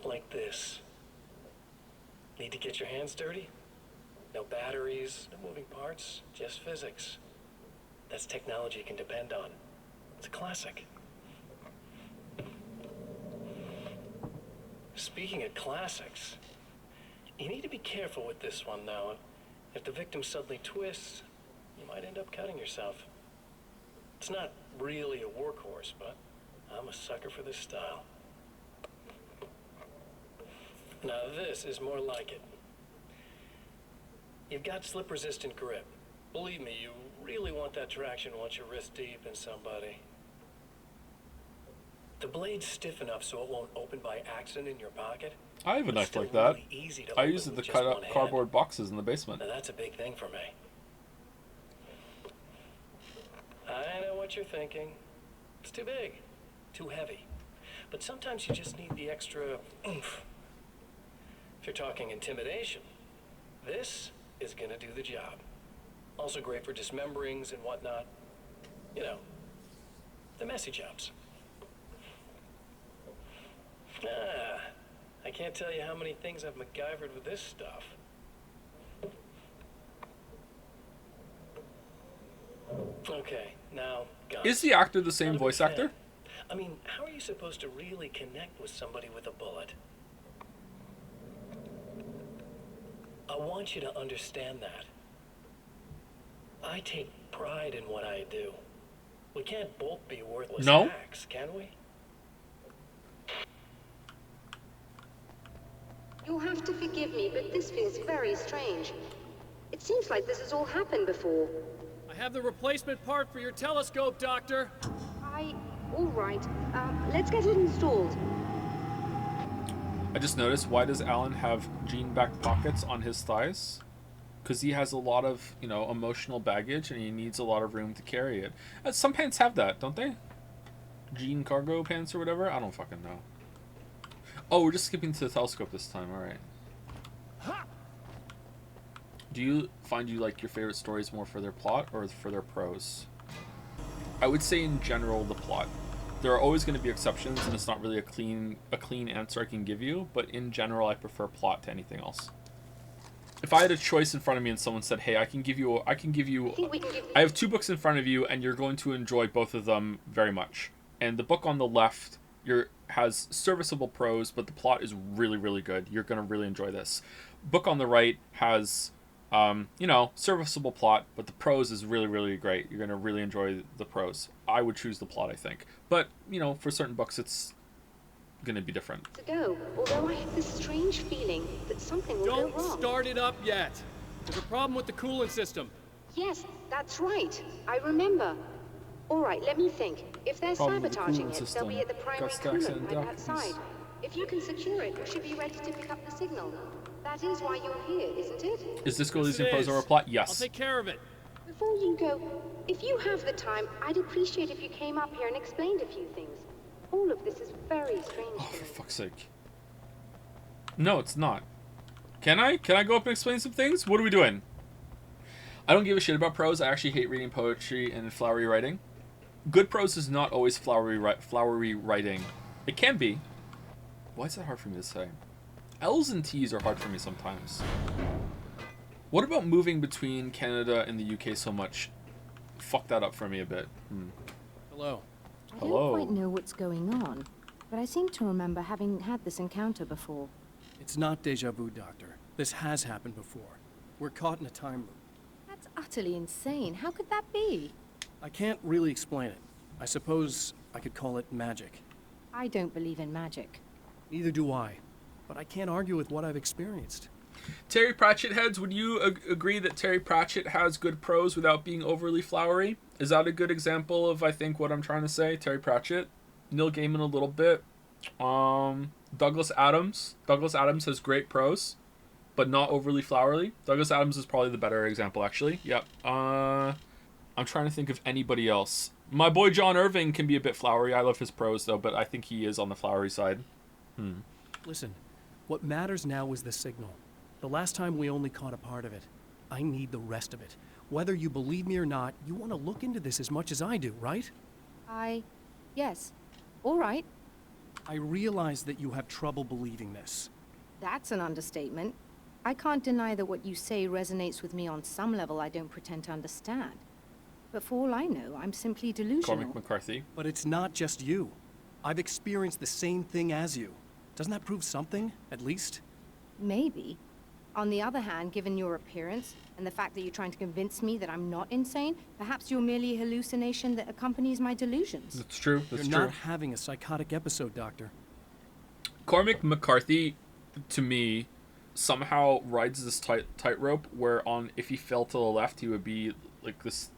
Like this. Need to get your hands dirty? No batteries, no moving parts, just physics. That's technology you can depend on. It's a classic. Speaking of classics, you need to be careful with this one, though. If the victim suddenly twists, you might end up cutting yourself. It's not really a workhorse, but I'm a sucker for this style. Now this is more like it. You've got slip-resistant grip. Believe me, you really want that traction once you're wrist deep in somebody. The blade's stiff enough so it won't open by accident in your pocket. I have a knife like that. I use it to cut up cardboard boxes in the basement. Now that's a big thing for me. I know what you're thinking. It's too big, too heavy. But sometimes you just need the extra oomph. If you're talking intimidation, this is gonna do the job. Also great for dismemberings and whatnot. You know, the messy jobs. I can't tell you how many things I've MacGyvered with this stuff. Okay, now, guns. Is the actor the same voice actor? I mean, how are you supposed to really connect with somebody with a bullet? I want you to understand that. I take pride in what I do. We can't both be worthless hacks, can we? You'll have to forgive me, but this feels very strange. It seems like this has all happened before. I have the replacement part for your telescope, Doctor. All right. Let's get it installed. I just noticed, why does Alan have jean back pockets on his thighs? Because he has a lot of, you know, emotional baggage and he needs a lot of room to carry it. Some pants have that, don't they? Jean cargo pants or whatever? I don't fucking know. Oh, we're just skipping to the telescope this time, alright. Do you find you like your favorite stories more for their plot or for their prose? I would say in general the plot. There are always going to be exceptions, and it's not really a clean answer I can give you, but in general I prefer plot to anything else. If I had a choice in front of me and someone said, "Hey, I have 2 books in front of you and you're going to enjoy both of them very much." And the book on the left has serviceable prose, but the plot is really, really good. You're going to really enjoy this. Book on the right has serviceable plot, but the prose is really, really great. You're going to really enjoy the prose. I would choose the plot, I think. But, for certain books, it's going to be different. To go, although I have this strange feeling that something will go wrong. Don't start it up yet. There's a problem with the coolant system. Yes, that's right. I remember. All right, let me think. If they're sabotaging it, they'll be at the primary coolant right outside. If you can secure it, we should be ready to pick up the signal. That is why you're here, isn't it? Is this Goldie's impose our plot? Yes. I'll take care of it. Before you go, if you have the time, I'd appreciate if you came up here and explained a few things. All of this is very strange. Oh, for fuck's sake. No, it's not. Can I? Can I go up and explain some things? What are we doing? I don't give a shit about prose. I actually hate reading poetry and flowery writing. Good prose is not always flowery writing. It can be. Why is that hard for me to say? L's and T's are hard for me sometimes. What about moving between Canada and the UK so much? Fuck that up for me a bit. Hello. I don't quite know what's going on, but I seem to remember having had this encounter before. It's not deja vu, Doctor. This has happened before. We're caught in a time loop. That's utterly insane. How could that be? I can't really explain it. I suppose I could call it magic. I don't believe in magic. Neither do I. But I can't argue with what I've experienced. Terry Pratchett heads, would you agree that Terry Pratchett has good prose without being overly flowery? Is that a good example of, I think, what I'm trying to say? Terry Pratchett, Neil Gaiman a little bit, Douglas Adams. Douglas Adams has great prose, but not overly flowery. Douglas Adams is probably the better example, actually. Yep. I'm trying to think of anybody else. My boy John Irving can be a bit flowery. I love his prose, though, but I think he is on the flowery side. Listen, what matters now is the signal. The last time we only caught a part of it. I need the rest of it. Whether you believe me or not, you want to look into this as much as I do, right? Yes. All right. I realize that you have trouble believing this. That's an understatement. I can't deny that what you say resonates with me on some level I don't pretend to understand. But for all I know, I'm simply delusional. Cormac McCarthy. But it's not just you. I've experienced the same thing as you. Doesn't that prove something, at least? Maybe. On the other hand, given your appearance, and the fact that you're trying to convince me that I'm not insane, perhaps you're merely a hallucination that accompanies my delusions. That's true. You're not having a psychotic episode, Doctor. Cormac McCarthy, to me, somehow rides this tightrope where if he fell to the left, he would be like this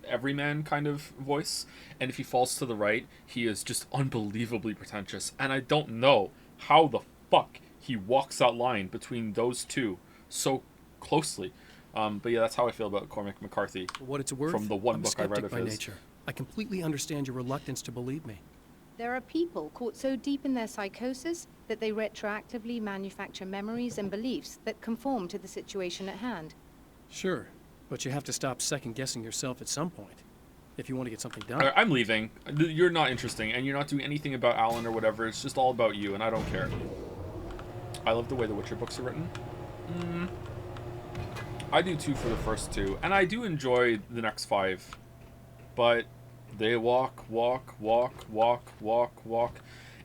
everyman kind of voice, and if he falls to the right, he is just unbelievably pretentious, and I don't know how the fuck he walks that line between those two so closely. But yeah, that's how I feel about Cormac McCarthy. For what it's worth, from the one I'm book I read of by his. nature. I completely understand your reluctance to believe me. There are people caught so deep in their psychosis that they retroactively manufacture memories and beliefs that conform to the situation at hand. Sure, but you have to stop second-guessing yourself at some point, if you want to get something done. I'm leaving. You're not interesting, and you're not doing anything about Alan or whatever. It's just all about you, and I don't care. I love the way the Witcher books are written. I do too for the first 2, and I do enjoy the next 5. But they walk,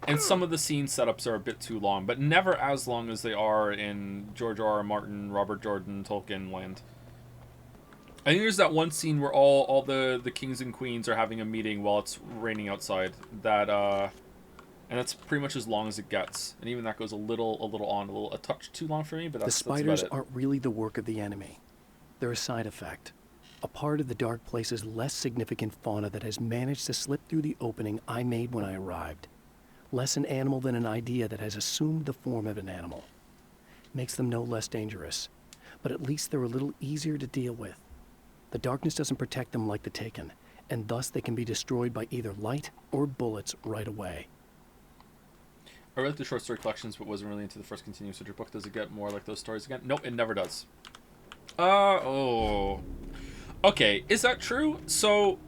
and some of the scene setups are a bit too long, but never as long as they are in George R.R. Martin, Robert Jordan, Tolkien land. I think there's that one scene where all the kings and queens are having a meeting while it's raining outside. And that's pretty much as long as it gets. And even that goes a touch too long for me, but that's The spiders about it. aren't really the work of the enemy. They're a side effect. A part of the dark place's less significant fauna that has managed to slip through the opening I made when I arrived. Less an animal than an idea that has assumed the form of an animal. Makes them no less dangerous, but at least they're a little easier to deal with. The darkness doesn't protect them like the Taken, and thus they can be destroyed by either light or bullets right away. I read the short story collections, but wasn't really into the first continuous Witcher book. Does it get more like those stories again? Nope, it never does. Oh. Okay, is that true? So,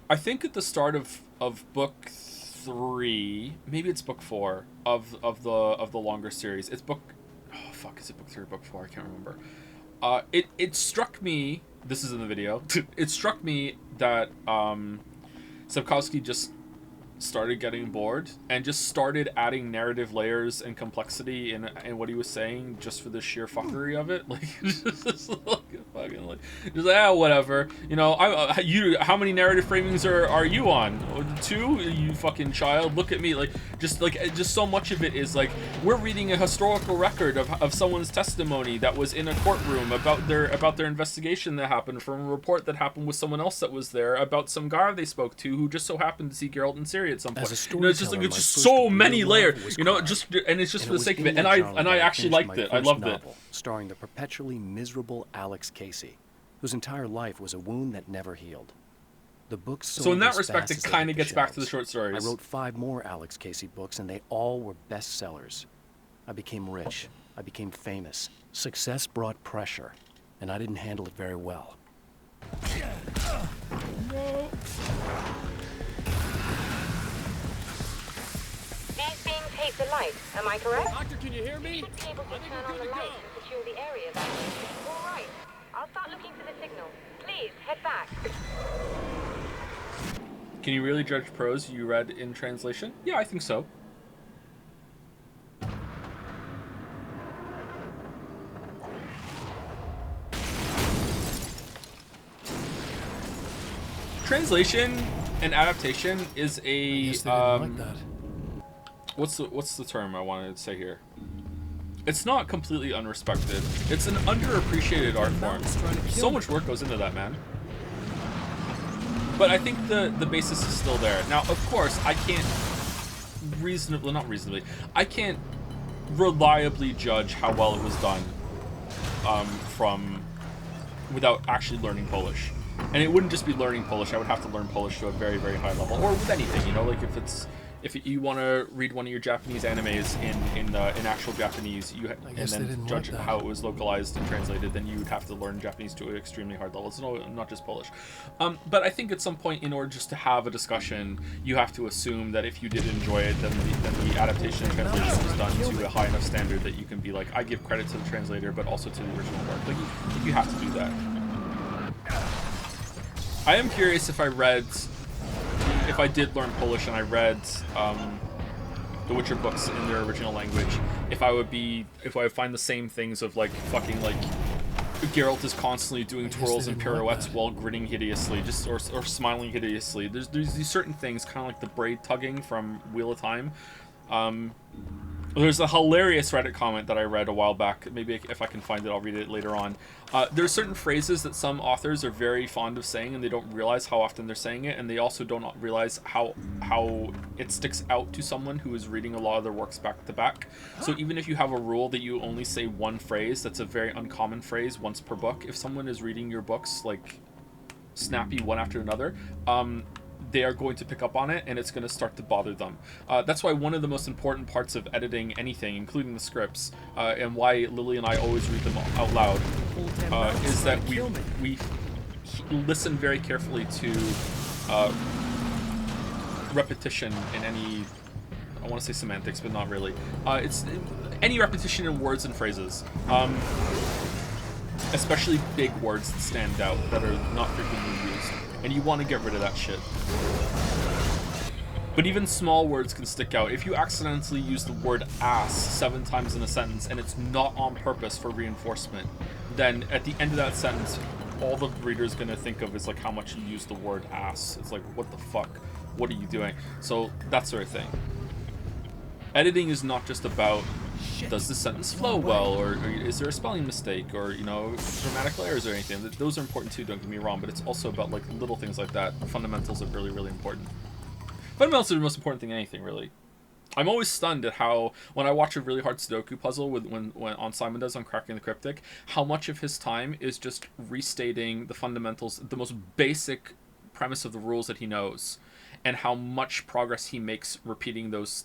I think at the start of book 3, maybe it's book 4 of the longer series. It's book, oh fuck, is it book 3 or book 4? I can't remember. It struck me. This is in the video. It struck me that Sapkowski just started getting bored and just started adding narrative layers and complexity in what he was saying just for the sheer fuckery of it. Like, just fucking like, just like, whatever. You know, how many narrative framings are you on? 2? You fucking child. Look at me. Like, just so much of it is like, we're reading a historical record of someone's testimony that was in a courtroom about their investigation that happened from a report that happened with someone else that was there about some guy they spoke to who just so happened to see Geralt in Syria at some point. You know, it's just like, it's just so many layers, you know, and it's just for the sake of it. And I actually liked it. I loved it. Starring the perpetually miserable Alex Casey, whose entire life was a wound that never healed. The books so in that respect, it kind of gets back to the short stories. I wrote 5 more Alex Casey books, and they all were bestsellers. I became rich. I became famous. Success brought pressure, and I didn't handle it very well. No. These beings hate the light, am I correct? Doctor, can you hear me? You should be able to turn on the light and secure the area that way. All right. I'll start looking for the signal. Please, head back. Can you really judge prose you read in translation? Yeah, I think so. Translation and adaptation is a like that. What's the term I wanted to say here? It's not completely unrespected. It's an underappreciated art form. So much work goes into that, man. But I think the basis is still there. Now, of course, I can't I can't reliably judge how well it was done without actually learning Polish. And it wouldn't just be learning Polish. I would have to learn Polish to a very, very high level, or with anything, you know, like if you want to read one of your Japanese animes in actual Japanese, and then judge how it was localized and translated, then you would have to learn Japanese to an extremely hard level. It's not just Polish. But I think at some point, in order just to have a discussion, you have to assume that if you did enjoy it, then the adaptation and translation was done to a high enough standard that you can be like, I give credit to the translator, but also to the original work. Like, you have to do that. I am curious if I did learn Polish and I read the Witcher books in their original language, if I would find the same things of like fucking like Geralt is constantly doing twirls and pirouettes while grinning hideously, or smiling hideously. There's these certain things, kind of like the braid tugging from Wheel of Time. There's a hilarious Reddit comment that I read a while back. Maybe if I can find it, I'll read it later on. There are certain phrases that some authors are very fond of saying, and they don't realize how often they're saying it, and they also don't realize how it sticks out to someone who is reading a lot of their works back to back. So even if you have a rule that you only say one phrase, that's a very uncommon phrase once per book. If someone is reading your books like snappy one after another, they are going to pick up on it, and it's going to start to bother them. That's why one of the most important parts of editing anything, including the scripts, and why Lily and I always read them out loud, is that we listen very carefully to repetition in any, I want to say semantics, but not really. It's any repetition in words and phrases. Especially big words that stand out, that are not frequently used. And you want to get rid of that shit. But even small words can stick out. If you accidentally use the word ass 7 times in a sentence and it's not on purpose for reinforcement, then at the end of that sentence, all the reader's going to think of is like how much you use the word ass. It's like, what the fuck? What are you doing? So that sort of thing. Editing is not just about does the sentence flow well, or is there a spelling mistake, or grammatical errors or anything. Those are important too, don't get me wrong, but it's also about like little things like that. Fundamentals are really, really important. Fundamentals are the most important thing in anything, really. I'm always stunned at how, when I watch a really hard Sudoku puzzle when on Simon does on Cracking the Cryptic, how much of his time is just restating the fundamentals, the most basic premise of the rules that he knows, and how much progress he makes repeating those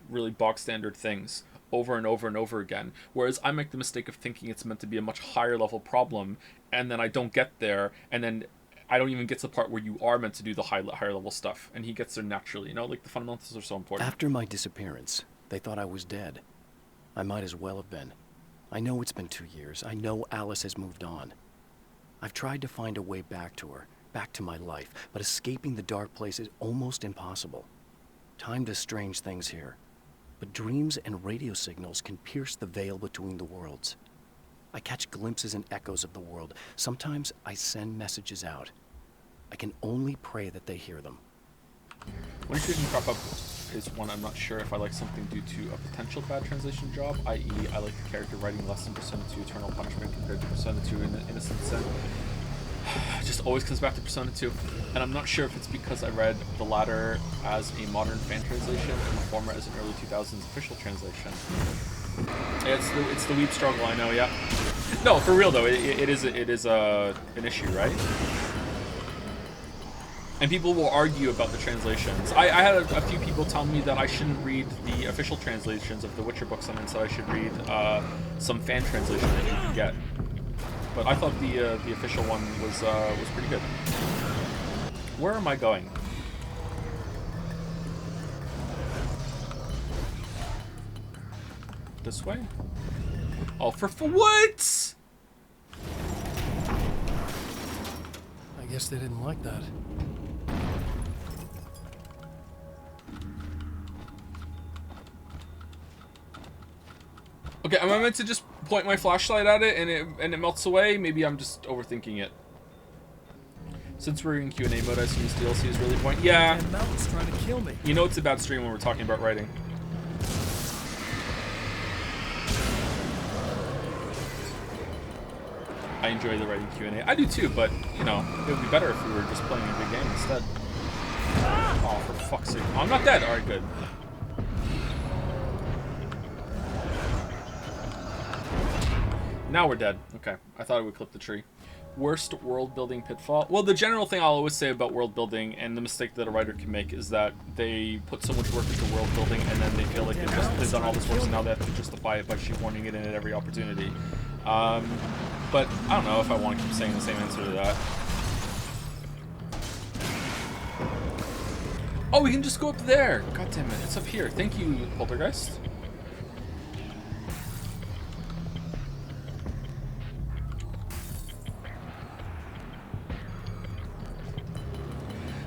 really bog standard things over and over and over again. Whereas I make the mistake of thinking it's meant to be a much higher level problem, and then I don't get there, and then I don't even get to the part where you are meant to do the higher level stuff, and he gets there naturally. Like the fundamentals are so important. After my disappearance, they thought I was dead. I might as well have been. I know it's been 2 years. I know Alice has moved on. I've tried to find a way back to her, back to my life, but escaping the dark place is almost impossible. Time does strange things here, but dreams and radio signals can pierce the veil between the worlds. I catch glimpses and echoes of the world. Sometimes I send messages out. I can only pray that they hear them. One issue can crop up is one I'm not sure if I like something due to a potential bad translation job, i.e. I like the character writing less than Persona 2 Eternal Punishment compared to Persona 2 Innocent Sin. It just always comes back to Persona 2, and I'm not sure if it's because I read the latter as a modern fan translation and the former as an early 2000s official translation. It's the weeb struggle, I know. Yeah. No, for real though, it is an issue, right? And people will argue about the translations. I had a few people tell me that I shouldn't read the official translations of the Witcher books, and instead I should read some fan translation that you can get. But I thought the official one was pretty good. Where am I going? This way? Oh, for what? I guess they didn't like that. Okay, am I meant to just point my flashlight at it and it melts away? Maybe I'm just overthinking it. Since we're in Q&A mode, I assume this DLC is really point. Yeah. And Mountain's trying to kill me. You know it's a bad stream when we're talking about writing. I enjoy the writing Q&A. I do too, but, it would be better if we were just playing a good game instead. Oh, for fuck's sake. Oh, I'm not dead. Alright, good. Now we're dead. Okay. I thought I would clip the tree. Worst world building pitfall? Well, the general thing I'll always say about world building, and the mistake that a writer can make, is that they put so much work into world building and then they feel like they've done all this work, so now they have to justify it by shoehorning it in at every opportunity. But I don't know if I want to keep saying the same answer to that. Oh, we can just go up there! God damn it, it's up here. Thank you, Poltergeist.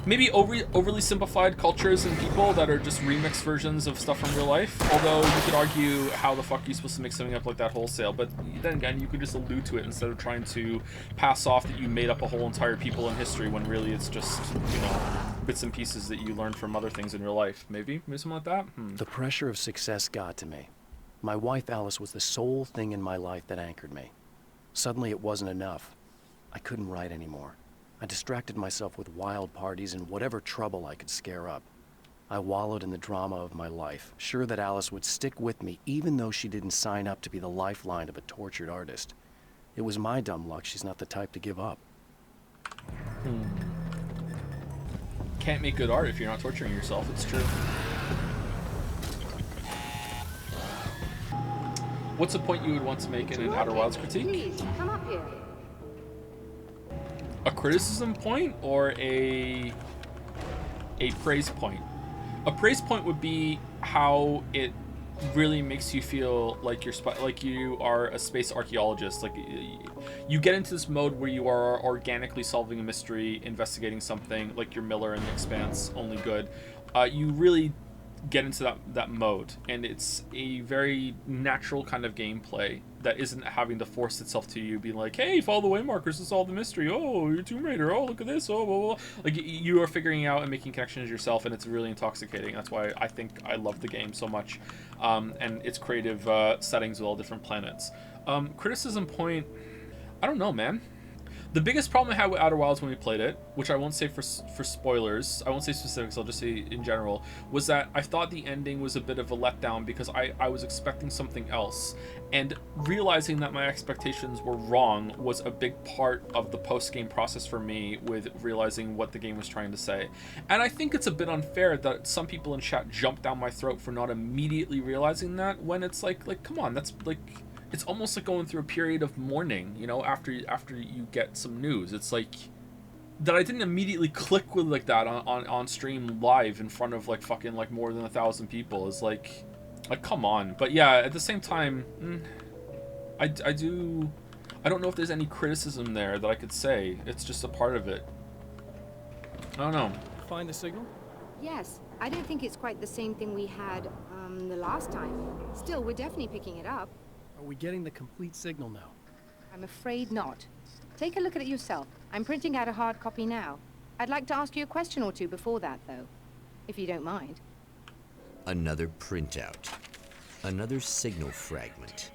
Maybe overly simplified cultures and people that are just remixed versions of stuff from real life. Although you could argue, how the fuck are you supposed to make something up like that wholesale? But then again, you could just allude to it instead of trying to pass off that you made up a whole entire people in history when really it's just, bits and pieces that you learned from other things in real life. Maybe something like that? The pressure of success got to me. My wife Alice was the sole thing in my life that anchored me. Suddenly it wasn't enough. I couldn't write anymore. I distracted myself with wild parties and whatever trouble I could scare up. I wallowed in the drama of my life, sure that Alice would stick with me even though she didn't sign up to be the lifeline of a tortured artist. It was my dumb luck she's not the type to give up. Can't make good art if you're not torturing yourself, it's true. What's a point you would want to make in an Outer Wilds critique? Please, come up here. A criticism point or a praise point? A praise point would be how it really makes you feel like you are a space archaeologist. Like you get into this mode where you are organically solving a mystery, investigating something, like your Miller in The Expanse, only good. You really get into that mode, and it's a very natural kind of gameplay that isn't having to force itself to you, being like, hey, follow the way markers to solve the mystery, oh, you're Tomb Raider, oh, look at this, oh, blah, blah, blah. Like, you are figuring out and making connections yourself, and it's really intoxicating. That's why I think I love the game so much, and its creative settings with all different planets. Criticism point, I don't know, man. The biggest problem I had with Outer Wilds when we played it, which I won't say for spoilers, I won't say specifics, I'll just say in general, was that I thought the ending was a bit of a letdown because I was expecting something else. And realizing that my expectations were wrong was a big part of the post-game process for me with realizing what the game was trying to say. And I think it's a bit unfair that some people in chat jump down my throat for not immediately realizing that, when it's like come on, that's like... It's almost like going through a period of mourning, you know, after you get some news. It's like that I didn't immediately click with like that on stream live in front of like fucking like more than 1,000 people. Is like come on. But yeah, at the same time, I don't know if there's any criticism there that I could say. It's just a part of it. I don't know. Find the signal? Yes, I don't think it's quite the same thing we had the last time. Still, we're definitely picking it up. Are we getting the complete signal now? I'm afraid not. Take a look at it yourself. I'm printing out a hard copy now. I'd like to ask you a question or two before that, though, if you don't mind. Another printout. Another signal fragment.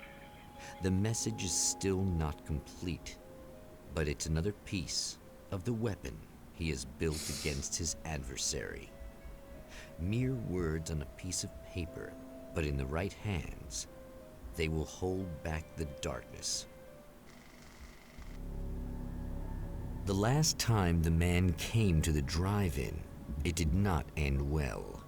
The message is still not complete, but it's another piece of the weapon he has built against his adversary. Mere words on a piece of paper, but in the right hands, they will hold back the darkness. The last time the man came to the drive-in, it did not end well.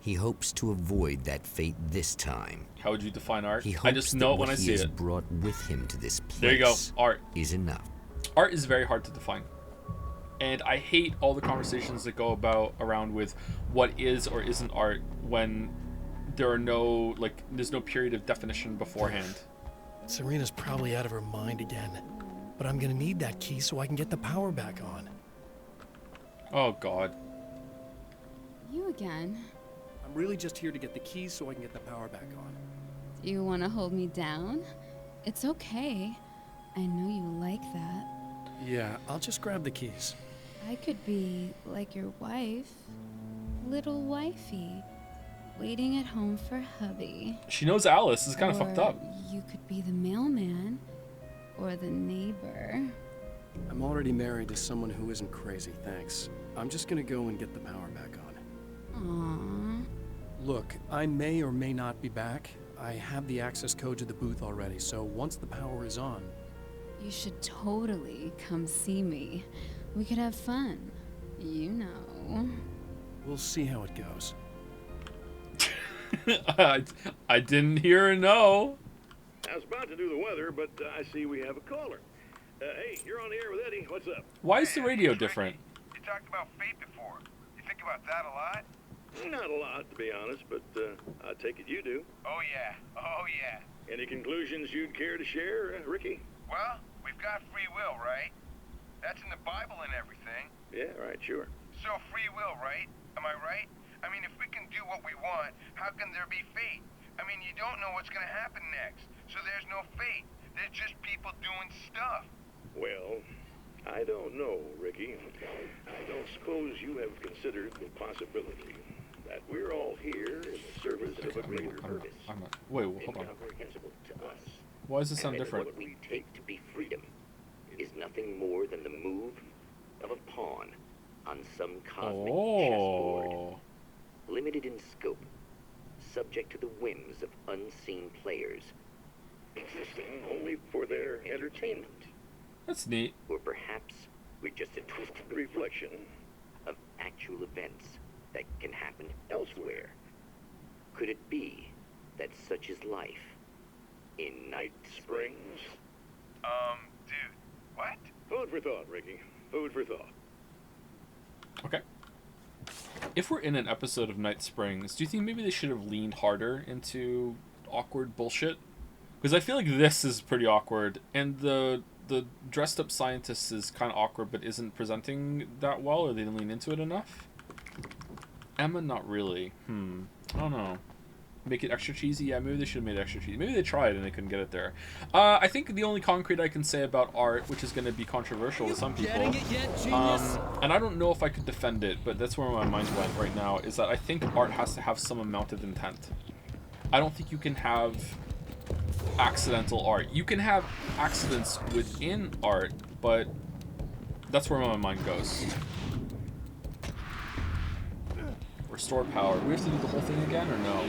He hopes to avoid that fate this time. How would you define art? He hopes I just know that it when what I he see has it. brought with him to this place. There you go. Art is enough. Art is very hard to define. And I hate all the conversations that go around with what is or isn't art when there are there's no period of definition beforehand. Serena's probably out of her mind again. But I'm gonna need that key so I can get the power back on. Oh, God. You again? I'm really just here to get the keys so I can get the power back on. Do you want to hold me down? It's okay. I know you like that. Yeah, I'll just grab the keys. I could be like your wife. Little wifey. Waiting at home for hubby. She knows Alice. This is kind of fucked up. You could be the mailman. Or the neighbor. I'm already married to someone who isn't crazy, thanks. I'm just gonna go and get the power back on. Aww. Look, I may or may not be back. I have the access code to the booth already, so once the power is on... You should totally come see me. We could have fun. You know. We'll see how it goes. I didn't hear a no. I was about to do the weather, but I see we have a caller. Hey, you're on the air with Eddie. What's up? Why is the radio different? You talked about fate before. You think about that a lot? Not a lot, to be honest, but I take it you do. Oh, yeah. Oh, yeah. Any conclusions you'd care to share, Ricky? Well, we've got free will, right? That's in the Bible and everything. Yeah, right, sure. So free will, right? Am I right? I mean, if we can do what we want, how can there be fate? I mean, you don't know what's going to happen next, so there's no fate. There's just people doing stuff. Well, I don't know, Ricky. I don't suppose you have considered the possibility that we're all here in the service of a greater purpose. Wait, hold on. Incomprehensible to us. Why does this sound and different? What we take to be freedom is nothing more than the move of a pawn on some cosmic chessboard. Limited in scope, subject to the whims of unseen players, existing only for their entertainment. That's neat. Or perhaps we're just a twisted reflection of actual events that can happen elsewhere. Could it be that such is life in Night Springs? Dude, what? Food for thought, Ricky. Food for thought. Okay. If we're in an episode of Night Springs, do you think maybe they should have leaned harder into awkward bullshit? Because I feel like this is pretty awkward, and the dressed up scientist is kind of awkward but isn't presenting that well, or they didn't lean into it enough. Emma, not really. I don't know. Make it extra cheesy? Yeah, maybe they should have made it extra cheesy. Maybe they tried and they couldn't get it there. I think the only concrete I can say about art, which is going to be controversial to some people, and I don't know if I could defend it, but that's where my mind went right now, is that I think art has to have some amount of intent. I don't think you can have accidental art. You can have accidents within art, but that's where my mind goes. Restore power. We have to do the whole thing again, or no?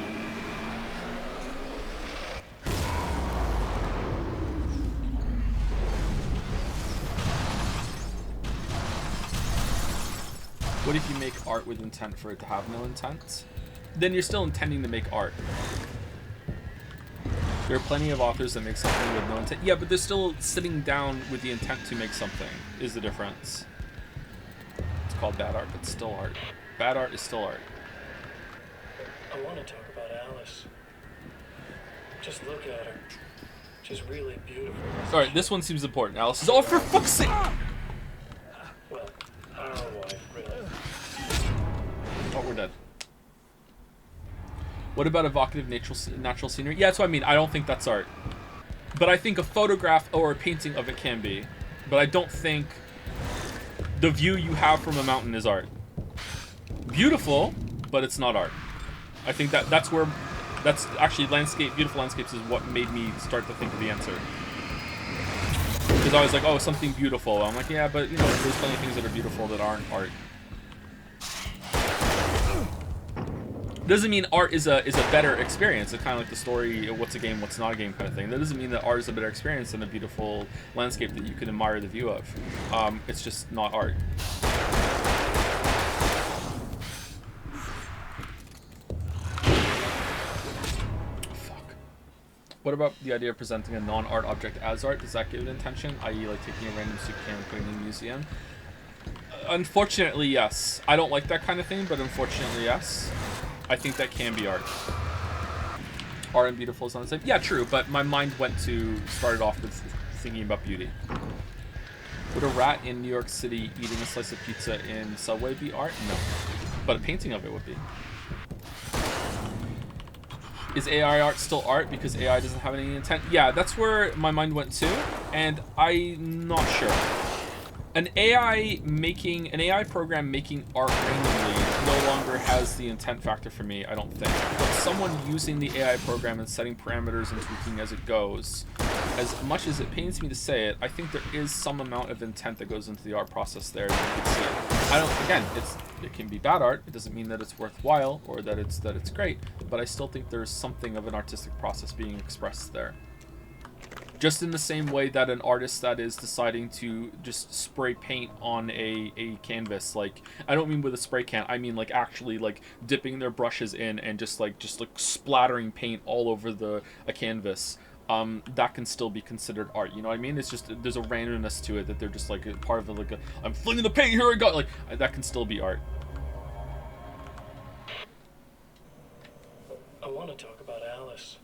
What if you make art with intent for it to have no intent? Then you're still intending to make art. There are plenty of authors that make something with no intent. Yeah, but they're still sitting down with the intent to make something, is the difference. It's called bad art, but it's still art. Bad art is still art. I want to talk about Alice. Just look at her. She's really beautiful. Alright, this one seems important. Alice is... Oh, for fuck's sake! Well, our wife, really. Oh, we're dead. What about evocative natural scenery? Yeah, that's what I mean. I don't think that's art. But I think a photograph or a painting of it can be. But I don't think the view you have from a mountain is art. Beautiful, but it's not art. I think that's where... That's actually beautiful landscapes is what made me start to think of the answer. Because I was like, oh, something beautiful. I'm like, yeah, but, you know, there's plenty of things that are beautiful that aren't art. Doesn't mean art is a better experience. It's kind of like the story, what's a game, what's not a game kind of thing. That doesn't mean that art is a better experience than a beautiful landscape that you can admire the view of. It's just not art. What about the idea of presenting a non-art object as art? Does that give it intention? I.e. like taking a random soup can and putting it in a museum? Unfortunately, yes. I don't like that kind of thing, but unfortunately, yes. I think that can be art. Art and beautiful is not the same. Yeah, true, but my mind started off with thinking about beauty. Would a rat in New York City eating a slice of pizza in Subway be art? No. But a painting of it would be. Is AI art still art because AI doesn't have any intent? Yeah, that's where my mind went to, and I'm not sure. An AI program making art randomly no longer has the intent factor for me, I don't think. But someone using the AI program and setting parameters and tweaking as it goes, as much as it pains me to say it, I think there is some amount of intent that goes into the art process there. You can see it. It can be bad art. It doesn't mean that it's worthwhile or that it's great, but I still think there's something of an artistic process being expressed there. Just in the same way that an artist that is deciding to just spray paint on a canvas, like, I don't mean with a spray can, I mean like actually like dipping their brushes in and just like splattering paint all over a canvas. That can still be considered art, you know what I mean? It's just, there's a randomness to it that they're just like a part of it, I'm flinging the paint, here I go, like, that can still be art. I want to talk about Alice.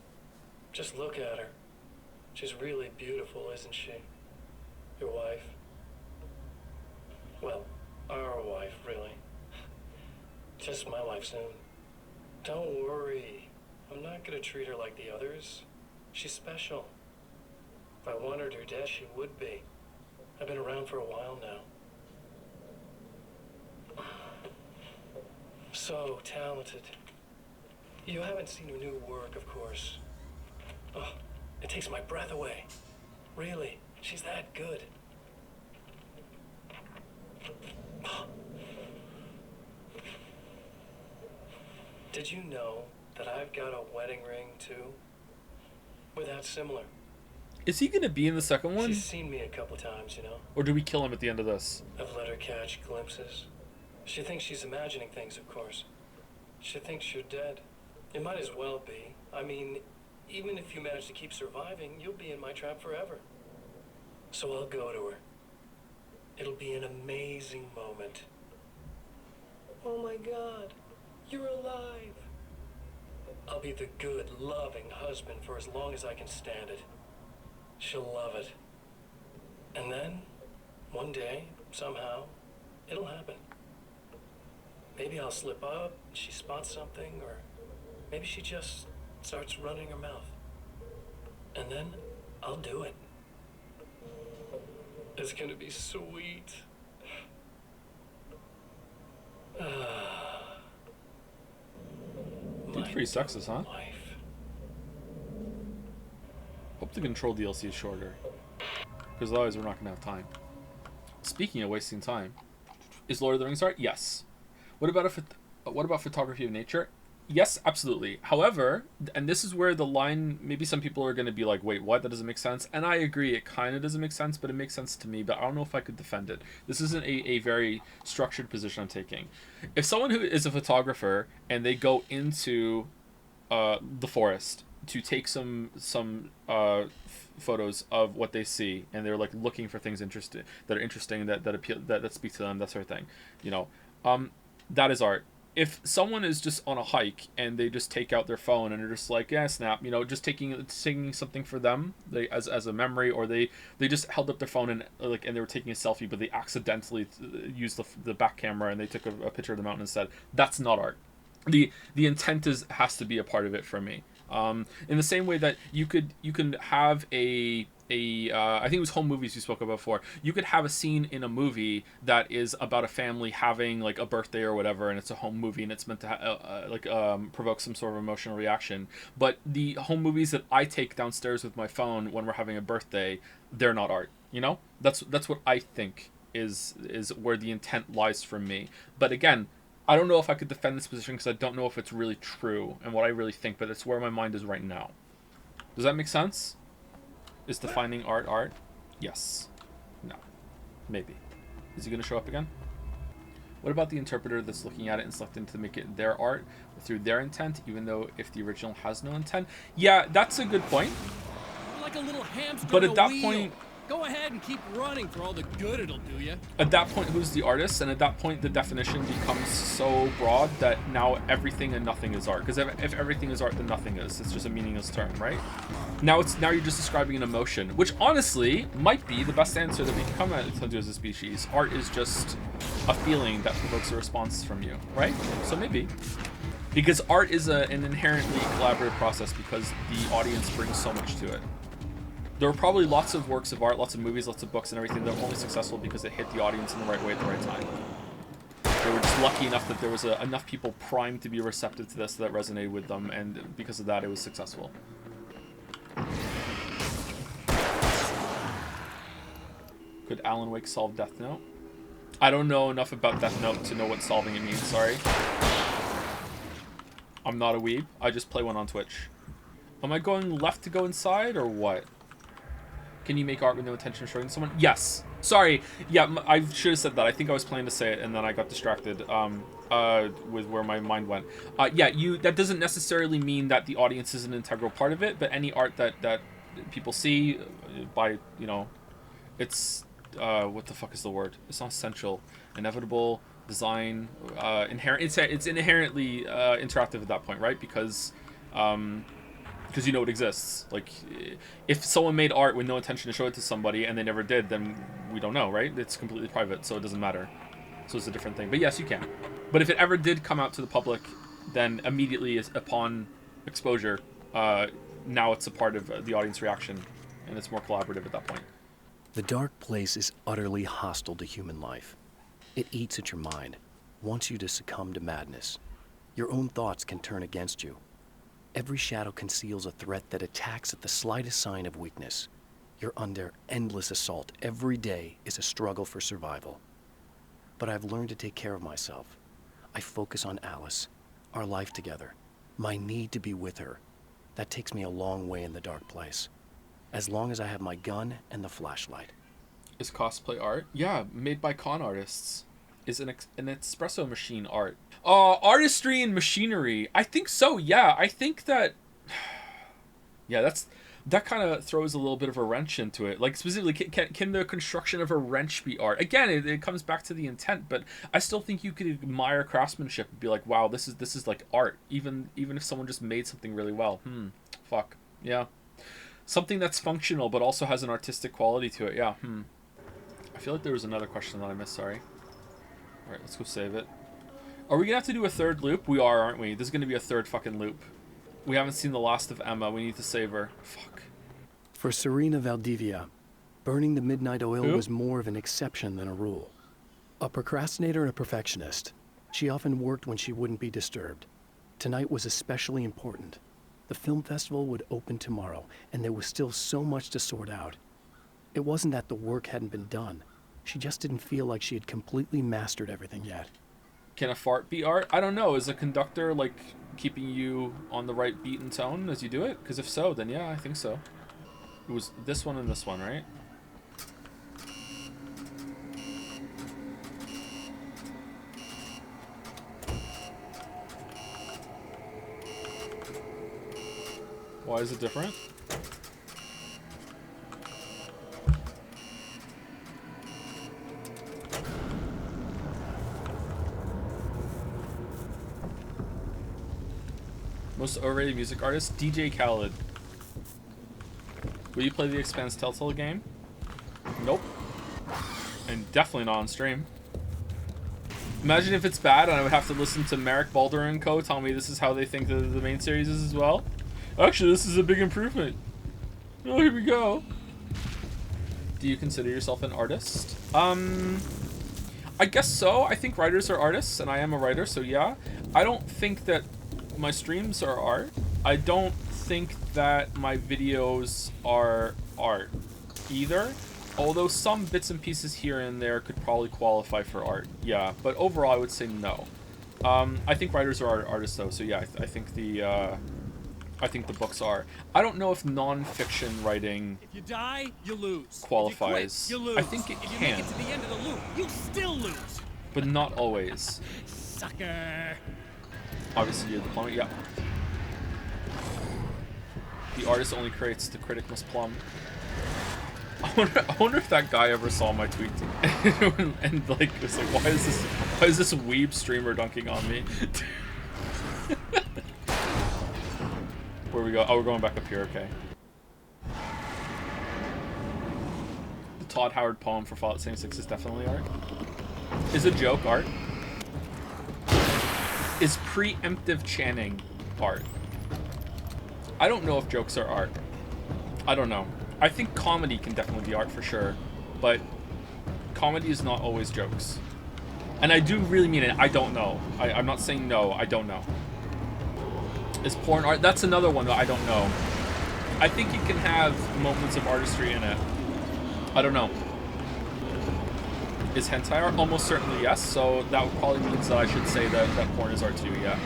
Just look at her. She's really beautiful, isn't she? Your wife? Well, our wife, really. Just my wife soon. Don't worry. I'm not gonna treat her like the others. She's special. If I wanted her dead, she would be. I've been around for a while now. So talented. You haven't seen her new work, of course. Oh, it takes my breath away. Really, she's that good. Did you know that I've got a wedding ring, too? We're that similar. Is he gonna be in the second one? She's seen me a couple times, you know? Or do we kill him at the end of this? I've let her catch glimpses. She thinks she's imagining things, of course. She thinks you're dead. It might as well be. I mean, even if you manage to keep surviving, you'll be in my trap forever. So I'll go to her. It'll be an amazing moment. Oh my God, you're alive. I'll be the good, loving husband for as long as I can stand it. She'll love it. And then, one day, somehow, it'll happen. maybe I'll slip up, she spots something, or maybe she just starts running her mouth. And then I'll do it. It's gonna be sweet. Dude's pretty sexist, huh? Hope the Control DLC is shorter. Because otherwise we're not going to have time. Speaking of wasting time, is Lord of the Rings art? Yes. What about photography of nature? Yes, absolutely. However, and this is where the line, maybe some people are going to be like, wait, what? That doesn't make sense. And I agree, it kind of doesn't make sense, but it makes sense to me. But I don't know if I could defend it. This isn't a very structured position I'm taking. If someone who is a photographer and they go into the forest to take some photos of what they see, and they're like looking for things that are interesting, that appeal, that speak to them, that sort of thing, you know, that is art. If someone is just on a hike and they just take out their phone and they're just like, yeah, snap, you know, just taking something for them, they as a memory, or they just held up their phone and they were taking a selfie, but they accidentally used the back camera and they took a picture of the mountain instead, that's not art. The intent has to be a part of it for me. In the same way that you can have I think it was home movies you spoke about before. You could have a scene in a movie that is about a family having like a birthday or whatever, and it's a home movie and it's meant to provoke some sort of emotional reaction. But the home movies that I take downstairs with my phone when we're having a birthday, they're not art. You know, that's what I think is where the intent lies for me. But again, I don't know if I could defend this position because I don't know if it's really true and what I really think, but it's where my mind is right now. Does that make sense? Is defining art? Yes. No. Maybe. Is he going to show up again? What about the interpreter that's looking at it and selecting to make it their art through their intent, even though if the original has no intent? Yeah, that's a good point. You're like a little hamster. But at that point, go ahead and keep running for all the good it'll do you. At that point, who's the artist? And at that point, the definition becomes so broad that now everything and nothing is art. Because if everything is art, then nothing is. It's just a meaningless term, right? Now you're just describing an emotion, which honestly might be the best answer that we can come to as a species. Art is just a feeling that provokes a response from you, right? So maybe. Because art is an inherently collaborative process because the audience brings so much to it. There were probably lots of works of art, lots of movies, lots of books and everything that were only successful because it hit the audience in the right way at the right time. They were just lucky enough that there was enough people primed to be receptive to this that resonated with them, and because of that it was successful. Could Alan Wake solve Death Note? I don't know enough about Death Note to know what solving it means, sorry. I'm not a weeb, I just play one on Twitch. Am I going left to go inside, or what? Can you make art with no intention of showing someone? Yes. Sorry. Yeah, I should have said that. I think I was planning to say it, and then I got distracted with where my mind went. Yeah, that doesn't necessarily mean that the audience is an integral part of it, but any art that people see by, you know, it's, what the fuck is the word? It's not essential. Inevitable, design, inherent. It's inherently interactive at that point, right? Because you know it exists. Like, if someone made art with no intention to show it to somebody and they never did, then we don't know, right? It's completely private, so it doesn't matter. So it's a different thing. But yes, you can. But if it ever did come out to the public, then immediately upon exposure, now it's a part of the audience reaction, and it's more collaborative at that point. The dark place is utterly hostile to human life. It eats at your mind, wants you to succumb to madness. Your own thoughts can turn against you. Every shadow conceals a threat that attacks at the slightest sign of weakness. You're under endless assault. Every day is a struggle for survival. But I've learned to take care of myself. I focus on Alice, our life together, my need to be with her. That takes me a long way in the dark place. As long as I have my gun and the flashlight. Is cosplay art? Yeah, made by con artists. Is an espresso machine art? Artistry and machinery. I think so, yeah. I think that... Yeah, that kind of throws a little bit of a wrench into it. Like, specifically, can the construction of a wrench be art? Again, it comes back to the intent, but I still think you could admire craftsmanship and be like, wow, this is like art. Even if someone just made something really well. Fuck. Yeah. Something that's functional, but also has an artistic quality to it. Yeah, I feel like there was another question that I missed, sorry. Alright, let's go save it. Are we gonna have to do a third loop? We are, aren't we? This is gonna be a third fucking loop. We haven't seen the last of Emma. We need to save her. Fuck. For Serena Valdivia, burning the midnight oil Who? was more of an exception than a rule. A procrastinator and a perfectionist, she often worked when she wouldn't be disturbed. Tonight was especially important. The film festival would open tomorrow, and there was still so much to sort out. It wasn't that the work hadn't been done. She just didn't feel like she had completely mastered everything yet. Can a fart be art? I don't know. Is a conductor like keeping you on the right beat and tone as you do it? Because if so, then yeah, I think so. It was this one and this one, right? Why is it different? Most overrated music artist? DJ Khaled. Will you play the Expanse Telltale game? Nope. And definitely not on stream. Imagine if it's bad and I would have to listen to Merrick Balder and co. tell me this is how they think the main series is as well. Actually, this is a big improvement. Oh, here we go. Do you consider yourself an artist? I guess so. I think writers are artists, and I am a writer, so yeah. I don't think that my streams are art. I don't think that my videos are art either. Although some bits and pieces here and there could probably qualify for art. Yeah, but overall I would say no. I think writers are artists though, so yeah, I think the books are. I don't know if non-fiction writing If you die, you lose. qualifies. If you quit, you lose. I think it if you can, make it to the end of the loop, you still lose. but not always. Sucker. Obviously, you're the plumber. Yeah. The artist only creates, the critic must plumb. I wonder if that guy ever saw my tweet and like was like, why is this weeb streamer dunking on me? Where we go? Oh, we're going back up here. Okay. The Todd Howard poem for Fallout 76 is definitely art. Is a joke art? Is preemptive chanting art? I don't know if jokes are art. I don't know. I think comedy can definitely be art for sure, but comedy is not always jokes. And I do really mean it. I don't know. I'm not saying no. I don't know. Is porn art? That's another one that I don't know. I think it can have moments of artistry in it. I don't know. Is hentai art? Almost certainly yes, so that probably means that I should say that porn is art too, yeah.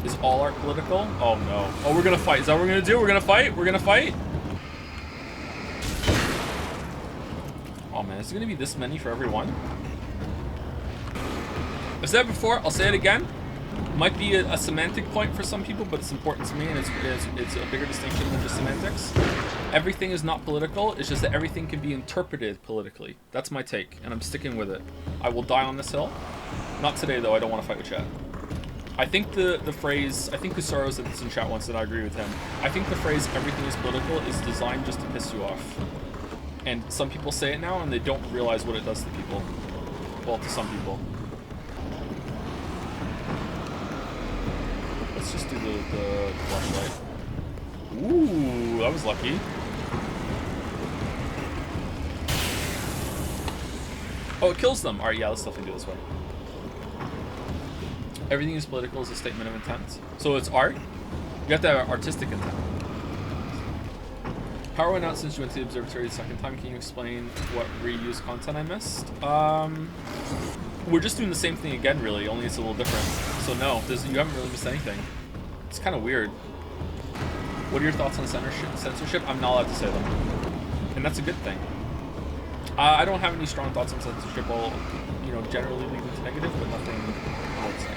Is all art political? Oh no. Oh, we're gonna fight. Is that what we're gonna do? We're gonna fight? We're gonna fight? Oh man, is it gonna be this many for everyone? I've said it before, I'll say it again. Might be a semantic point for some people, but it's important to me, and it's a bigger distinction than just semantics. Everything is not political, it's just that everything can be interpreted politically. That's my take, and I'm sticking with it. I will die on this hill. Not today, though, I don't want to fight with chat. I think the phrase, I think Kusaro said this in chat once, and I agree with him. I think the phrase, everything is political, is designed just to piss you off. And some people say it now, and they don't realize what it does to people. Well, to some people. Let's just do the flashlight. Ooh, that was lucky. Oh, it kills them. Alright, yeah, let's definitely do this way. Everything is political is a statement of intent. So it's art? You have to have artistic intent. Power went out since you went to the observatory the second time. Can you explain what reused content I missed? We're just doing the same thing again, really, only it's a little different. So no, you haven't really missed anything. It's kind of weird. What are your thoughts on censorship? I'm not allowed to say them. And that's a good thing. I don't have any strong thoughts on censorship. I'll, generally leave them to negative, but nothing I would say.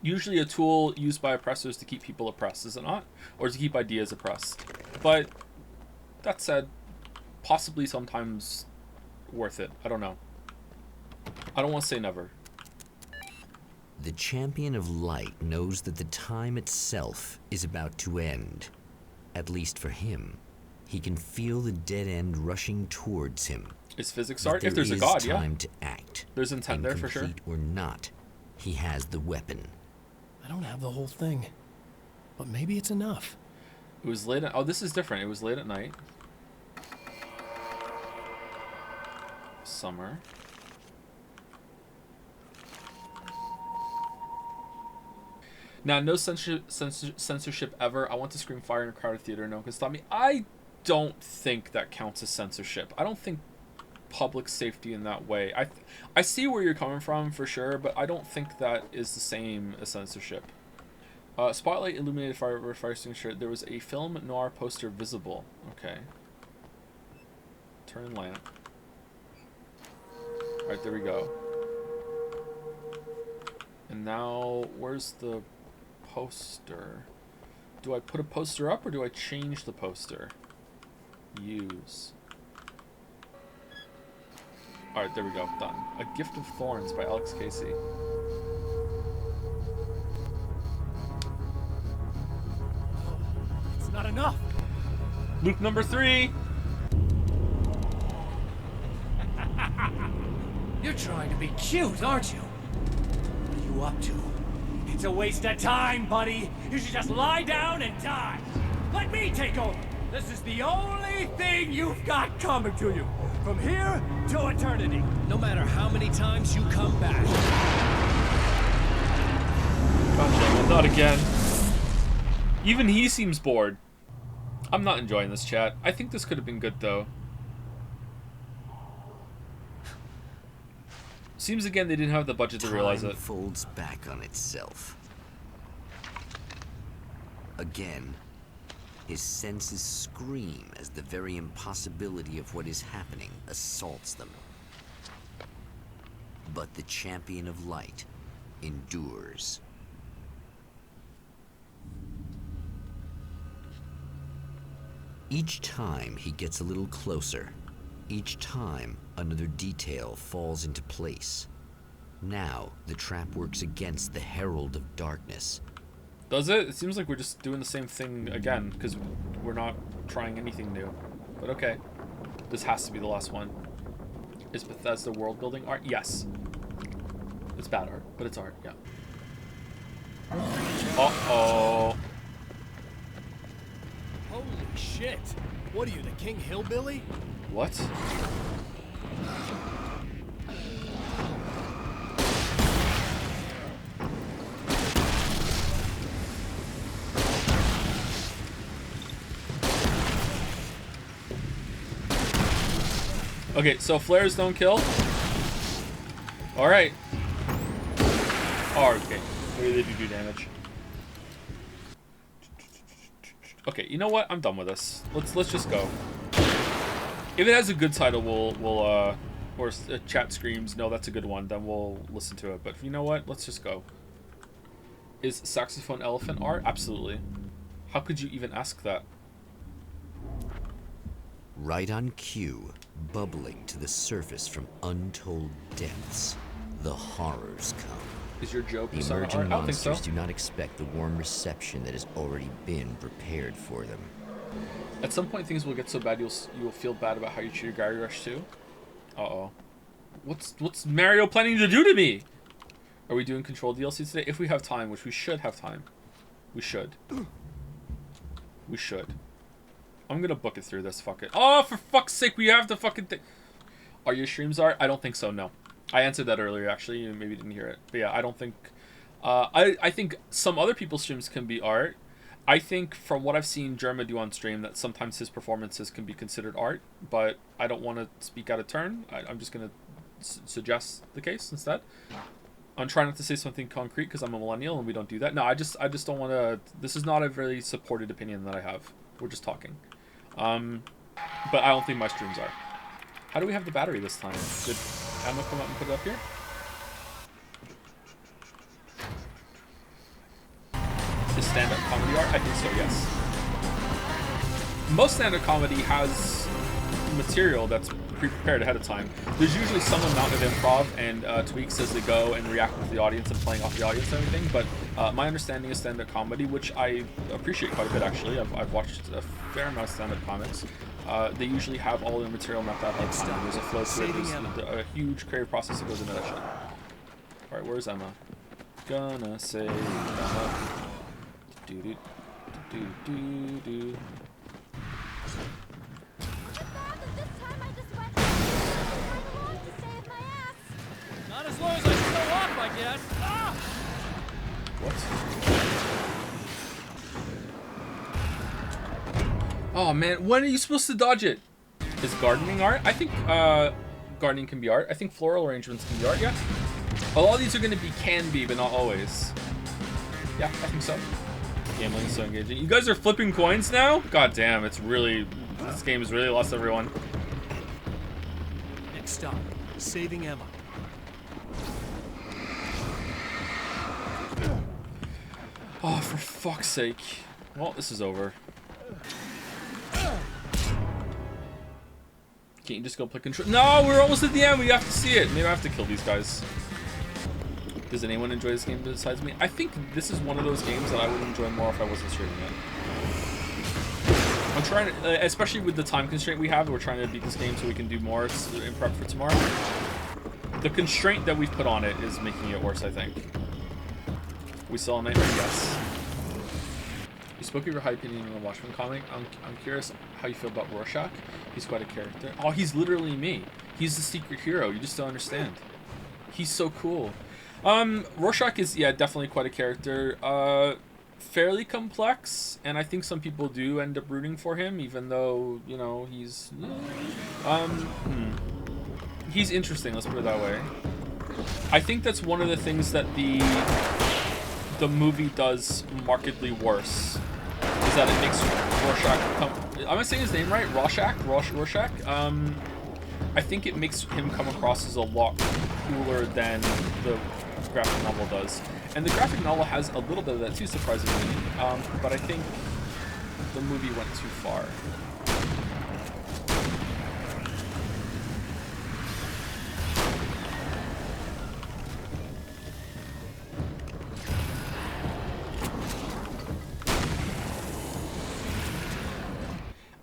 Usually a tool used by oppressors to keep people oppressed, is it not? Or to keep ideas oppressed. But that said, possibly sometimes worth it. I don't know. I don't want to say never. The champion of light knows that the time itself is about to end. At least for him. He can feel the dead end rushing towards him. Is physics art? If there's a god, yeah. Time to act. There's intent there for sure. Incomplete or not, he has the weapon. I don't have the whole thing, but maybe it's enough. It was late at, oh, this is different. It was late at night. Summer. Now, no censorship ever. I want to scream fire in a crowded theater. No one can stop me. I don't think that counts as censorship. I don't think public safety in that way. I see where you're coming from for sure, but I don't think that is the same as censorship. Spotlight illuminated fire extinguisher. There was a film noir poster visible. Okay. Turn lamp. Alright, there we go. And now, where's the poster? Do I put a poster up or do I change the poster? Use. Alright, there we go. Done. A Gift of Thorns by Alex Casey. It's not enough. Loop number 3. You're trying to be cute, aren't you? What are you up to? It's a waste of time, buddy. You should just lie down and die. Let me take over. This is the only thing you've got coming to you. From here to eternity. No matter how many times you come back. God damn it, not again. Even he seems bored. I'm not enjoying this chat. I think this could have been good though. Seems again they didn't have the budget to realize it. Time folds back on itself. Again, his senses scream as the very impossibility of what is happening assaults them. But the champion of light endures. Each time he gets a little closer. Each time, another detail falls into place. Now, the trap works against the Herald of Darkness. Does it? It seems like we're just doing the same thing again, because we're not trying anything new. But okay. This has to be the last one. Is Bethesda world-building art? Yes. It's bad art, but it's art, yeah. Uh-oh. Holy shit. What are you, the King Hillbilly? What? Okay, so flares don't kill. Alright. Oh, okay. Maybe they do damage. Okay, you know what? I'm done with this. Let's just go. If it has a good title, we'll or chat screams, no, that's a good one, then we'll listen to it. But you know what? Let's just go. Is saxophone elephant art? Absolutely. How could you even ask that? Right on cue, bubbling to the surface from untold depths, the horrors come. Is your joke the art? emerging I don't think so. monsters do not expect the warm reception that has already been prepared for them. At some point, things will get so bad you will feel bad about how you treated Gary Rush too. Uh-oh. What's Mario planning to do to me? Are we doing Control DLC today? If we have time, which we should have time. We should. We should. I'm gonna book it through this. Fuck it. Oh, for fuck's sake, we have the fucking thing. Are your streams art? I don't think so, no. I answered that earlier, actually. You maybe didn't hear it. But yeah, I don't think... I think some other people's streams can be art. I think from what I've seen Jerma do on stream that sometimes his performances can be considered art, but I don't want to speak out of turn. I'm just going to suggest the case instead. I'm trying not to say something concrete because I'm a millennial and we don't do that. No, I just don't want to... This is not a very supported opinion that I have. We're just talking. But I don't think my streams are. How do we have the battery this time? Did Emma come up and put it up here? Is stand-up comedy art? I think so, yes. Most stand-up comedy has material that's pre-prepared ahead of time. There's usually some amount of improv and tweaks as they go and reacting to the audience and playing off the audience and everything, but my understanding is stand-up comedy, which I appreciate quite a bit actually. I've watched a fair amount of stand-up comics. They usually have all the material mapped out ahead of time. There's a flow to it. There's a huge creative process that goes into that shit. Alright, where's Emma? Gonna save Emma. Do-do-do-do-do-do. Not as long as I show off, I guess. Ah! What? Oh man, when are you supposed to dodge it? Is gardening art? I think gardening can be art. I think floral arrangements can be art, yeah. A lot of these are going to be can be, but not always. Yeah, I think so. Gambling is so engaging. You guys are flipping coins now? God damn, it's really... This game has really lost everyone. Next stop, saving Emma. Oh, for fuck's sake. Well, this is over. Can't you just go play control? No, we're almost at the end. We have to see it. Maybe I have to kill these guys. Does anyone enjoy this game besides me? I think this is one of those games that I would enjoy more if I wasn't streaming it. I'm trying to, especially with the time constraint we have, we're trying to beat this game so we can do more in prep for tomorrow. The constraint that we've put on it is making it worse, I think. We saw a nightmare, yes. You spoke of your high opinion in the Watchmen comic. I'm curious how you feel about Rorschach. He's quite a character. Oh, he's literally me. He's the secret hero. You just don't understand. He's so cool. Rorschach is, yeah, definitely quite a character. Fairly complex, and I think some people do end up rooting for him, even though, you know, he's... He's interesting, let's put it that way. I think that's one of the things that the movie does markedly worse, is that it makes Rorschach am I saying his name right? Rorschach? Rorschach? I think it makes him come across as a lot cooler than the graphic novel does. And the graphic novel has a little bit of that too, surprisingly. But I think the movie went too far.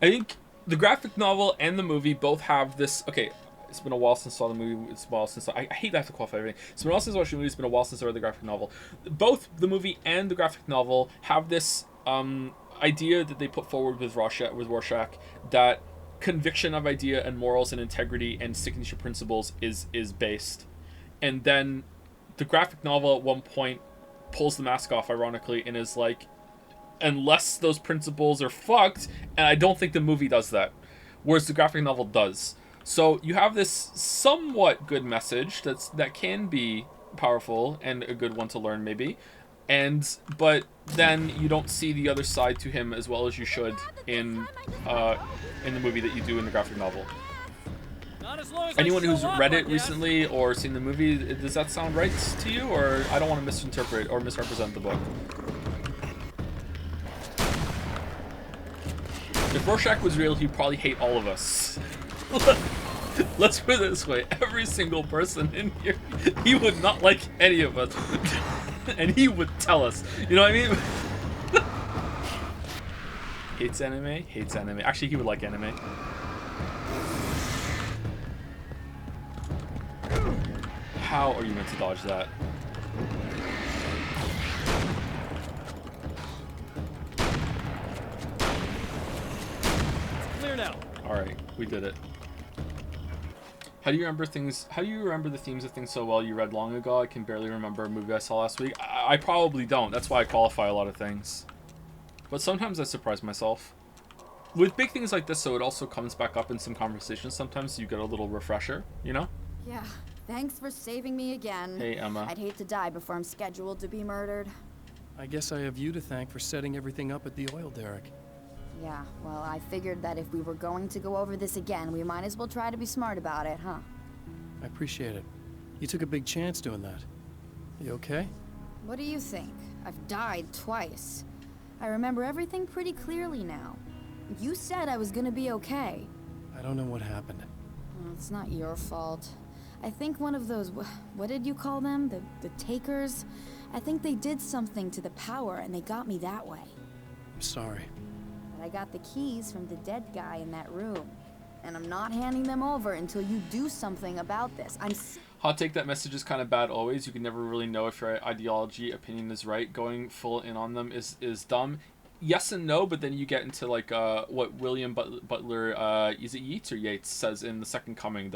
I think the graphic novel and the movie both have this... Okay, it's been a while since I saw the movie. It's been a while since I hate that I have to qualify everything. It's been a while since I watched the movie. It's been a while since I read the graphic novel. Both the movie and the graphic novel have this idea that they put forward with Rorschach, that conviction of idea and morals and integrity and sticking to your principles is based. And then the graphic novel at one point pulls the mask off, ironically, and is like, unless those principles are fucked, and I don't think the movie does that, whereas the graphic novel does. So you have this somewhat good message that can be powerful and a good one to learn maybe, but then you don't see the other side to him as well as you should in the movie that you do in the graphic novel. Anyone who's read it recently or seen the movie, does that sound right to you? Or I don't want to misinterpret or misrepresent the book. If Rorschach was real, he'd probably hate all of us. Let's put it this way, every single person in here, he would not like any of us. And he would tell us, you know what I mean? Hates anime? Hates anime. Actually, he would like anime. How are you meant to dodge that? Clear now. Alright, we did it. How do you remember things? How do you remember the themes of things so well you read long ago? I can barely remember a movie I saw last week. I probably don't. That's why I qualify a lot of things. But sometimes I surprise myself. With big things like this, so it also comes back up in some conversations. Sometimes you get a little refresher, you know? Yeah, thanks for saving me again. Hey, Emma. I'd hate to die before I'm scheduled to be murdered. I guess I have you to thank for setting everything up at the oil derrick. Yeah, well, I figured that if we were going to go over this again, we might as well try to be smart about it, huh? I appreciate it. You took a big chance doing that. You okay? What do you think? I've died twice. I remember everything pretty clearly now. You said I was gonna be okay. I don't know what happened. It's not your fault. I think one of those, what did you call them? The takers? I think they did something to the power and they got me that way. I'm sorry. But I got the keys from the dead guy in that room. And I'm not handing them over until you do something about this. Hot take, that message is kind of bad always. You can never really know if your ideology, opinion is right. Going full in on them is dumb. Yes and no, but then you get into like what William Butler, is it Yeats or Yates, says in The Second Coming.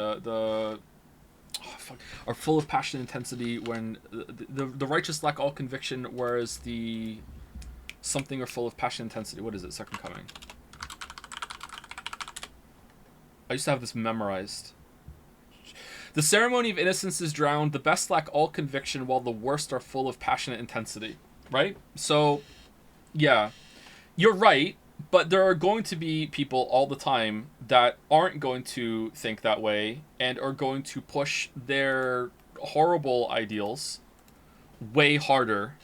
Are full of passion and intensity when the righteous lack all conviction, whereas the something are full of passion and intensity. What is it? Second Coming. I used to have this memorized. The ceremony of innocence is drowned. The best lack all conviction, while the worst are full of passionate intensity. Right? So, yeah. You're right, but there are going to be people all the time that aren't going to think that way and are going to push their horrible ideals way harder.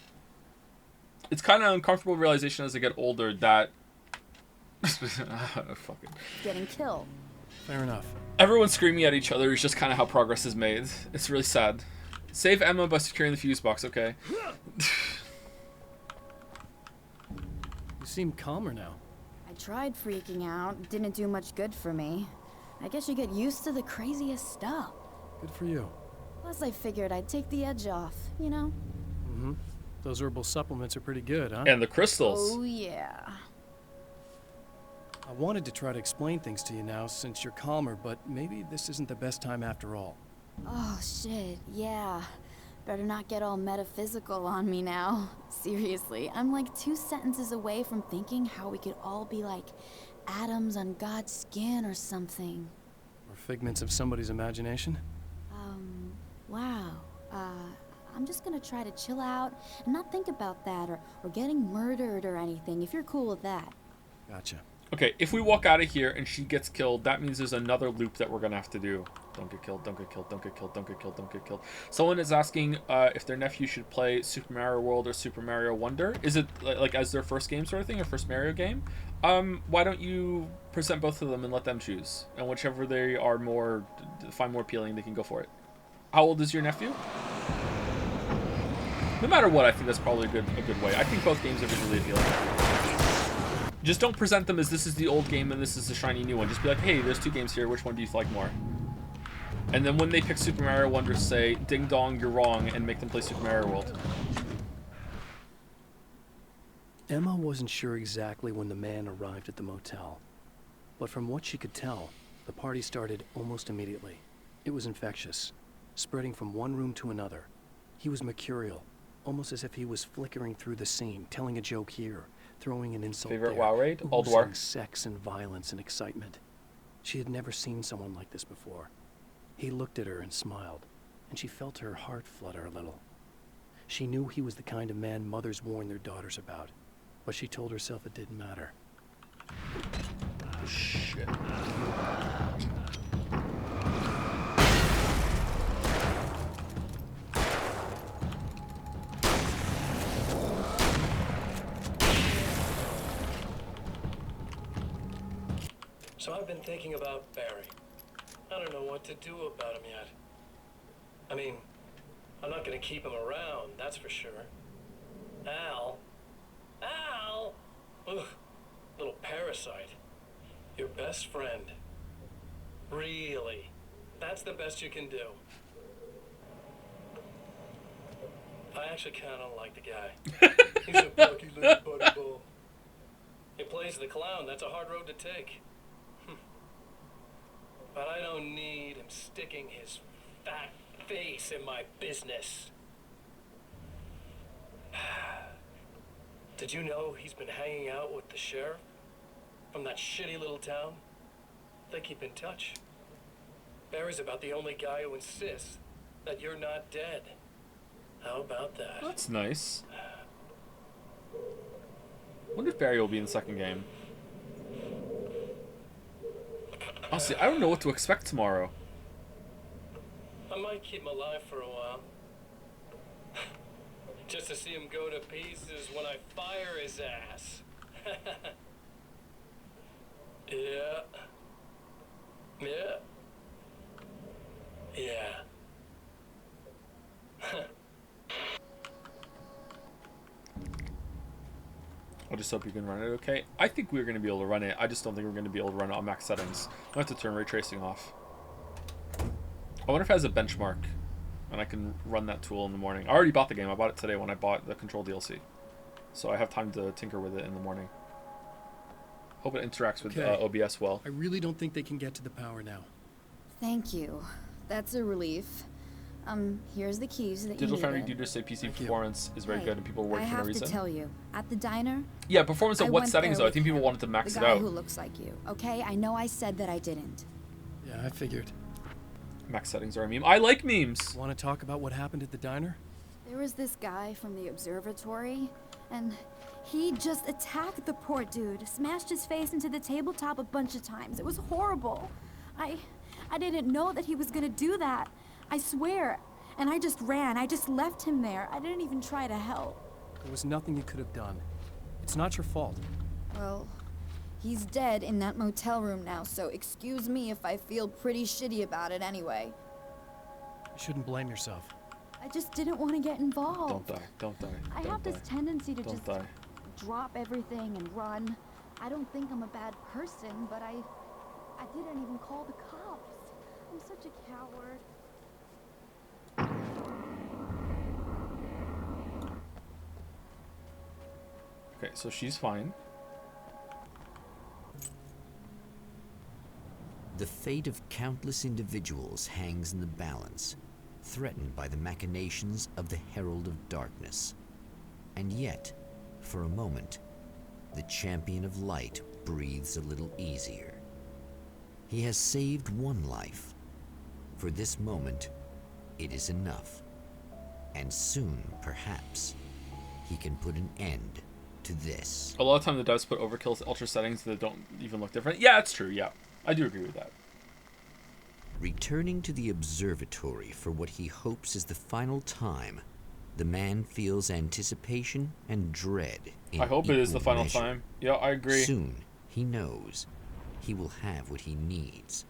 It's kind of an uncomfortable realization as I get older that... Fucking... Getting killed. Fair enough. Everyone screaming at each other is just kind of how progress is made. It's really sad. Save Emma by securing the fuse box, okay. You seem calmer now. I tried freaking out. It didn't do much good for me. I guess you get used to the craziest stuff. Good for you. Plus I figured I'd take the edge off, you know? Mm-hmm. Those herbal supplements are pretty good, huh? And the crystals. Oh, yeah. I wanted to try to explain things to you now since you're calmer, but maybe this isn't the best time after all. Oh, shit, yeah. Better not get all metaphysical on me now. Seriously, I'm like 2 sentences away from thinking how we could all be like atoms on God's skin or something. Or figments of somebody's imagination? Wow. I'm just gonna try to chill out and not think about that or getting murdered or anything, if you're cool with that. Gotcha. Okay, if we walk out of here and she gets killed, that means there's another loop that we're gonna have to do. Don't get killed, don't get killed, don't get killed, don't get killed, don't get killed. Someone is asking if their nephew should play Super Mario World or Super Mario Wonder. Is it like as their first game sort of thing, or first Mario game? Why don't you present both of them and let them choose? And whichever they are find more appealing, they can go for it. How old is your nephew? No matter what, I think that's probably a good way. I think both games are visually appealing. Just don't present them as this is the old game and this is the shiny new one. Just be like, hey, there's 2 games here. Which one do you like more? And then when they pick Super Mario Wonder, say, ding dong, you're wrong, and make them play Super Mario World. Emma wasn't sure exactly when the man arrived at the motel. But from what she could tell, the party started almost immediately. It was infectious, spreading from one room to another. He was mercurial, almost as if he was flickering through the scene, telling a joke here, throwing an insult Favorite there, WoW raid? Old War. Sex and violence and excitement. She had never seen someone like this before. He looked at her and smiled, and she felt her heart flutter a little. She knew he was the kind of man mothers warn their daughters about, but she told herself it didn't matter. Shit. So I've been thinking about Barry. I don't know what to do about him yet. I mean, I'm not gonna keep him around, that's for sure. Al? Ugh, little parasite. Your best friend. Really? That's the best you can do. I actually kinda like the guy. He's a plucky little butterball. He plays the clown, that's a hard road to take. But I don't need him sticking his fat face in my business. Did you know he's been hanging out with the sheriff from that shitty little town? They keep in touch. Barry's about the only guy who insists that you're not dead. How about that? That's nice. Wonder if Barry will be in the second game. Honestly, I don't know what to expect tomorrow. I might keep him alive for a while. Just to see him go to pieces when I fire his ass. Yeah. I just hope you can run it okay. I think we're going to be able to run it. I just don't think we're going to be able to run it on max settings. I have to turn ray tracing off. I wonder if it has a benchmark and I can run that tool in the morning. I already bought the game. I bought it today when I bought the Control DLC. So I have time to tinker with it in the morning. Hope it interacts with OBS well. I really don't think they can get to the power now. Thank you. That's a relief. Here's the keys that Digital you Foundry needed. do say PC performance is very Hey, good and people work I for no have reason. to tell you, at the diner. Yeah, performance at I what went settings there though? I with think people wanted to max the it guy out. who looks like you. Okay, I know I said that I didn't. Yeah, I figured. Max settings are a meme. I like memes. Want to talk about what happened at the diner? There was this guy from the Observatory, and he just attacked the poor dude, smashed his face into the tabletop a bunch of times. It was horrible. I didn't know that he was gonna do that. I swear. And I just ran. I just left him there. I didn't even try to help. There was nothing you could have done. It's not your fault. Well, he's dead in that motel room now, so excuse me if I feel pretty shitty about it anyway. You shouldn't blame yourself. I just didn't want to get involved. Don't die. Don't die. I Don't have die. this tendency to Don't just die. drop everything and run. I don't think I'm a bad person, but I didn't even call the cops. I'm such a coward. Okay, so she's fine. The fate of countless individuals hangs in the balance, threatened by the machinations of the Herald of Darkness. And yet, for a moment, the Champion of Light breathes a little easier. He has saved one life. For this moment, it is enough. And soon, perhaps, he can put an end to this. A lot of time the devs put overkills ultra settings that don't even look different. Yeah, it's true. Yeah, I do agree with that. Returning to the observatory for what he hopes is the final time, the man feels anticipation and dread. I hope it is the equal final measure. time. Yeah, I agree. Soon, he knows he will have what he needs.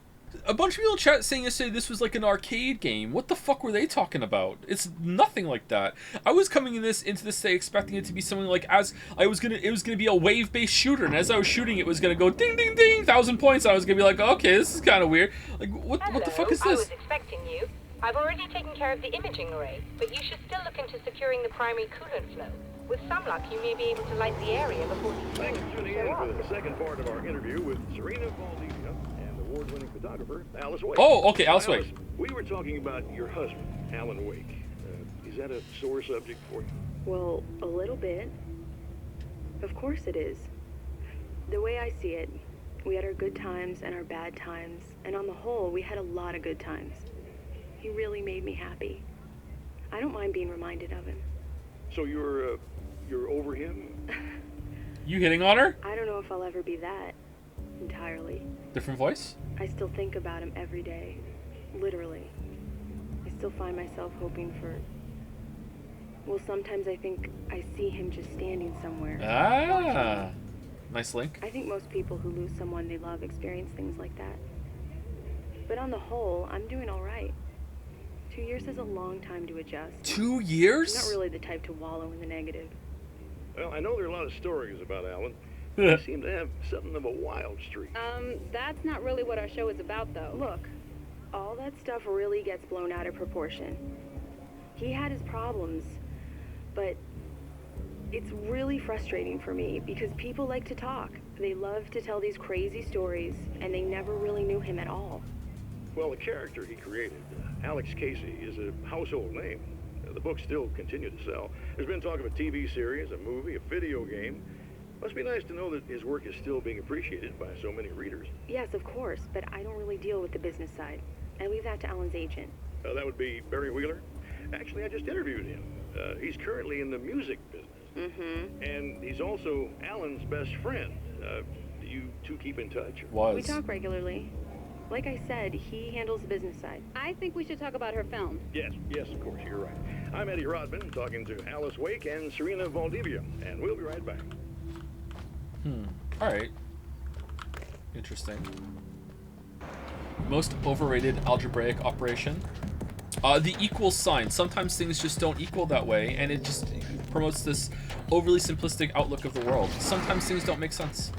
A bunch of people in chat saying yesterday this was like an arcade game. What the fuck were they talking about? It's nothing like that. I was coming into this day expecting it to be something like it was gonna be a wave-based shooter, and as I was shooting, it was gonna go ding ding ding 1,000 points. And I was gonna be like, okay, this is kind of weird. Like, what the fuck is I this? was expecting you. I've already taken care of the imaging array, but you should still look into securing the primary coolant flow. With some luck, you may be able to light the area before the Thanks for tuning in for the second part of our interview with Serena Valdivia and award-winning photographer Alice Wake. Oh, okay, Alice Wake. We were talking about your husband, Alan Wake. Is that a sore subject for you? Well, a little bit. Of course it is. The way I see it, we had our good times and our bad times, and on the whole, we had a lot of good times. He really made me happy. I don't mind being reminded of him. So you're over him? You hitting on her? I don't know if I'll ever be that, entirely. Different voice? I still think about him every day. Literally. I still find myself hoping for... Well, sometimes I think I see him just standing somewhere. Ah, nice link. I think most people who lose someone they love experience things like that. But on the whole, I'm doing all right. 2 years is a long time to adjust. 2 years? I'm not really the type to wallow in the negative. Well, I know there are a lot of stories about Alan. He seemed to have something of a wild streak. That's not really what our show is about, though. Look, all that stuff really gets blown out of proportion. He had his problems, but it's really frustrating for me because people like to talk. They love to tell these crazy stories, and they never really knew him at all. Well, the character he created, Alex Casey, is a household name. The books still continue to sell. There's been talk of a TV series, a movie, a video game. Must be nice to know that his work is still being appreciated by so many readers. Yes, of course, but I don't really deal with the business side. I leave that to Alan's agent. That would be Barry Wheeler. Actually, I just interviewed him. He's currently in the music business. Mm-hmm. And he's also Alan's best friend. Do you two keep in touch? We talk regularly. Like I said, he handles the business side. I think we should talk about her film. Yes, of course, you're right. I'm Eddie Rodman, talking to Alice Wake and Serena Valdivia, and we'll be right back. Alright. Interesting. Most overrated algebraic operation. The equal sign. Sometimes things just don't equal that way, and it just promotes this overly simplistic outlook of the world. Sometimes things don't make sense.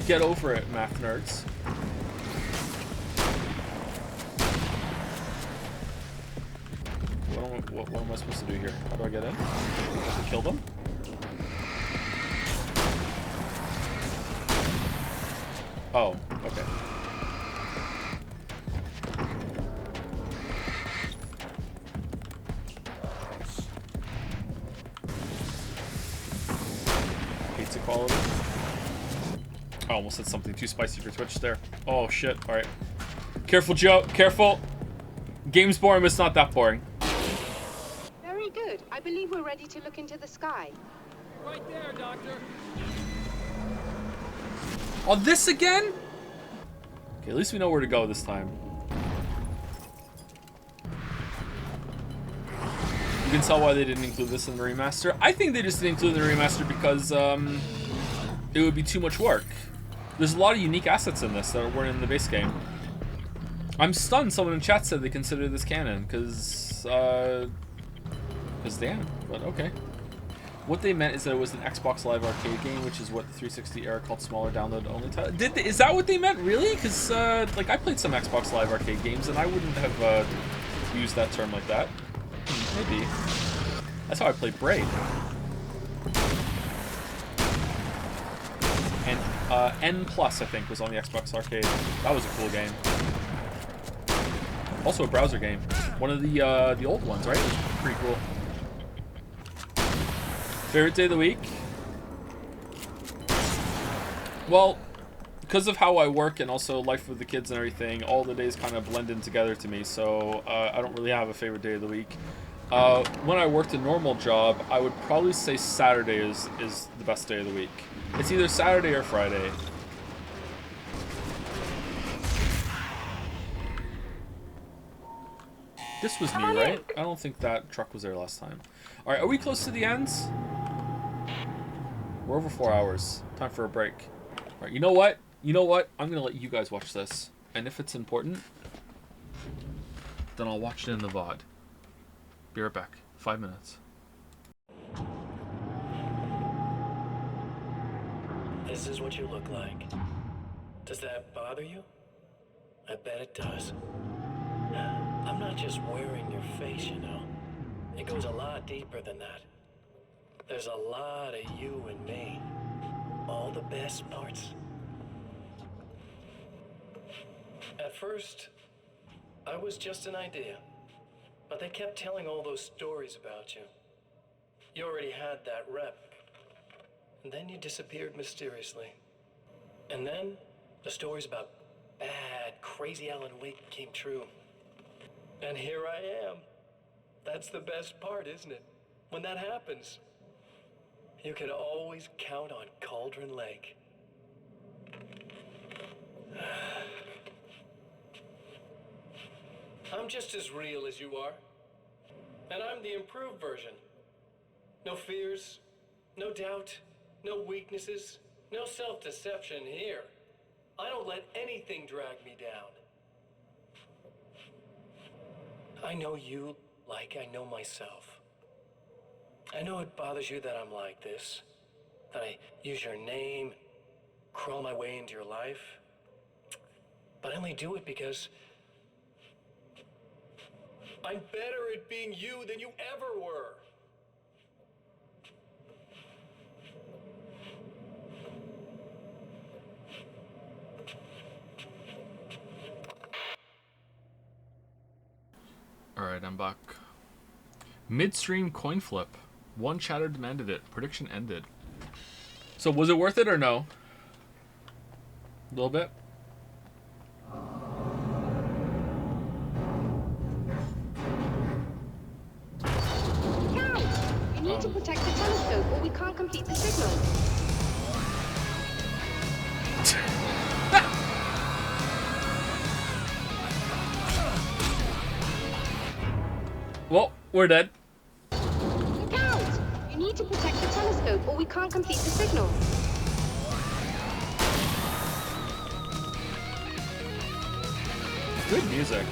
Get over it, math nerds. What am I supposed to do here? How do I get in? To kill them? Oh, okay. Pizza quality. I almost said something too spicy for Twitch there. Oh shit, alright. Careful, Joe, careful! Game's boring, but it's not that boring. Very good. I believe we're ready to look into the sky. Right there, Doctor. Oh, this again? Okay, at least we know where to go this time. You can tell why they didn't include this in the remaster. I think they just didn't include it in the remaster because it would be too much work. There's a lot of unique assets in this that weren't in the base game. I'm stunned someone in chat said they consider this canon, because damn, but okay. What they meant is that it was an Xbox Live Arcade game, which is what the 360 era called smaller download only title. Is that what they meant, really? Because, like, I played some Xbox Live Arcade games, and I wouldn't have used that term like that. Maybe. That's how I played Braid. And N+, I think, was on the Xbox Arcade. That was a cool game. Also a browser game. One of the old ones, right? It was pretty cool. Favorite day of the week? Well, because of how I work and also life with the kids and everything, all the days kind of blend in together to me, so I don't really have a favorite day of the week. When I worked a normal job, I would probably say Saturday is the best day of the week. It's either Saturday or Friday. This was me, right? I don't think that truck was there last time. Alright, are we close to the ends? We're over 4 hours. Time for a break. Alright, you know what? You know what? I'm gonna let you guys watch this. And if it's important, then I'll watch it in the VOD. Be right back. 5 minutes. This is what you look like. Does that bother you? I bet it does. I'm not just wearing your face, you know. It goes a lot deeper than that. There's a lot of you and me. All the best parts. At first, I was just an idea. But they kept telling all those stories about you. You already had that rep. And then you disappeared mysteriously. And then, the stories about bad, crazy Alan Wake came true. And here I am. That's the best part, isn't it? When that happens, you can always count on Cauldron Lake. I'm just as real as you are. And I'm the improved version. No fears, no doubt, no weaknesses, no self-deception here. I don't let anything drag me down. I know you like I know myself. I know it bothers you that I'm like this, that I use your name, crawl my way into your life. But I only do it because I'm better at being you than you ever were. Alright, I'm back. Midstream coin flip. One chatter demanded it. Prediction ended. So was it worth it or no? A little bit? You need to protect the telescope or we can't complete the signal. Well, we're dead. Look out! You need to protect the telescope or we can't complete the signal. Good music.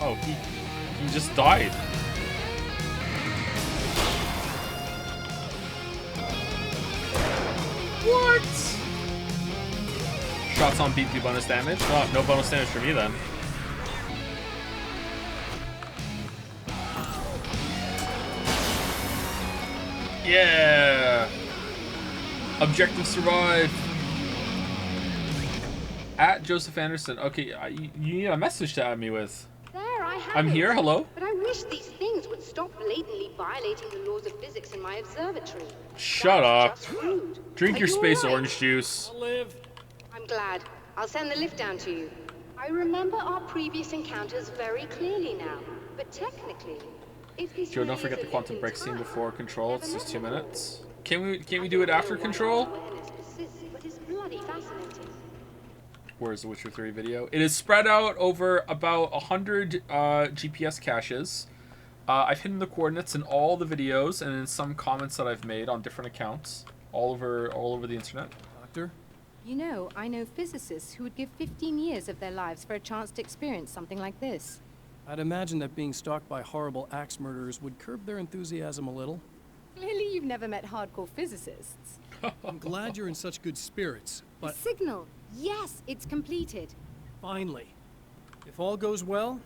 Oh, he just died. What? Shots on beat do bonus damage? Oh, no bonus damage for me then. Yeah! Objective survive. At Joseph Anderson. Okay, you need a message to add me with. There, I have I'm it. here, hello? But I wish these things would stop blatantly violating the laws of physics in my observatory. Shut up. Just rude. Drink Are your you space all right? orange juice. I'm glad. I'll send the lift down to you. I remember our previous encounters very clearly now. But technically, if this Joe, don't forget the quantum break scene before control. It's just 2 minutes. Can't we do it after control? but it's bloody fascinating. Where's the Witcher 3 video? It is spread out over about 100 GPS caches. I've hidden the coordinates in all the videos and in some comments that I've made on different accounts all over the internet. Doctor? You know, I know physicists who would give 15 years of their lives for a chance to experience something like this. I'd imagine that being stalked by horrible axe murderers would curb their enthusiasm a little. Clearly you've never met hardcore physicists. I'm glad you're in such good spirits, The but signal! Yes, it's completed. finally, if all goes well,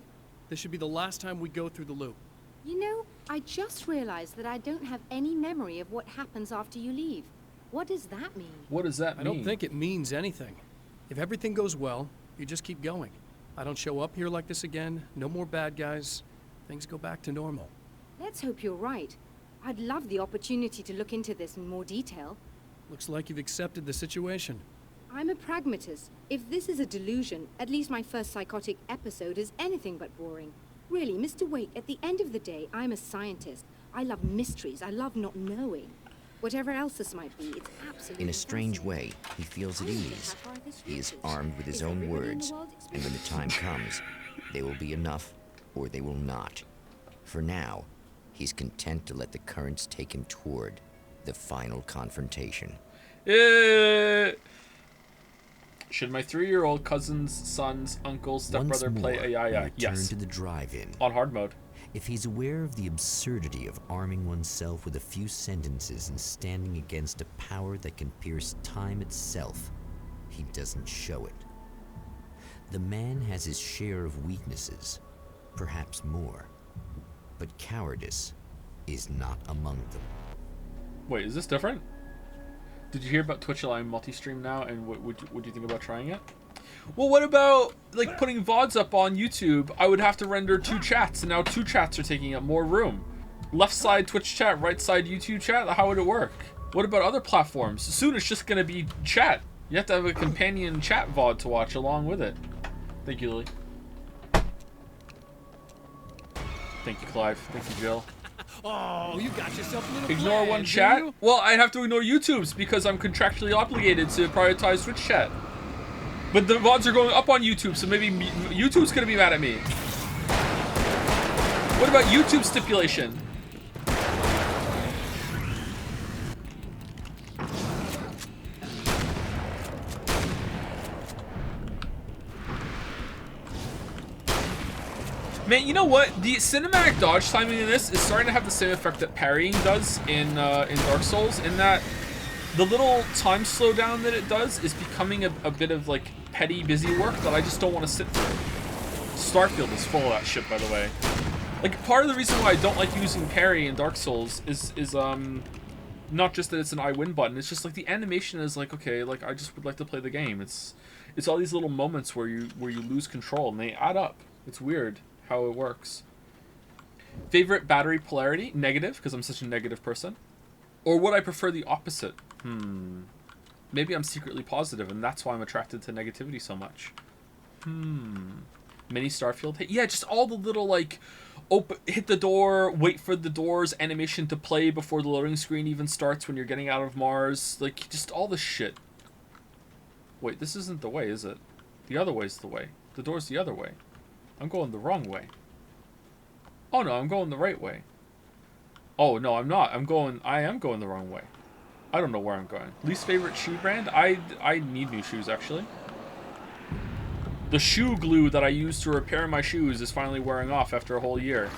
this should be the last time we go through the loop. You know, I just realized that I don't have any memory of what happens after you leave. What does that mean? What does that I mean? don't think it means anything. If everything goes well, you just keep going. I don't show up here like this again, no more bad guys. Things go back to normal. Let's hope you're right. I'd love the opportunity to look into this in more detail. Looks like you've accepted the situation. I'm a pragmatist. If this is a delusion, at least my first psychotic episode is anything but boring. Really, Mr. Wake, at the end of the day, I'm a scientist. I love mysteries. I love not knowing. Whatever else this might be, it's absolutely In a strange way, he feels at ease. He is armed with his own words, and when the time comes, they will be enough or they will not. For now, he's content to let the currents take him toward the final confrontation. Should my 3-year-old cousin's son's uncle stepbrother play Ayaya? Yes. To the drive-in. On hard mode. If he's aware of the absurdity of arming oneself with a few sentences and standing against a power that can pierce time itself, he doesn't show it. The man has his share of weaknesses, perhaps more, but cowardice is not among them. Wait, is this different? Did you hear about Twitch allowing multi-stream now, and what would you think about trying it? Well, what about, like, putting VODs up on YouTube? I would have to render 2 chats, and now 2 chats are taking up more room. Left side Twitch chat, right side YouTube chat? How would it work? What about other platforms? Soon it's just going to be chat. You have to have a companion chat VOD to watch along with it. Thank you, Lily. Thank you, Clive. Thank you, Jill. Oh, you got yourself a little Ignore plan, one do chat? you? Well, I'd have to ignore YouTube's because I'm contractually obligated to prioritize Twitch chat. But the VODs are going up on YouTube, so maybe YouTube's gonna be mad at me. What about YouTube stipulation? Man, you know what? The cinematic dodge timing in this is starting to have the same effect that parrying does in Dark Souls, in that the little time slowdown that it does is becoming a bit of, like, petty, busy work that I just don't want to sit through. Starfield is full of that shit, by the way. Like, part of the reason why I don't like using parry in Dark Souls is not just that it's an I win button, it's just, like, the animation is like, okay, like, I just would like to play the game. It's all these little moments where you lose control, and they add up. It's weird how it works. Favorite battery polarity? Negative, because I'm such a negative person. Or would I prefer the opposite? Maybe I'm secretly positive, and that's why I'm attracted to negativity so much. Mini Starfield? Hey, yeah, just all the little, like, hit the door, wait for the door's animation to play before the loading screen even starts when you're getting out of Mars. Like, just all this shit. Wait, this isn't the way, is it? The other way's the way. The door's the other way. I'm going the wrong way. Oh no, I'm going the right way. Oh no, I'm not. I am going the wrong way. I don't know where I'm going. Least favorite shoe brand? I need new shoes, actually. The shoe glue that I used to repair my shoes is finally wearing off after a whole year.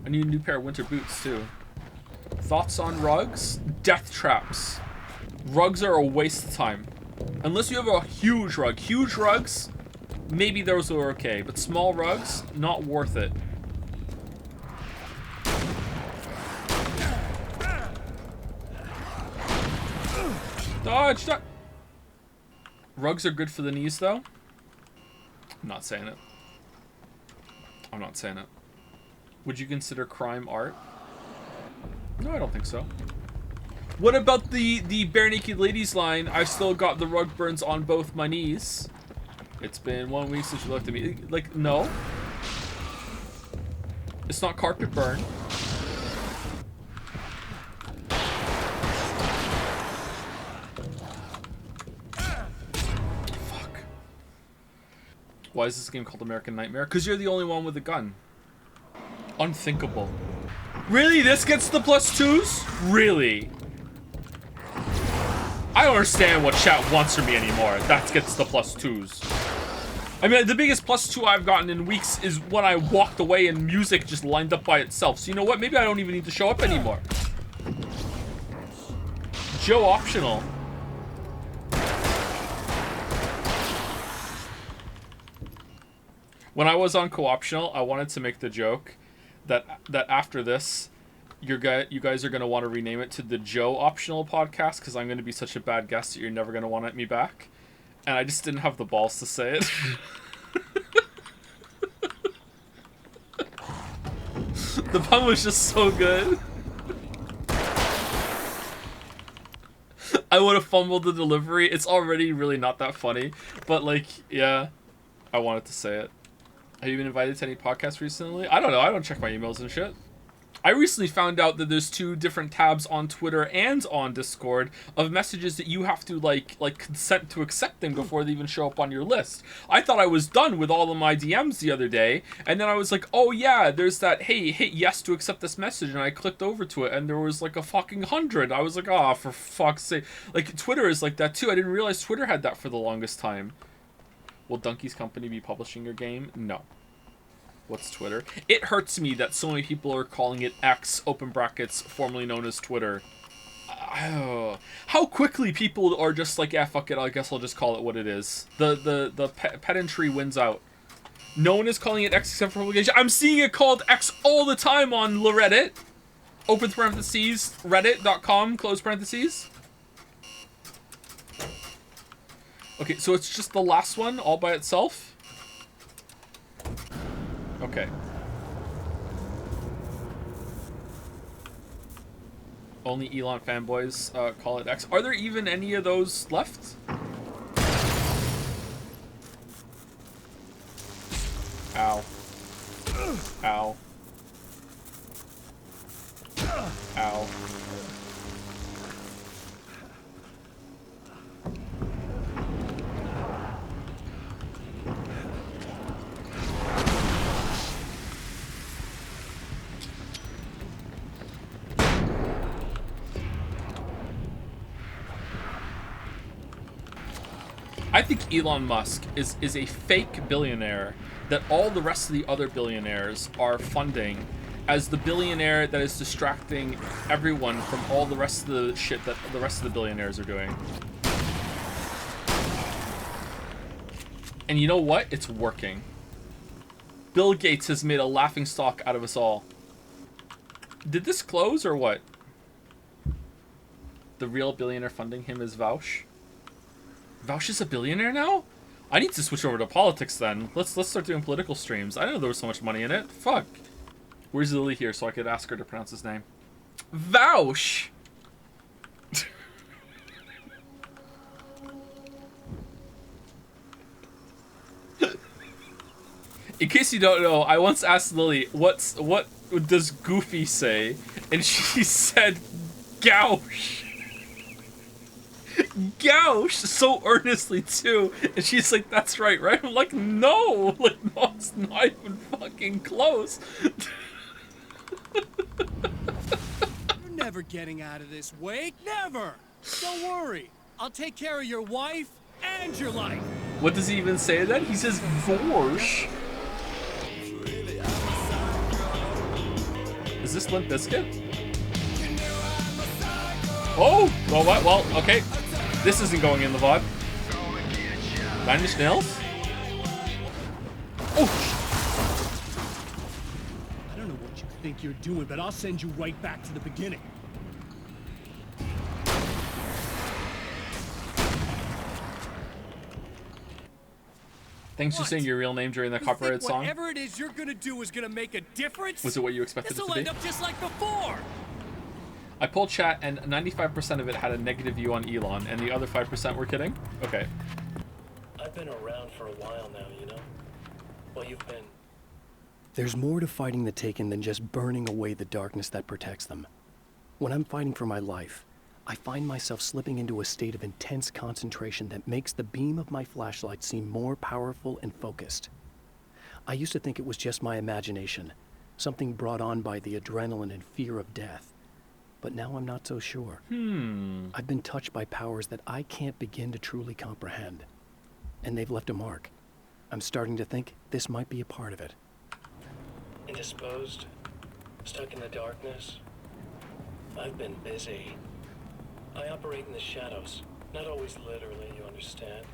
I need a new pair of winter boots, too. Thoughts on rugs? Death traps. Rugs are a waste of time. Unless you have a huge rug. Huge rugs, maybe those are okay. But small rugs, not worth it. Dodge! Dodge! Rugs are good for the knees, though. I'm not saying it. I'm not saying it. Would you consider crime art? No, I don't think so. What about the Bare Naked Ladies line? I've still got the rug burns on both my knees. It's been 1 week since you looked at me. Like, no. It's not carpet burn. Fuck. Why is this game called American Nightmare? Because you're the only one with a gun. Unthinkable. Really? This gets the +2s? Really? I don't understand what chat wants from me anymore. That gets the +2s. I mean, the biggest +2 I've gotten in weeks is when I walked away and music just lined up by itself. So you know what? Maybe I don't even need to show up anymore. Joe optional. When I was on co-optional, I wanted to make the joke that after this, you guys are going to want to rename it to the Joe Optional Podcast because I'm going to be such a bad guest that you're never going to want me back. And I just didn't have the balls to say it. The pun was just so good. I would have fumbled the delivery. It's already really not that funny. But, like, yeah, I wanted to say it. Have you been invited to any podcasts recently? I don't know. I don't check my emails and shit. I recently found out that there's 2 different tabs on Twitter and on Discord of messages that you have to like consent to accept them before they even show up on your list. I thought I was done with all of my DMs the other day, and then I was like, oh yeah, there's that, hey, hit yes to accept this message, and I clicked over to it, and there was like a fucking 100. I was like, oh, for fuck's sake. Like, Twitter is like that too. I didn't realize Twitter had that for the longest time. Will Donkey's Company be publishing your game? No. What's Twitter? It hurts me that so many people are calling it X, open brackets, formerly known as Twitter. How quickly people are just like, yeah, fuck it, I guess I'll just call it what it is. The pedantry wins out. No one is calling it X except for publication. I'm seeing it called X all the time on Reddit. Open parentheses, reddit.com, close parentheses. Okay, so it's just the last one all by itself? Okay. Only Elon fanboys call it X. Are there even any of those left? Ow. Ow. Ow. I think Elon Musk is a fake billionaire that all the rest of the other billionaires are funding as the billionaire that is distracting everyone from all the rest of the shit that the rest of the billionaires are doing. And you know what? It's working. Bill Gates has made a laughingstock out of us all. Did this close or what? The real billionaire funding him is Vaush. Vaush is a billionaire now? I need to switch over to politics then. Let's start doing political streams. I didn't know there was so much money in it. Fuck. Where's Lily here so I could ask her to pronounce his name? Vaush! In case you don't know, I once asked Lily, what does Goofy say? And she said, Goush. Goush, so earnestly too, and she's like, that's right? I'm like, no, it's not even fucking close. You're never getting out of this, Wake, never. Don't worry, I'll take care of your wife and your life. What does he even say then? He says Vorsh. Is this Limp Bizkit? Oh! Well, what? Well, okay. This isn't going in the VOD. 9 Inch Nails? Oh! I don't know what you think you're doing, but I'll send you right back to the beginning. Thanks for saying your real name during the copyrighted song. Whatever it is you're gonna do is gonna make a difference? Was it what you expected it to be? This'll end up just like before! I pulled chat and 95% of it had a negative view on Elon, and the other 5% were kidding? Okay. I've been around for a while now, you know? Well, you've been... There's more to fighting the Taken than just burning away the darkness that protects them. When I'm fighting for my life, I find myself slipping into a state of intense concentration that makes the beam of my flashlight seem more powerful and focused. I used to think it was just my imagination, something brought on by the adrenaline and fear of death. But now I'm not so sure. I've been touched by powers that I can't begin to truly comprehend. And they've left a mark. I'm starting to think this might be a part of it. Indisposed? Stuck in the darkness? I've been busy. I operate in the shadows. Not always literally, you understand.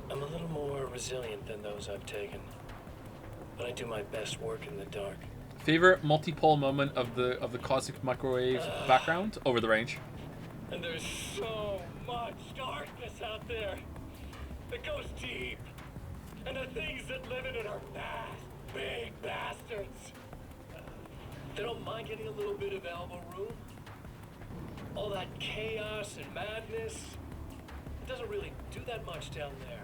I'm a little more resilient than those I've taken. But I do my best work in the dark. Favorite multi-pole moment of the cosmic microwave background? Over the range. And there's so much darkness out there that goes deep. And the things that live in it are bad, big bastards. They don't mind getting a little bit of elbow room. All that chaos and madness, it doesn't really do that much down there.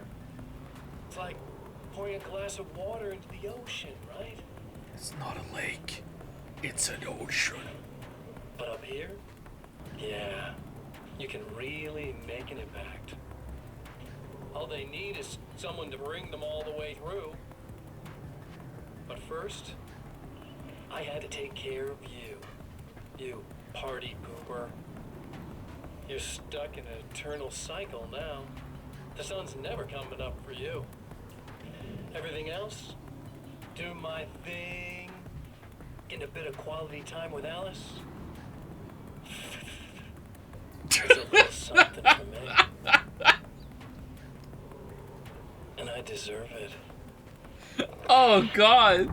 It's like pouring a glass of water into the ocean, right? It's not a lake. It's an ocean. But up here, yeah, you can really make an impact. All they need is someone to bring them all the way through. But first, I had to take care of you. You party pooper. You're stuck in an eternal cycle now. The sun's never coming up for you. Everything else? Do my thing. Getting a bit of quality time with Alice. It's a little something for me. And I deserve it. Oh, God.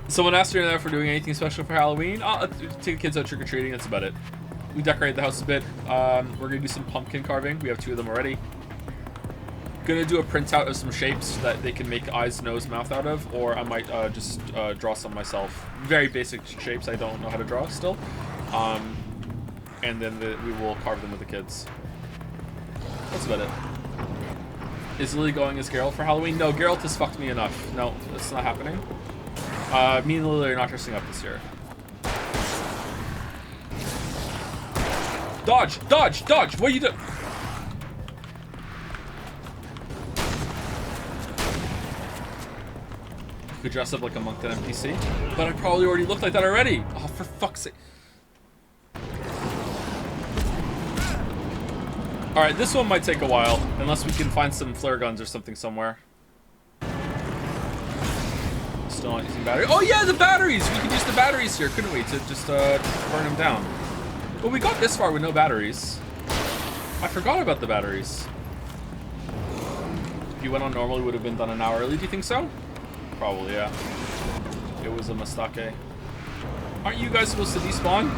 Someone asked her if we're doing anything special for Halloween. Take the kids out trick-or-treating. That's about it. We decorate the house a bit. We're going to do some pumpkin carving. We have 2 of them already. Gonna do a printout of some shapes that they can make eyes, nose, mouth out of, or I might just draw some myself. Very basic shapes I don't know how to draw still. And then we will carve them with the kids. That's about it. Is Lily going as Geralt for Halloween? No, Geralt has fucked me enough. No, that's not happening. Me and Lily are not dressing up this year. Dodge! Dodge! Dodge! What are you doing? Could dress up like a monk at NPC, but I probably already looked like that already. Oh, for fuck's sake. Alright, this one might take a while, unless we can find some flare guns or something somewhere. Still not using batteries. Oh yeah, the batteries! We could use the batteries here, couldn't we? To just burn them down. Well, we got this far with no batteries. I forgot about the batteries. If you went on normal, it would have been done an hour early. Do you think so? Probably, yeah. It was a mistake. Aren't you guys supposed to despawn?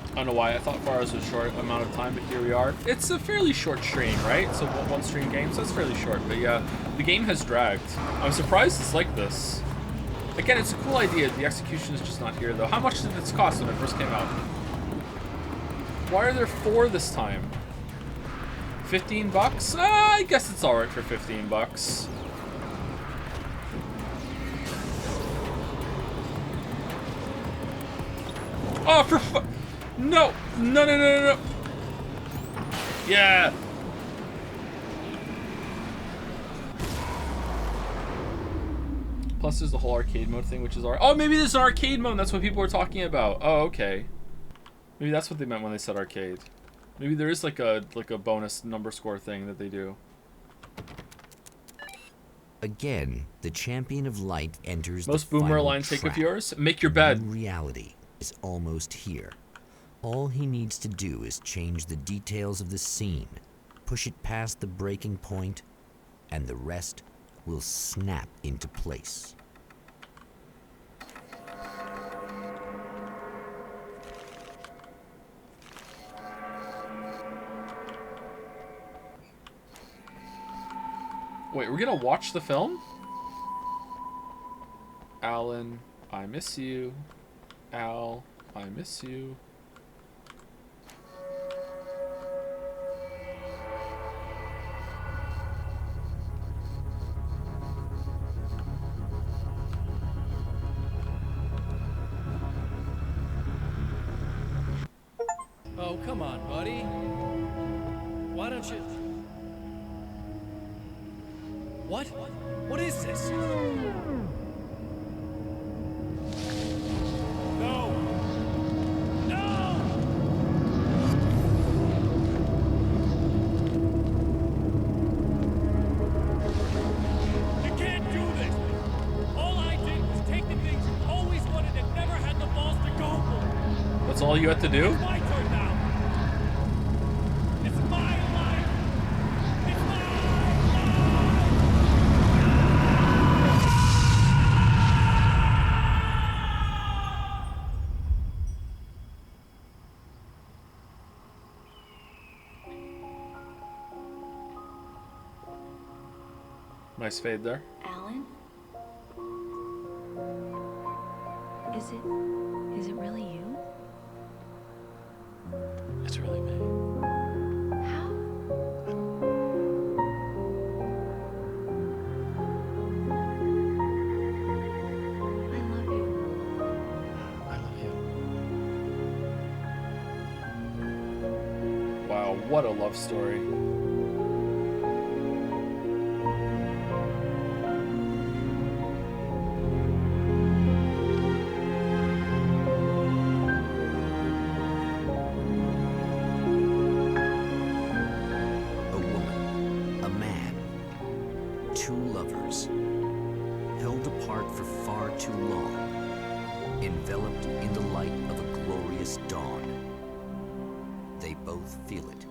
I don't know why I thought 4 hours was a short amount of time, but here we are. It's a fairly short stream, right? So one stream game, so it's fairly short. But yeah, the game has dragged. I'm surprised it's like this. Again, it's a cool idea. The execution is just not here, though. How much did this cost when it first came out? Why are there 4 this time? 15 bucks? I guess it's alright for 15 bucks. Oh, for fu- No! No, no, no, no, no! Yeah! Plus, there's the whole arcade mode thing, which is oh, maybe there's an arcade mode. That's what people were talking about. Oh, okay. Maybe that's what they meant when they said arcade. Maybe there is like a bonus number score thing that they do. Again, the champion of light enters Most the boomer final line take of trap. yours. Make your bed. New reality is almost here. All he needs to do is change the details of the scene, push it past the breaking point, and the rest will snap into place. Wait, we're gonna watch the film? Alan, I miss you. Al, I miss you. Oh, come on, buddy. Why don't you... What? What is this? No! No! You can't do this! All I did was take the things you always wanted and never had the balls to go for. That's all you had to do? It's my turn now! It's my life! It's my Nice fade there. Alan? Is it really you? It's really me. How? I love you. I love you. Wow, what a love story. A woman, a man, two lovers, held apart for far too long, enveloped in the light of a glorious dawn. They both feel it.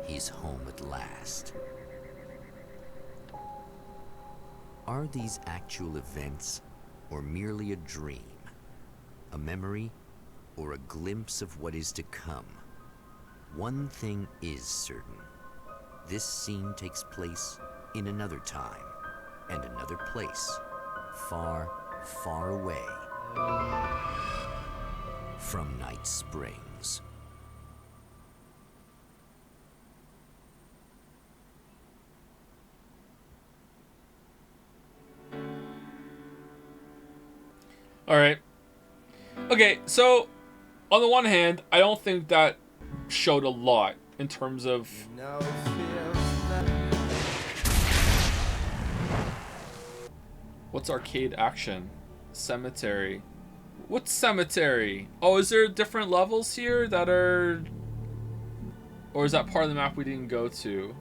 He's home at last. Are these actual events, or merely a dream? A memory, or a glimpse of what is to come? One thing is certain. This scene takes place in another time, and another place, far, far away from Night Springs. Alright. Okay, so on the one hand, I don't think that showed a lot in terms of what's arcade action? Cemetery. What's cemetery? Oh, is there different levels here that are, or is that part of the map we didn't go to?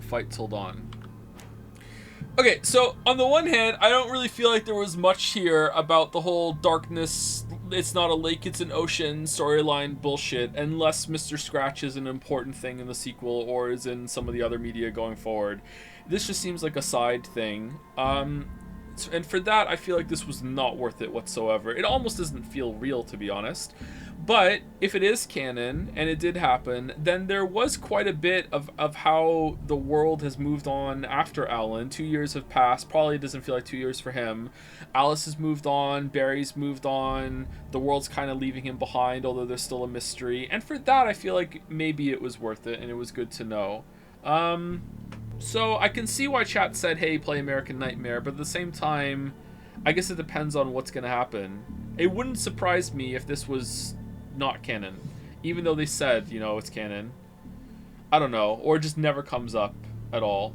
Fight till dawn. Okay, so on the one hand, I don't really feel like there was much here about the whole darkness, it's not a lake, it's an ocean storyline bullshit, unless Mr. Scratch is an important thing in the sequel or is in some of the other media going forward. This just seems like a side thing. And for that, I feel like this was not worth it whatsoever. It almost doesn't feel real, to be honest. But if it is canon, and it did happen, then there was quite a bit of how the world has moved on after Alan. 2 years have passed. Probably doesn't feel like 2 years for him. Alice has moved on. Barry's moved on. The world's kind of leaving him behind, although there's still a mystery. And for that, I feel like maybe it was worth it, and it was good to know. So I can see why chat said, hey, play American Nightmare, but at the same time, I guess it depends on what's going to happen. It wouldn't surprise me if this was not canon, even though they said, you know, it's canon. I don't know, or it just never comes up at all.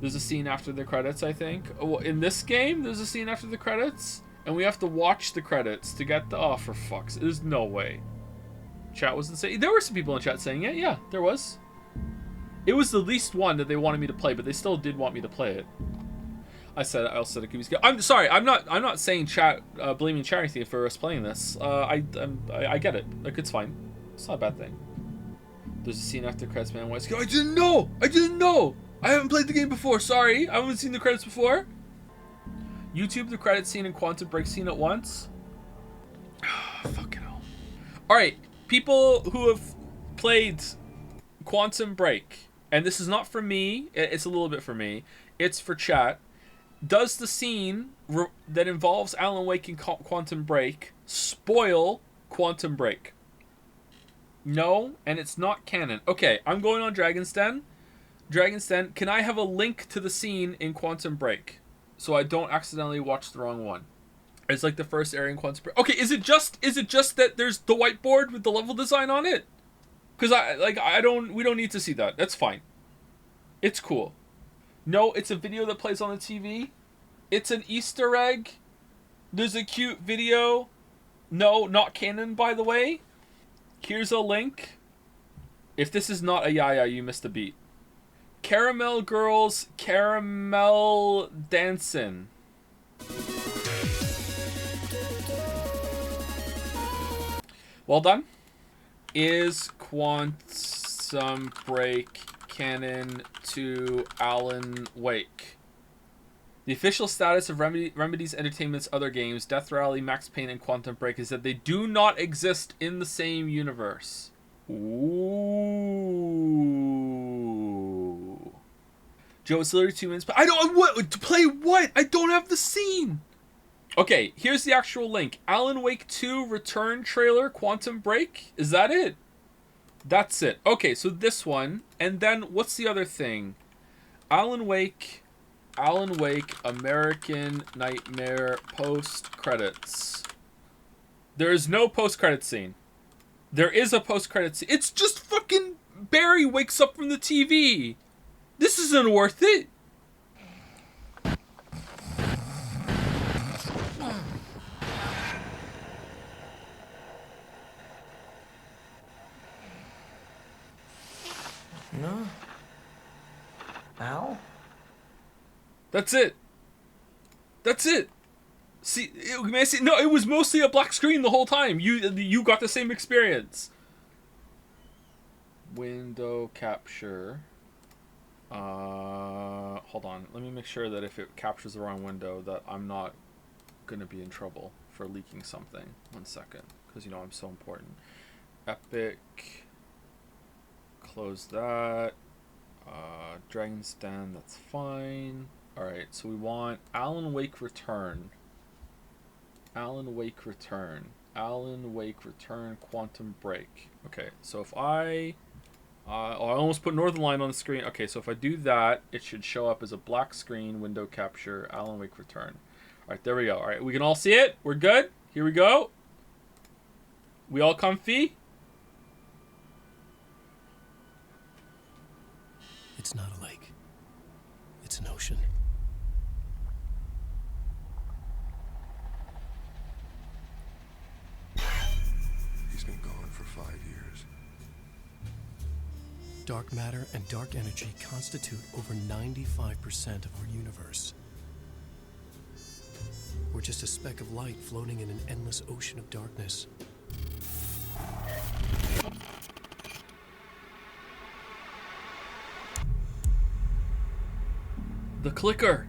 There's a scene after the credits, I think. Oh, in this game, there's a scene after the credits, and we have to watch the credits to get the... Oh, for fuck's sake. There's no way. Chat wasn't saying... There were some people in chat saying it. Yeah, there was. It was the least one that they wanted me to play, but they still did want me to play it. I also said it could be... I'm sorry, I'm not saying chat, blaming chat or anything for us playing this. I get it. Like, it's fine. It's not a bad thing. There's a scene after the credits, man. I didn't know! I didn't know! I haven't played the game before, sorry. I haven't seen the credits before. YouTube the credit scene and Quantum Break scene at once. Fucking hell. Alright, people who have played Quantum Break, and this is not for me, it's a little bit for me, it's for chat. Does the scene that involves Alan Wake and Quantum Break spoil Quantum Break? No, and it's not canon. Okay, I'm going on Dragon's Den. Dragon's Den, can I have a link to the scene in Quantum Break so I don't accidentally watch the wrong one? It's like the first area in Quantum Break. Okay, is it just that there's the whiteboard with the level design on it? Because we don't need to see that. That's fine. It's cool. No, it's a video that plays on the TV. It's an Easter egg. There's a cute video. No, not canon, by the way. Here's a link. If this is not a yaya, you missed a beat. Caramel Girls, Caramel Dancin'. Well done. Is Quantum Break canon to Alan Wake? The official status of Remedy's Entertainment's other games, Death Rally, Max Payne, and Quantum Break, is that they do not exist in the same universe. Ooh. Joe, it's literally 2 minutes. But I don't... What? To play what? I don't have the scene. Okay, here's the actual link. Alan Wake 2 Return trailer, Quantum Break. Is that it? That's it. Okay, so this one. And then, what's the other thing? Alan Wake, American Nightmare post-credits. There is no post-credit scene. There is a post-credit scene. It's just fucking Barry wakes up from the TV. This isn't worth it. No. Al? That's it. That's it. See, may I say, no, it was mostly a black screen the whole time. You got the same experience. Window capture. Hold on. Let me make sure that if it captures the wrong window, that I'm not gonna be in trouble for leaking something. 1 second, because you know I'm so important. Epic. Close that. Dragon's Den. That's fine. All right. So we want Alan Wake Return. Alan Wake Return. Alan Wake Return. Quantum Break. Okay. So if I almost put Northern Line on the screen. Okay, so if I do that, it should show up as a black screen, window capture, Alan Wake Return. All right, there we go. All right, we can all see it. We're good. Here we go. We all comfy? It's not a lake. It's an ocean. He's been gone for 5 years. Dark matter and dark energy constitute over 95% of our universe. We're just a speck of light floating in an endless ocean of darkness. The clicker.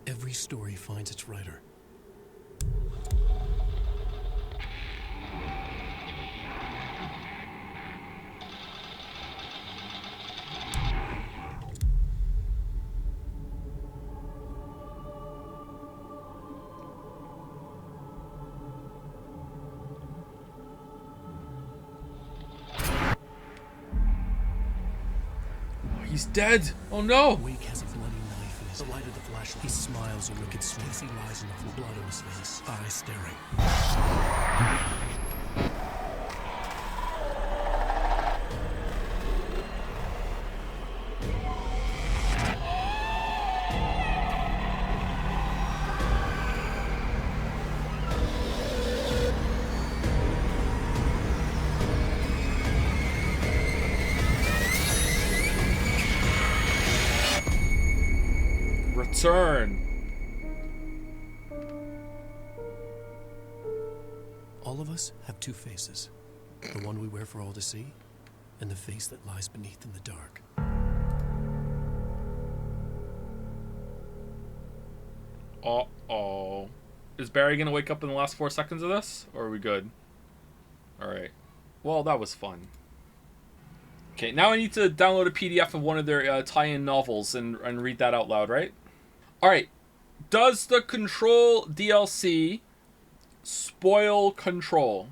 Every story finds its writer. He's dead. Oh no. Wake has a bloody knife in his light of the flashlight. He smiles a wicked smile. He lies enough with blood on his face, eyes staring. concern. All of us have two faces. The one we wear for all to see, and the face that lies beneath in the dark. Uh-oh. Is Barry gonna wake up in the last 4 seconds of this? Or are we good? Alright. Well, that was fun. Okay, now I need to download a PDF of one of their tie-in novels and read that out loud, right? Alright. Does the Control DLC spoil Control?